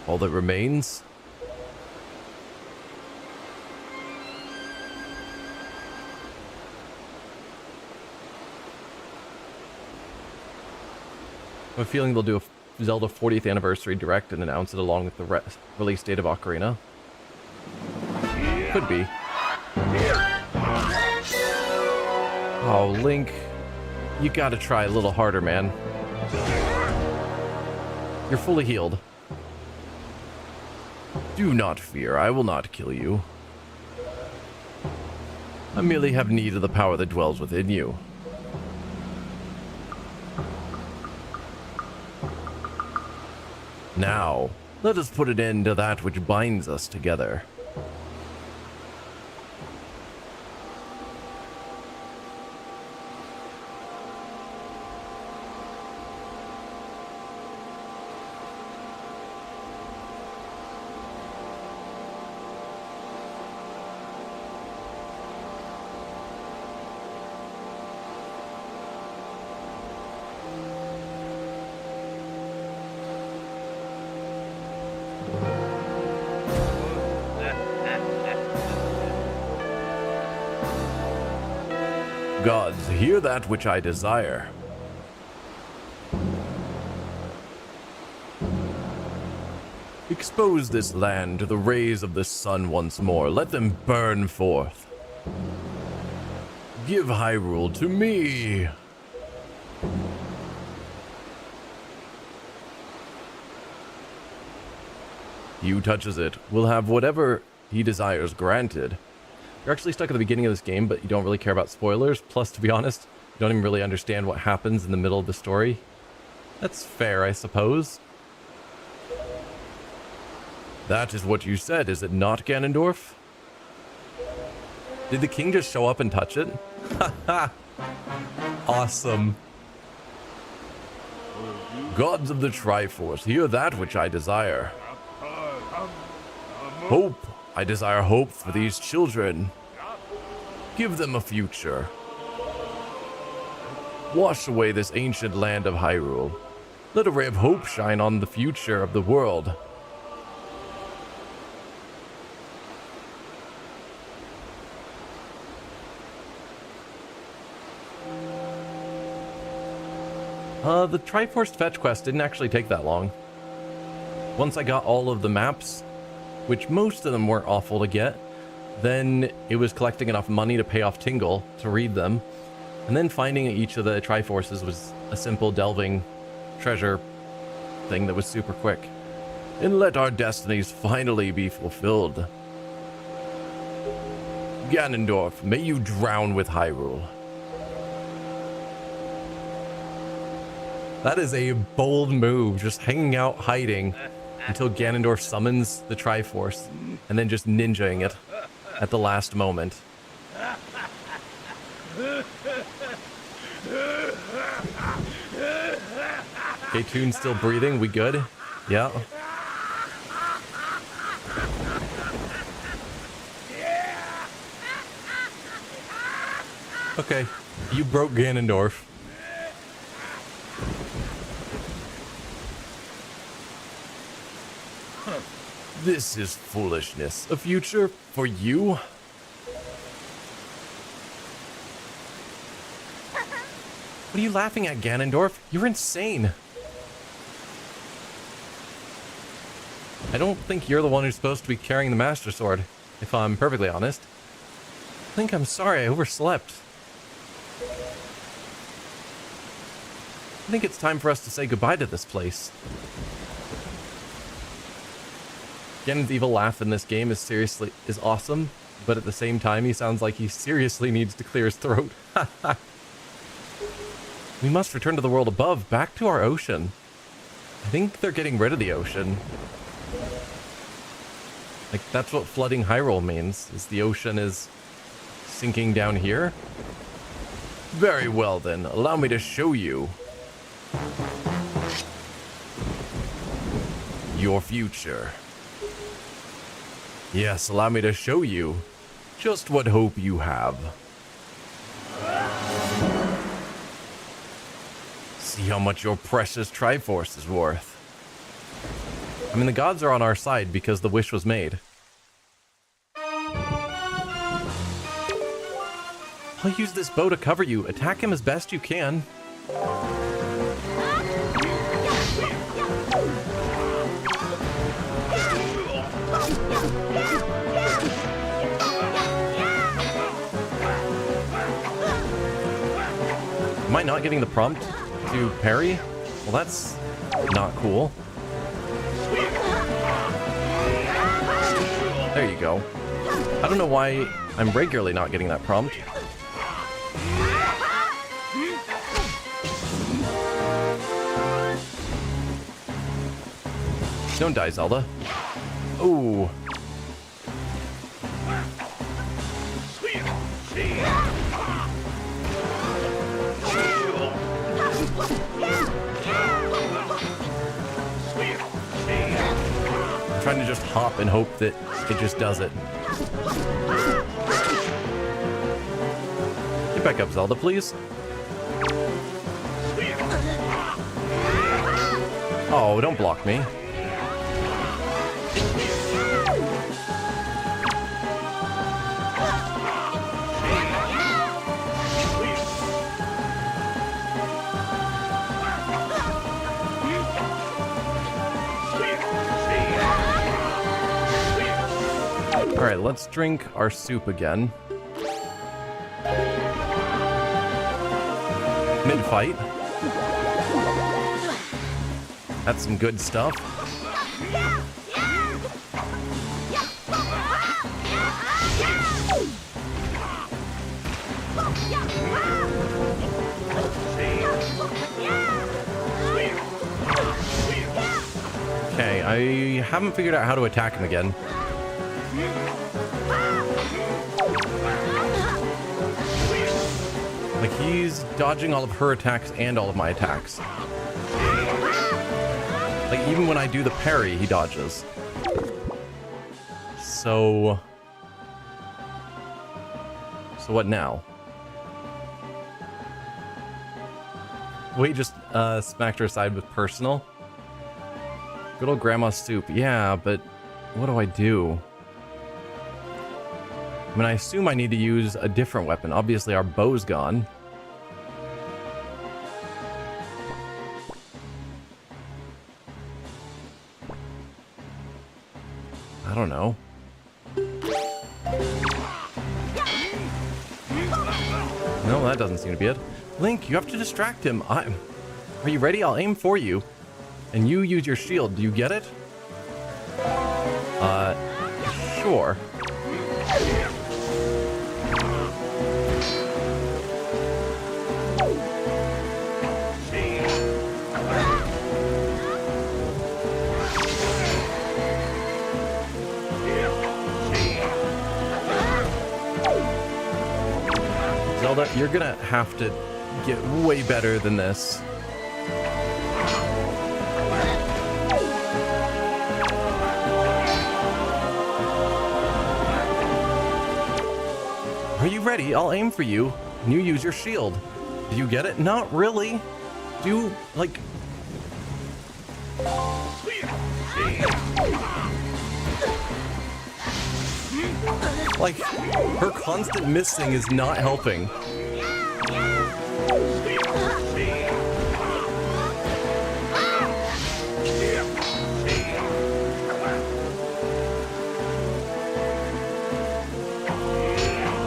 All that remains? I have a feeling they'll do a Zelda 40th anniversary direct and announce it along with the release date of Ocarina. Could be. Oh, Link, you gotta try a little harder, man. You're fully healed. Do not fear, I will not kill you. I merely have need of the power that dwells within you. Now, let us put an end to that which binds us together. Gods, hear that which I desire. Expose this land to the rays of the sun once more. Let them burn forth. Give Hyrule to me. He who touches it will have whatever he desires granted. You're actually stuck at the beginning of this game, but you don't really care about spoilers. Plus, to be honest, you don't even really understand what happens in the middle of the story. That's fair, I suppose. That is what you said, is it not, Ganondorf? Did the king just show up and touch it? Awesome. Gods of the Triforce, hear that which I desire. Hope. I desire hope for these children. Give them a future. Wash away this ancient land of Hyrule. Let a ray of hope shine on the future of the world. The Triforce fetch quest didn't actually take that long. Once I got all of the maps, which most of them weren't awful to get, then it was collecting enough money to pay off Tingle to read them, and then finding each of the Triforces was a simple delving treasure thing that was super quick. And let our destinies finally be fulfilled. Ganondorf, may you drown with Hyrule. That is a bold move, just hanging out, hiding, until Ganondorf summons the Triforce, and then just ninjaing it at the last moment. Okay, Toon's still breathing, we good? Yeah. Okay, you broke Ganondorf. This is foolishness. A future for you? What are you laughing at, Ganondorf? You're insane. I don't think you're the one who's supposed to be carrying the Master Sword, if I'm perfectly honest. I think I'm sorry I overslept. I think it's time for us to say goodbye to this place. Ganon's evil laugh in this game is awesome, but at the same time he sounds like he seriously needs to clear his throat. We must return to the world above, back to our ocean. I think they're getting rid of the ocean. Like, that's what flooding Hyrule means, is the ocean is sinking down here. Very well then, allow me to show you your future. Yes, allow me to show you just what hope you have. See how much your precious Triforce is worth. I mean, the gods are on our side because the wish was made. I'll use this bow to cover you. Attack him as best you can. Am I not getting the prompt to parry? Well, that's not cool. There you go. I don't know why I'm regularly not getting that prompt. Don't die, Zelda. Ooh. I'm trying to just hop and hope that it just does it. Get back up, Zelda, please. Oh, don't block me. Alright, let's drink our soup again. Mid-fight. That's some good stuff. Okay, I haven't figured out how to attack him again. Like, he's dodging all of her attacks and all of my attacks. Like, even when I do the parry, he dodges. So what now? Wait, just smacked her aside with personal. Good old grandma's soup. Yeah, but what do I do? I mean, I assume I need to use a different weapon. Obviously, our bow's gone. I don't know. No, that doesn't seem to be it. Link, you have to distract him. Are you ready? I'll aim for you. And you use your shield. Do you get it? Sure. Zelda, you're gonna have to get way better than this. Are you ready? I'll aim for you. And you use your shield. Do you get it? Not really. Do, like... Like, her constant missing is not helping.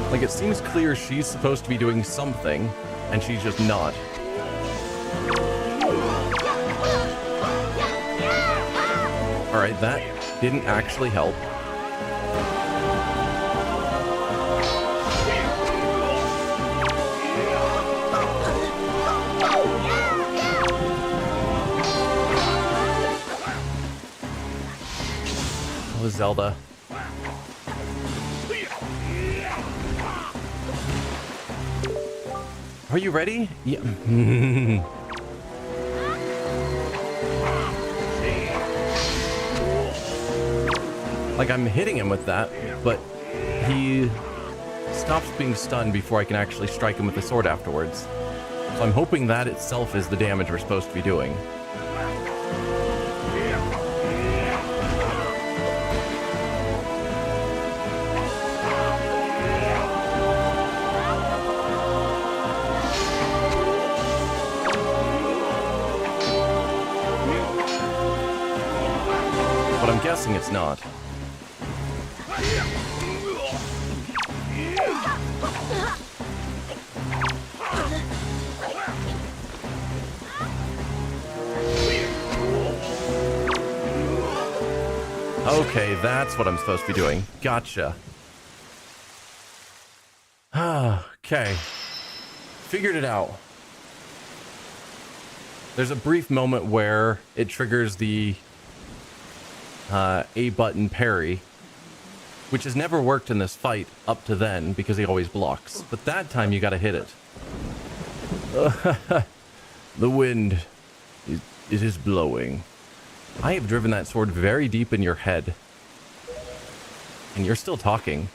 Like, it seems clear she's supposed to be doing something, and she's just not. Alright, that didn't actually help. Oh, Zelda. Are you ready? Yeah. Like, I'm hitting him with that, but he stops being stunned before I can actually strike him with the sword afterwards. So I'm hoping that itself is the damage we're supposed to be doing. But I'm guessing it's not. Okay, that's what I'm supposed to be doing. Gotcha. Okay. Figured it out. There's a brief moment where it triggers the A button parry, which has never worked in this fight up to then because he always blocks. But that time you gotta hit it. The wind, it is blowing. I have driven that sword very deep in your head. And you're still talking.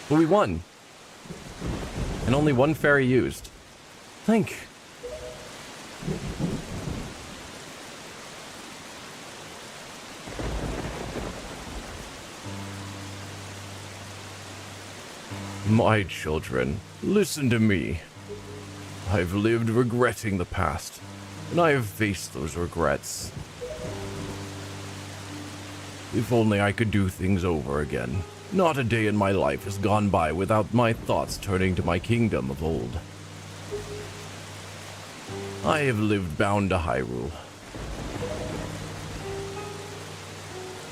But we won. And only one fairy used. Think. My children, listen to me. I've lived regretting the past, and I have faced those regrets. If only I could do things over again. Not a day in my life has gone by without my thoughts turning to my kingdom of old. I have lived bound to Hyrule.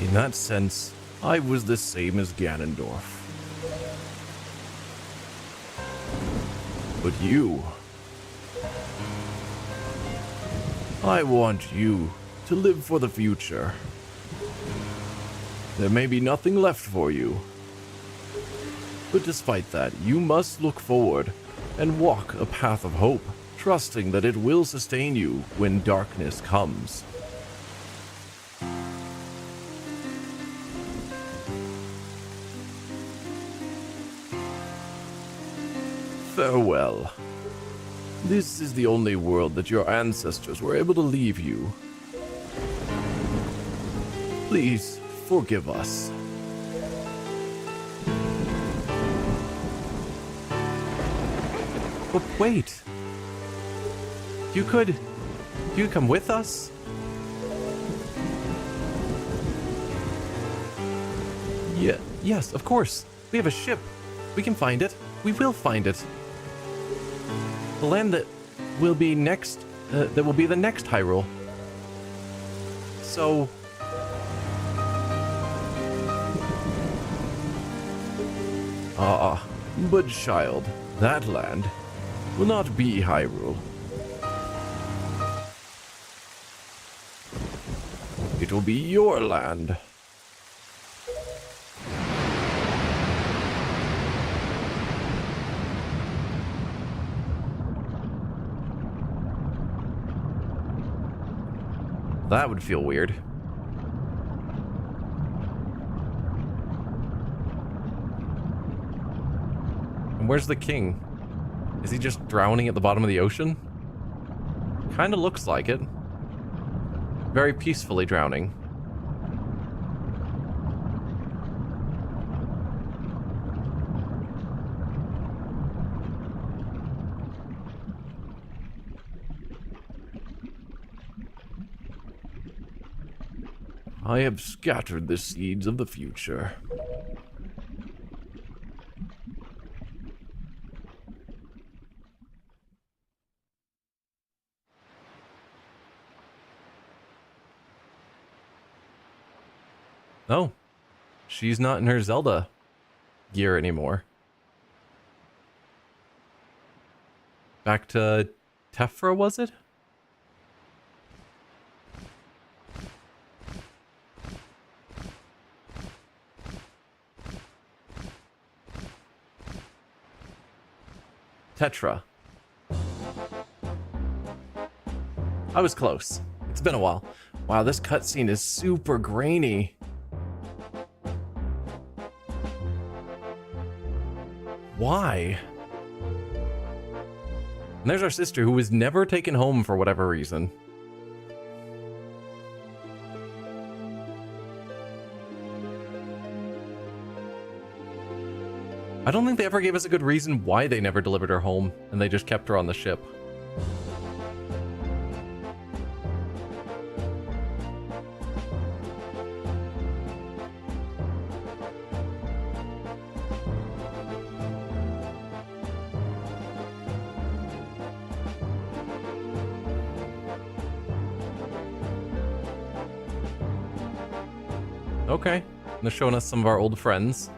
In that sense, I was the same as Ganondorf. But you I want you to live for the future. There may be nothing left for you. But despite that, you must look forward and walk a path of hope, trusting that it will sustain you when darkness comes. Farewell. This is the only world that your ancestors were able to leave you. Please forgive us. But wait. You could come with us? Yeah, yes, of course. We have a ship. We can find it. We will find it. The land that will be next, that will be the next Hyrule. So... But child, that land will not be Hyrule. It will be your land. That would feel weird. And where's the king? Is he just drowning at the bottom of the ocean? Kinda looks like it. Very peacefully drowning. I have scattered the seeds of the future. Oh. She's not in her Zelda gear anymore. Back to Tetra, was it? Tetra. I was close. It's been a while. Wow, this cutscene is super grainy. Why? And there's our sister who was never taken home for whatever reason. I don't think they ever gave us a good reason why they never delivered her home, and they just kept her on the ship. Okay, they're showing us some of our old friends.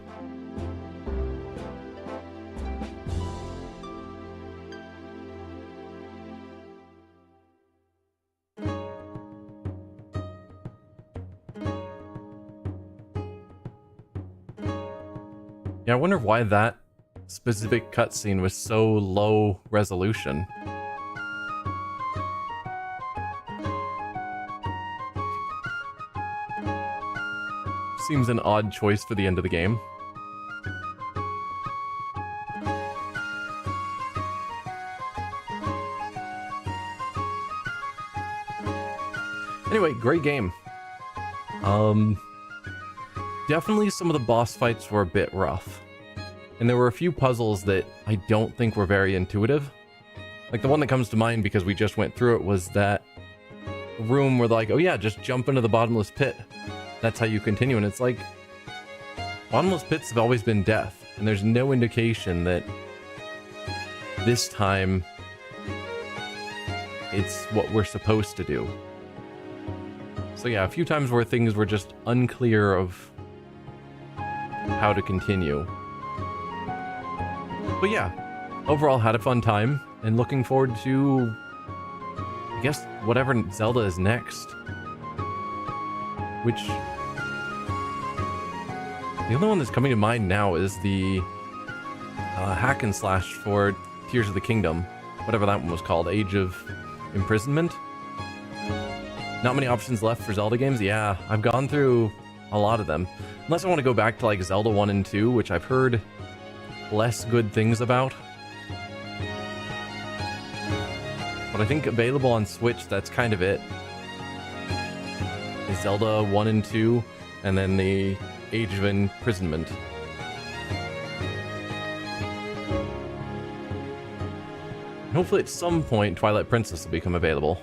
Yeah, I wonder why that specific cutscene was so low resolution. Seems an odd choice for the end of the game. Anyway, great game. Definitely some of the boss fights were a bit rough. And there were a few puzzles that I don't think were very intuitive. Like the one that comes to mind because we just went through it was that room where they're like, oh yeah, just jump into the bottomless pit. That's how you continue. And it's like, bottomless pits have always been death. And there's no indication that this time it's what we're supposed to do. So yeah, a few times where things were just unclear of how to continue. But yeah, overall had a fun time and looking forward to guess whatever Zelda is next. Which... the only one that's coming to mind now is the hack and slash for Tears of the Kingdom. Whatever that one was called. Age of Imprisonment? Not many options left for Zelda games? Yeah, I've gone through a lot of them. Unless I want to go back to like Zelda 1 and 2, which I've heard less good things about. But I think available on Switch, that's kind of it. Is Zelda 1 and 2, and then the Age of Imprisonment. And hopefully at some point, Twilight Princess will become available.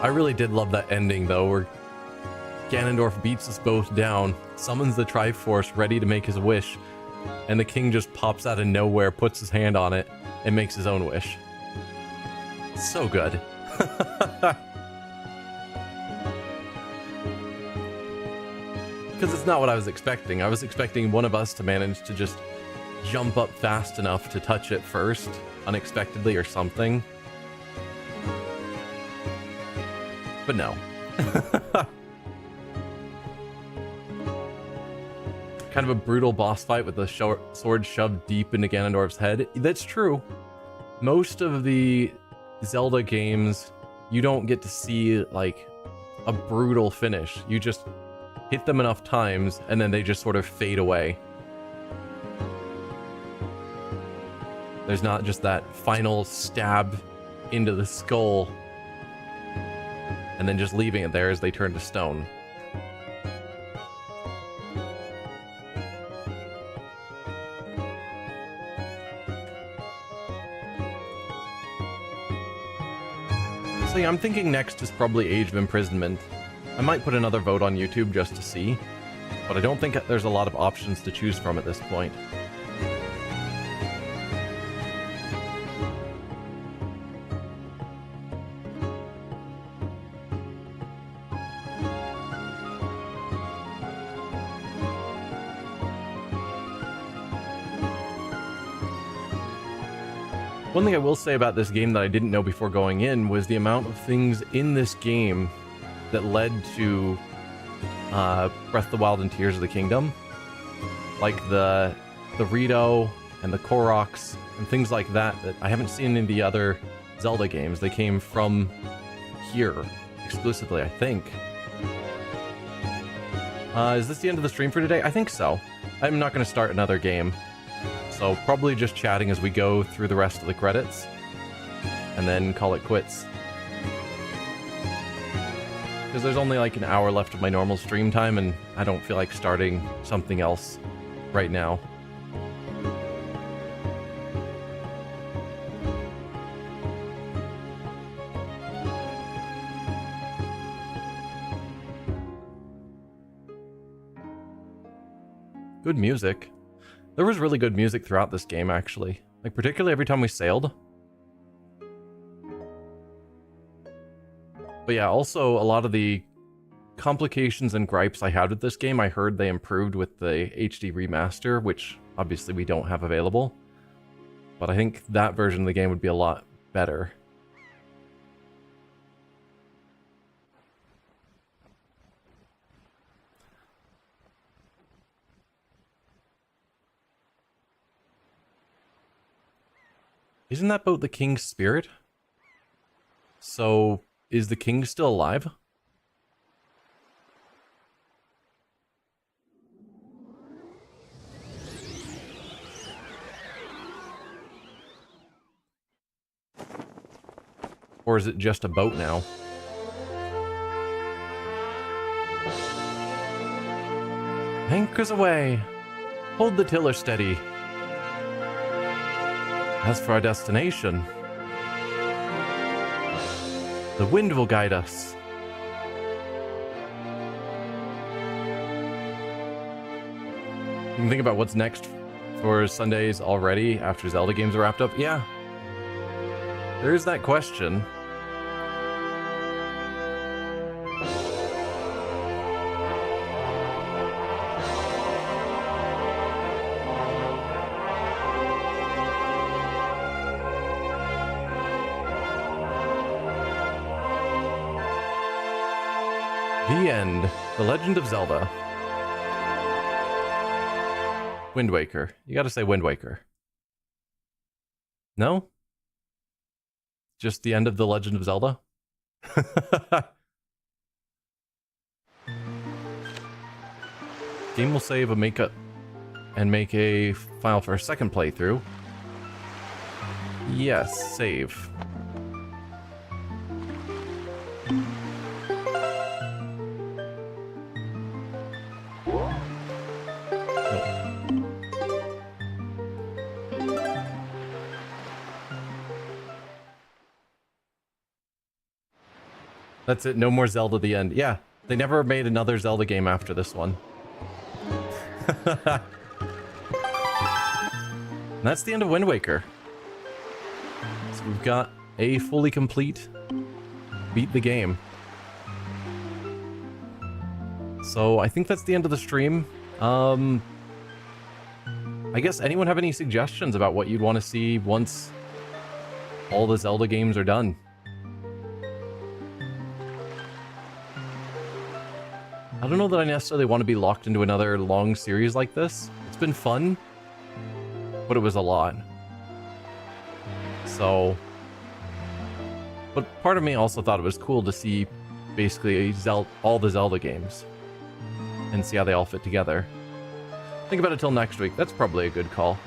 I really did love that ending, though, where Ganondorf beats us both down, summons the Triforce ready to make his wish, and the king just pops out of nowhere, puts his hand on it, and makes his own wish. So good. Because it's not what I was expecting. I was expecting one of us to manage to just jump up fast enough to touch it first, unexpectedly or something. But no. Kind of a brutal boss fight with the sword shoved deep into Ganondorf's head. That's true. Most of the Zelda games, you don't get to see, like, a brutal finish. You just hit them enough times, and then they just sort of fade away. There's not just that final stab into the skull, and then just leaving it there as they turn to stone. So yeah, I'm thinking next is probably Age of Imprisonment. I might put another vote on YouTube just to see, but I don't think there's a lot of options to choose from at this point. One thing I will say about this game that I didn't know before going in was the amount of things in this game that led to Breath of the Wild and Tears of the Kingdom. Like the Rito and the Koroks and things like that that I haven't seen in the other Zelda games. They came from here exclusively, I think. Is this the end of the stream for today? I think so. I'm not going to start another game. So probably just chatting as we go through the rest of the credits, and then call it quits. Because there's only like an hour left of my normal stream time, and I don't feel like starting something else right now. Good music. There was really good music throughout this game, actually. Like, particularly every time we sailed. But yeah, also a lot of the complications and gripes I had with this game, I heard they improved with the HD remaster, which obviously we don't have available. But I think that version of the game would be a lot better. Isn't that about the king's spirit? So, is the king still alive? Or is it just a boat now? Anchors away! Hold the tiller steady. As for our destination, the wind will guide us. You can think about what's next for Sundays already after Zelda games are wrapped up. Yeah. There is that question. The end. The Legend of Zelda. Wind Waker. You gotta say Wind Waker. No? Just the end of The Legend of Zelda? Game will save and make a file for a second playthrough. Yes, save. That's it, no more Zelda the end. Yeah, they never made another Zelda game after this one. And that's the end of Wind Waker. So we've got a fully complete beat the game. So I think that's the end of the stream. I guess anyone have any suggestions about what you'd want to see once all the Zelda games are done? I don't know that I necessarily want to be locked into another long series like this. It's been fun, but it was a lot. So, but part of me also thought it was cool to see basically all the Zelda games and see how they all fit together. Think about it till next week. That's probably a good call.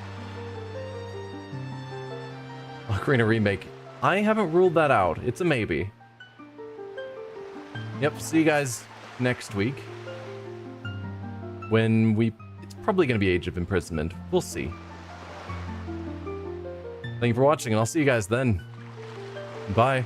Ocarina Remake. I haven't ruled that out. It's a maybe. Yep, see you guys next week. When it's probably going to be Age of Imprisonment. We'll see. Thank you for watching, and I'll see you guys then. Bye.